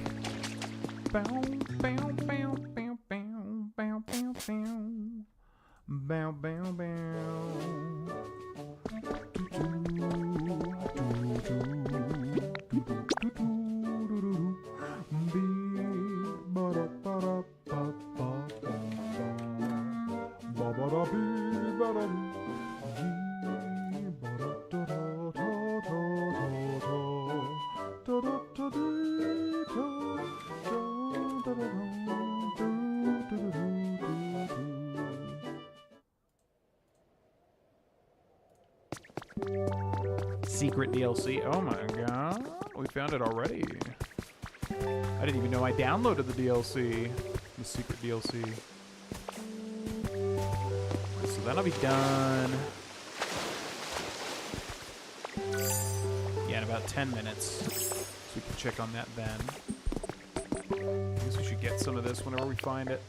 Secret DLC. Oh my god. We found it already. I didn't even know I downloaded the DLC. The secret DLC. So that'll be done. Yeah, in about 10 minutes. So we can check on that then. I guess we should get some of this whenever we find it.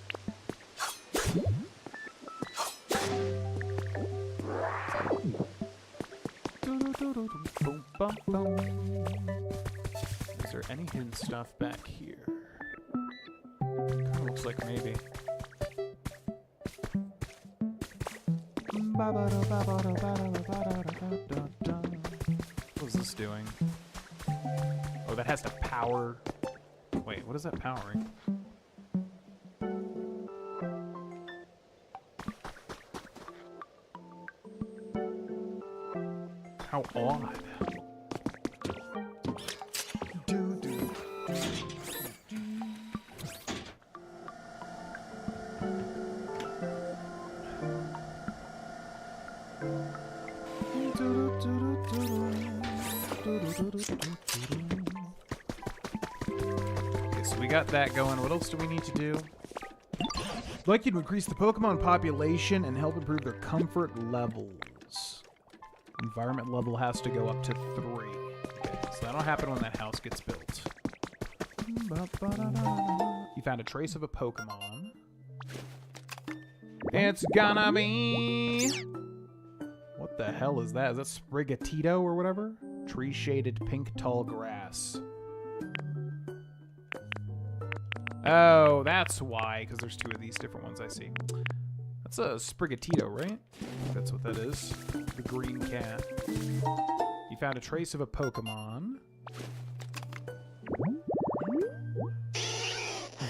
Is there any hidden stuff back here? Kinda looks like maybe. What is this doing? Oh, that has to power. Wait, what is that powering? How odd. Okay, so we got that going. What else do we need to do? I'd like you to increase the Pokemon population and help improve their comfort levels. Environment level has to go up to 3. Okay, so that'll happen when that house gets built. You found a trace of a Pokemon. It's gonna be... What the hell is that? Is that Sprigatito or whatever? Tree-shaded pink tall grass. Oh, that's why, because there's 2 of these different ones I see. That's a Sprigatito, right? I think that's what that is. The green cat. You found a trace of a Pokemon.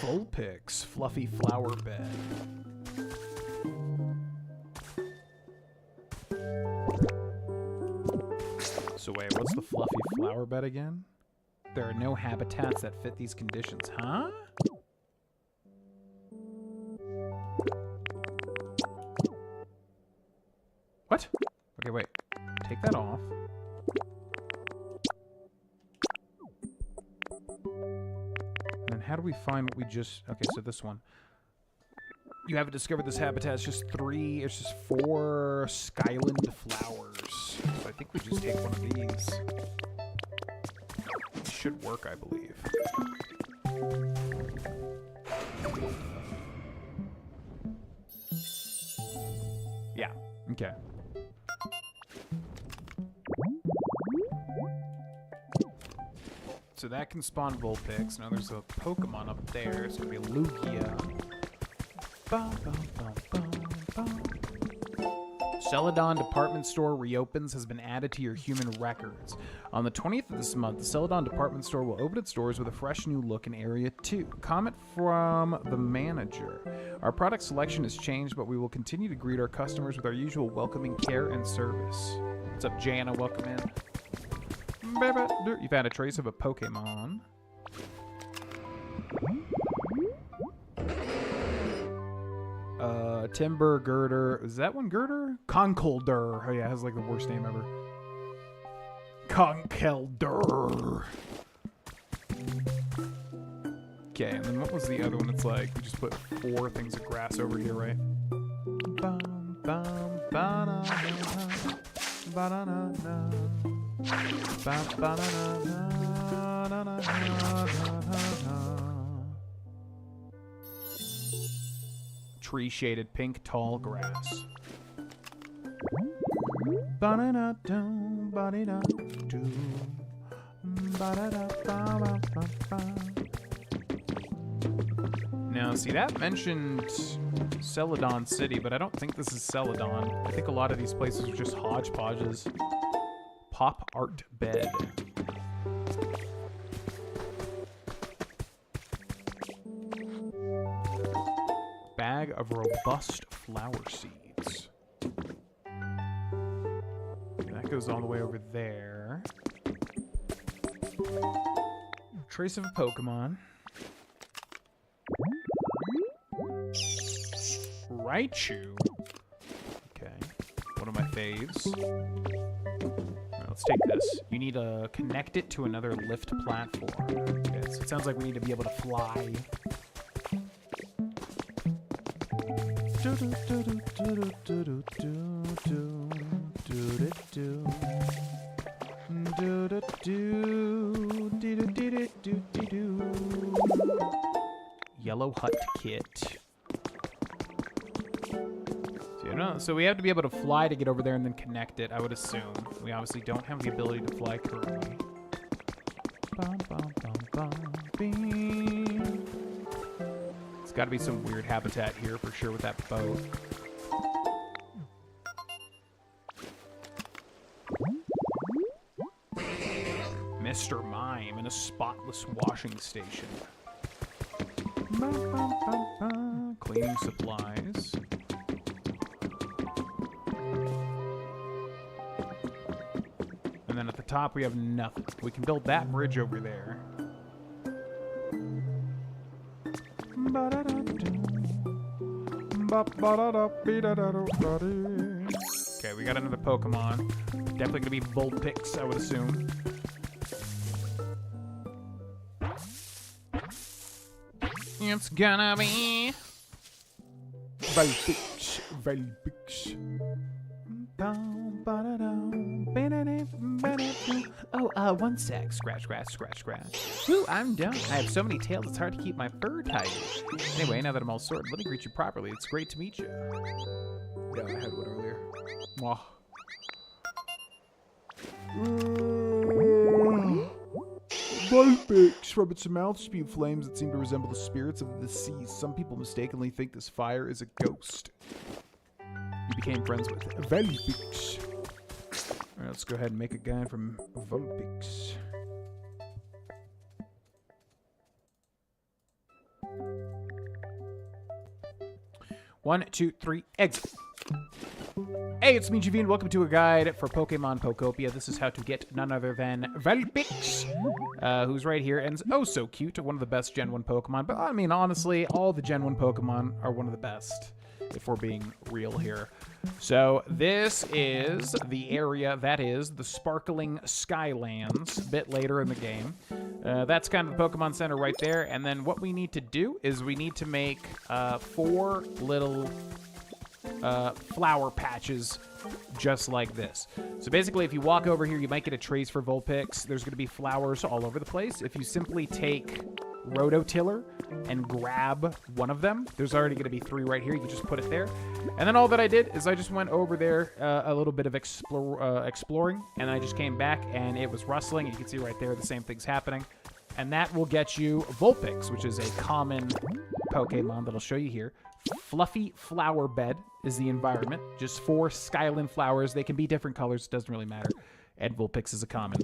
Vulpix, fluffy flower bed. So wait, what's the fluffy flower bed again? There are no habitats that fit these conditions, huh? What? Okay, wait. Take that off. And then how do we find what we just... Okay, so this one. You haven't discovered this habitat. It's just 4 Skyland flowers. So I think we just take one of these. It should work, I believe. Yeah, okay. So that can spawn Vulpix. Now there's a Pokemon up there. It's gonna be a Lugia. Bum, bum, bum, bum, bum. Celadon Department Store reopens, has been added to your human records. On the 20th of this month, the Celadon Department Store will open its doors with a fresh new look in Area 2. Comment from the manager. Our product selection has changed, but we will continue to greet our customers with our usual welcoming care and service. What's up, Jana? Welcome in. You found a trace of a Pokemon. Timber Girder. Is that one Girder? Conkeldurr. Oh yeah, it has like the worst name ever. Conkeldurr. Okay, and then what was the other one? It's like we just put 4 things of grass over here, right? Bum, bum, ba-da, ba-da-da-da. Tree shaded pink tall grass. Now, see, that mentioned Celadon City, but I don't think this is Celadon. I think a lot of these places are just hodgepodges. Pop art bed. Bag of robust flower seeds. That goes all the way over there. Trace of a Pokemon. Raichu. Okay. One of my faves. Let's take this. You need to connect it to another lift platform. Okay, so it sounds like we need to be able to fly. Yellow Hut Kit. So we have to be able to fly to get over there and then connect it, I would assume. We obviously don't have the ability to fly currently. It's got to be some weird habitat here for sure with that boat. Mr. Mime in a spotless washing station. Cleaning supplies. And then at the top we have nothing. We can build that bridge over there. Okay, we got another Pokemon. Definitely gonna be Vulpix, I would assume. It's gonna be Vulpix, Vulpix. Oh, one sec. Scratch, scratch, scratch, scratch. Woo, I'm done. I have so many tails, it's hard to keep my fur tidy. Anyway, now that I'm all sorted, let me greet you properly. It's great to meet you. Yeah, I had one earlier. Mwah. Vulpix! From its mouth spew flames that seem to resemble the spirits of the seas. Some people mistakenly think this fire is a ghost. You became friends with Vulpix. Alright, let's go ahead and make a guy from Vulpix. One, two, three, exit. Hey, it's me, Javine. Welcome to a guide for Pokemon Pokopia. This is how to get none other than Vulpix. who's right here, and is oh so cute, one of the best Gen 1 Pokemon. But I mean, honestly, all the Gen 1 Pokemon are one of the best, if we're being real here. So this is the area that is the Sparkling Skylands, a bit later in the game. That's kind of the Pokemon Center right there, and then what we need to do is we need to make 4 little flower patches just like this. So basically, if you walk over here, you might get a trace for Vulpix. There's going to be flowers all over the place. If you simply take Rototiller and grab one of them, there's already going to be 3 right here. You can just put it there. And then all that I did is I just went over there a little bit of exploring, and I just came back, and it was rustling. You can see right there the same thing's happening. And that will get you Vulpix, which is a common Pokemon that I'll show you here. Fluffy Flower Bed is the environment. Just 4 Skyland flowers. They can be different colors. Doesn't really matter. And Vulpix is a common.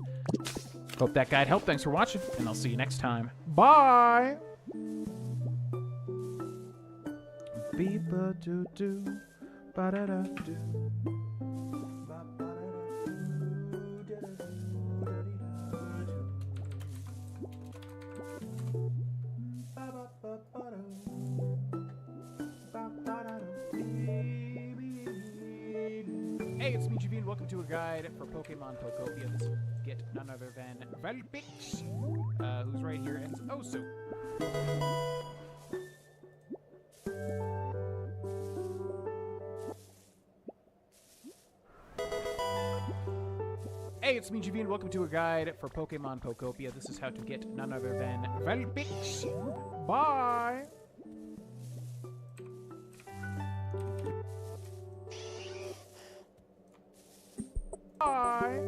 Hope that guide helped. Thanks for watching, and I'll see you next time. Bye! Beep-a-doo-doo, ba-da-da-doo. Hey, it's me, Javine. Welcome to a guide for Pokemon Pokopia. This will get none other than Vulpix, who's right here, and it's oh so. Hey, it's me, Javine. Welcome to a guide for Pokemon Pokopia. This is how to get none other than Vulpix. Bye! Bye!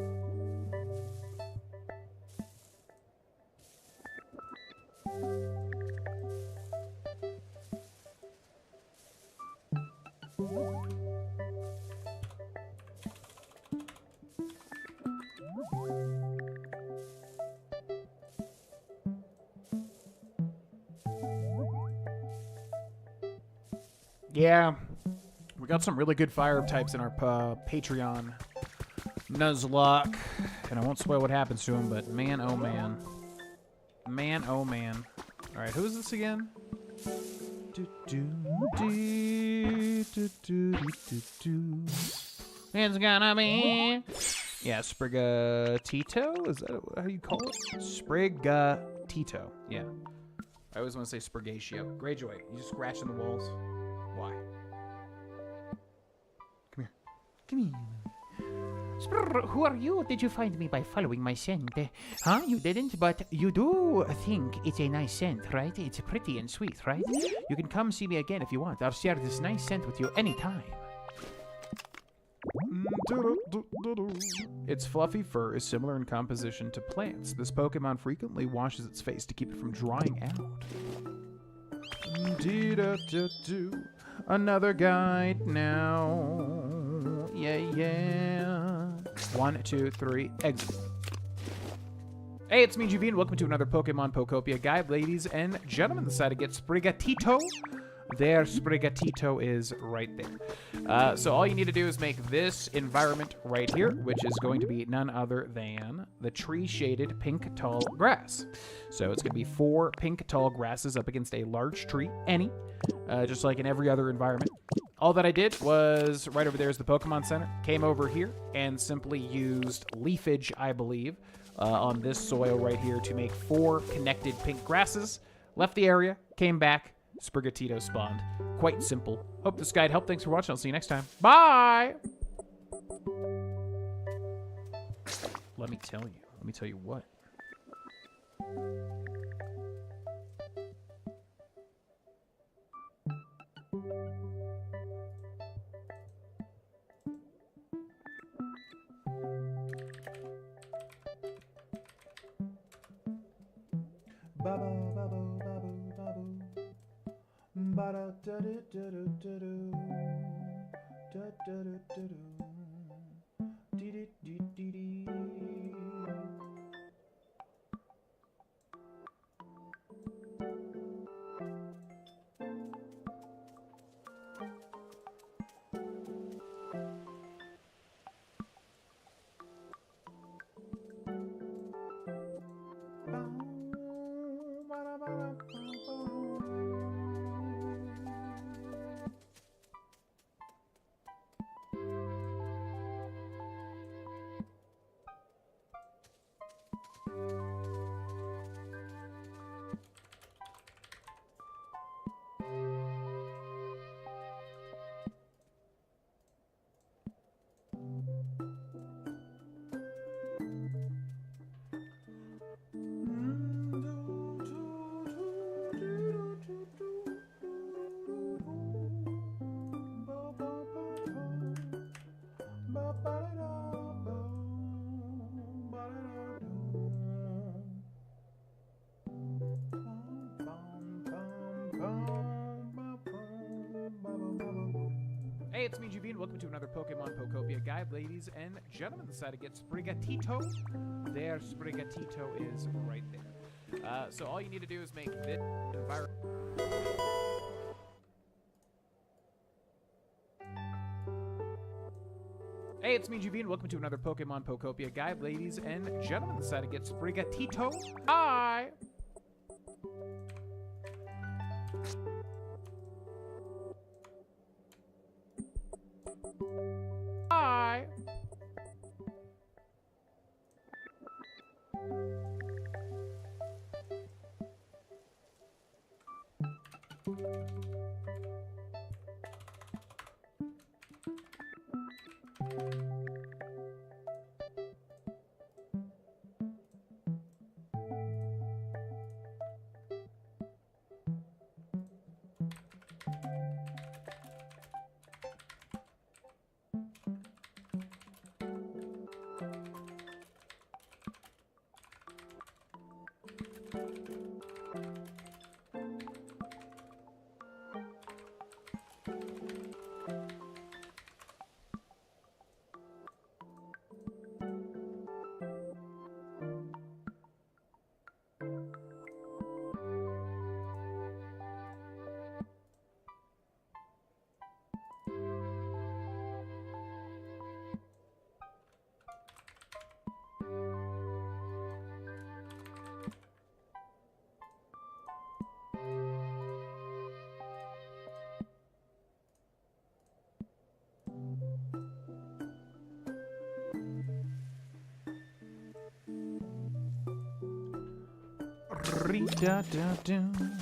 Yeah, we got some really good fire types in our Patreon. Nuzlocke, and I won't spoil what happens to him, but man, oh man. Man, oh man. Alright, who is this again? It's gonna be... Yeah, Sprigatito? Is that how you call it? Sprigatito. Yeah. I always want to say Sprigatio. Greyjoy, you just scratching the walls. Why? Come here. Come here. Who are you? Did you find me by following my scent? Huh? You didn't, but you do think it's a nice scent, right? It's pretty and sweet, right? You can come see me again if you want. I'll share this nice scent with you anytime. Its fluffy fur is similar in composition to plants. This Pokemon frequently washes its face to keep it from drying out. Another guide now. Yeah, yeah. 1, 2, 3, exit. Hey, it's me, Javine. Welcome to another Pokemon Pokopia guide, ladies and gentlemen. Decided to get Sprigatito. There, Sprigatito is right there. So all you need to do is make this environment right here, which is going to be none other than the tree-shaded pink tall grass. So it's going to be 4 pink tall grasses up against a large tree, any, just like in every other environment. All that I did was, right over there is the Pokemon Center, came over here and simply used leafage, I believe, on this soil right here to make 4 connected pink grasses, left the area, came back, Sprigatito spawned. Quite simple. Hope this guide helped. Thanks for watching. I'll see you next time. Bye! Let me tell you what. Hey, it's me, Juvine. Welcome to another Pokemon Pokopia guide. Ladies and gentlemen, decided to get Sprigatito. There, Sprigatito is right there. So all you need to do is make this environment. Hey, it's me, Juvine. Welcome to another Pokemon Pokopia guide. Ladies and gentlemen, decided to get Sprigatito. Hi! Hi!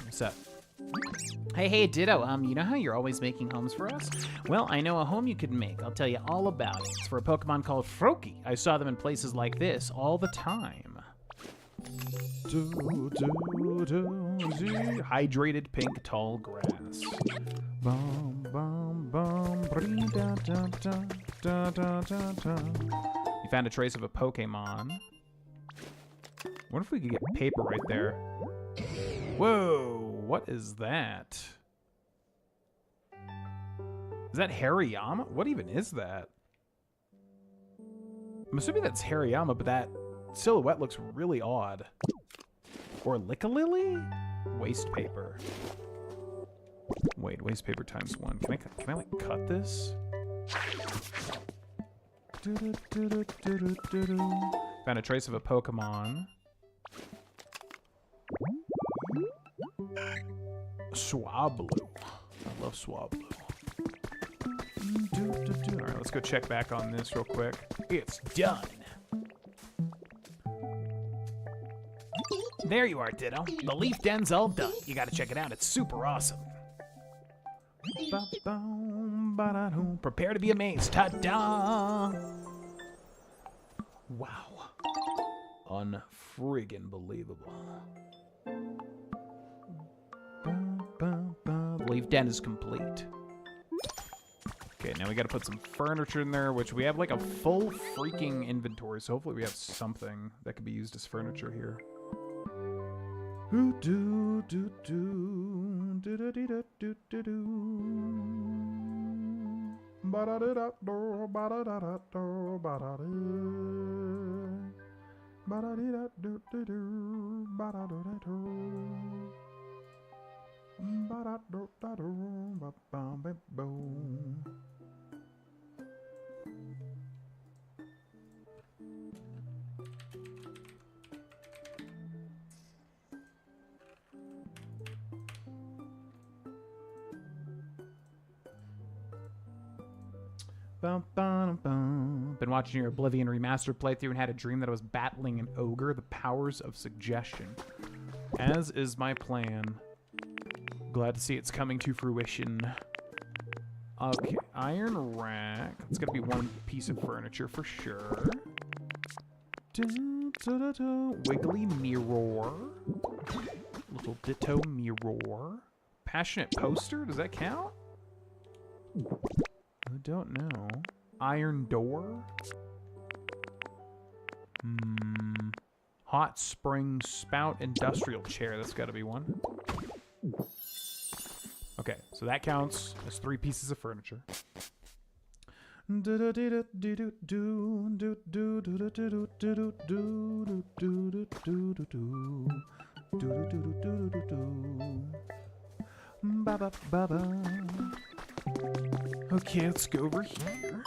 What's up? Hey, Ditto, you know how you're always making homes for us? Well, I know a home you could make. I'll tell you all about it. It's for a Pokemon called Froakie. I saw them in places like this all the time. Hydrated pink tall grass. Bum, bum, bum, you found a trace of a Pokemon. What if we could get paper right there? Whoa, what is that? Is that Hariyama? What even is that? I'm assuming that's Hariyama, but that silhouette looks really odd. Or Lickalily? Waste paper. Wait, waste paper times 1. Can I like cut this? Found a trace of a Pokemon. Swablu. I love Swablu. Alright, let's go check back on this real quick. It's done. There you are, Ditto. The leaf den's all done. You gotta check it out. It's super awesome. Prepare to be amazed. Ta-da! Wow. Unfriggin' believable. The leaf den is complete. Okay, now we gotta put some furniture in there, which we have like a full freaking inventory, so hopefully we have something that could be used as furniture here. Been watching your Oblivion Remastered playthrough and had a dream that I was battling an ogre. The powers of suggestion. As is my plan. Glad to see it's coming to fruition. Okay, iron rack. It's gonna be one piece of furniture for sure. Wiggly mirror. Little ditto mirror. Passionate poster? Does that count? I don't know. Iron door? Hot spring spout industrial chair. That's got to be one. Okay, so that counts as 3 pieces of furniture. Okay, let's go over here.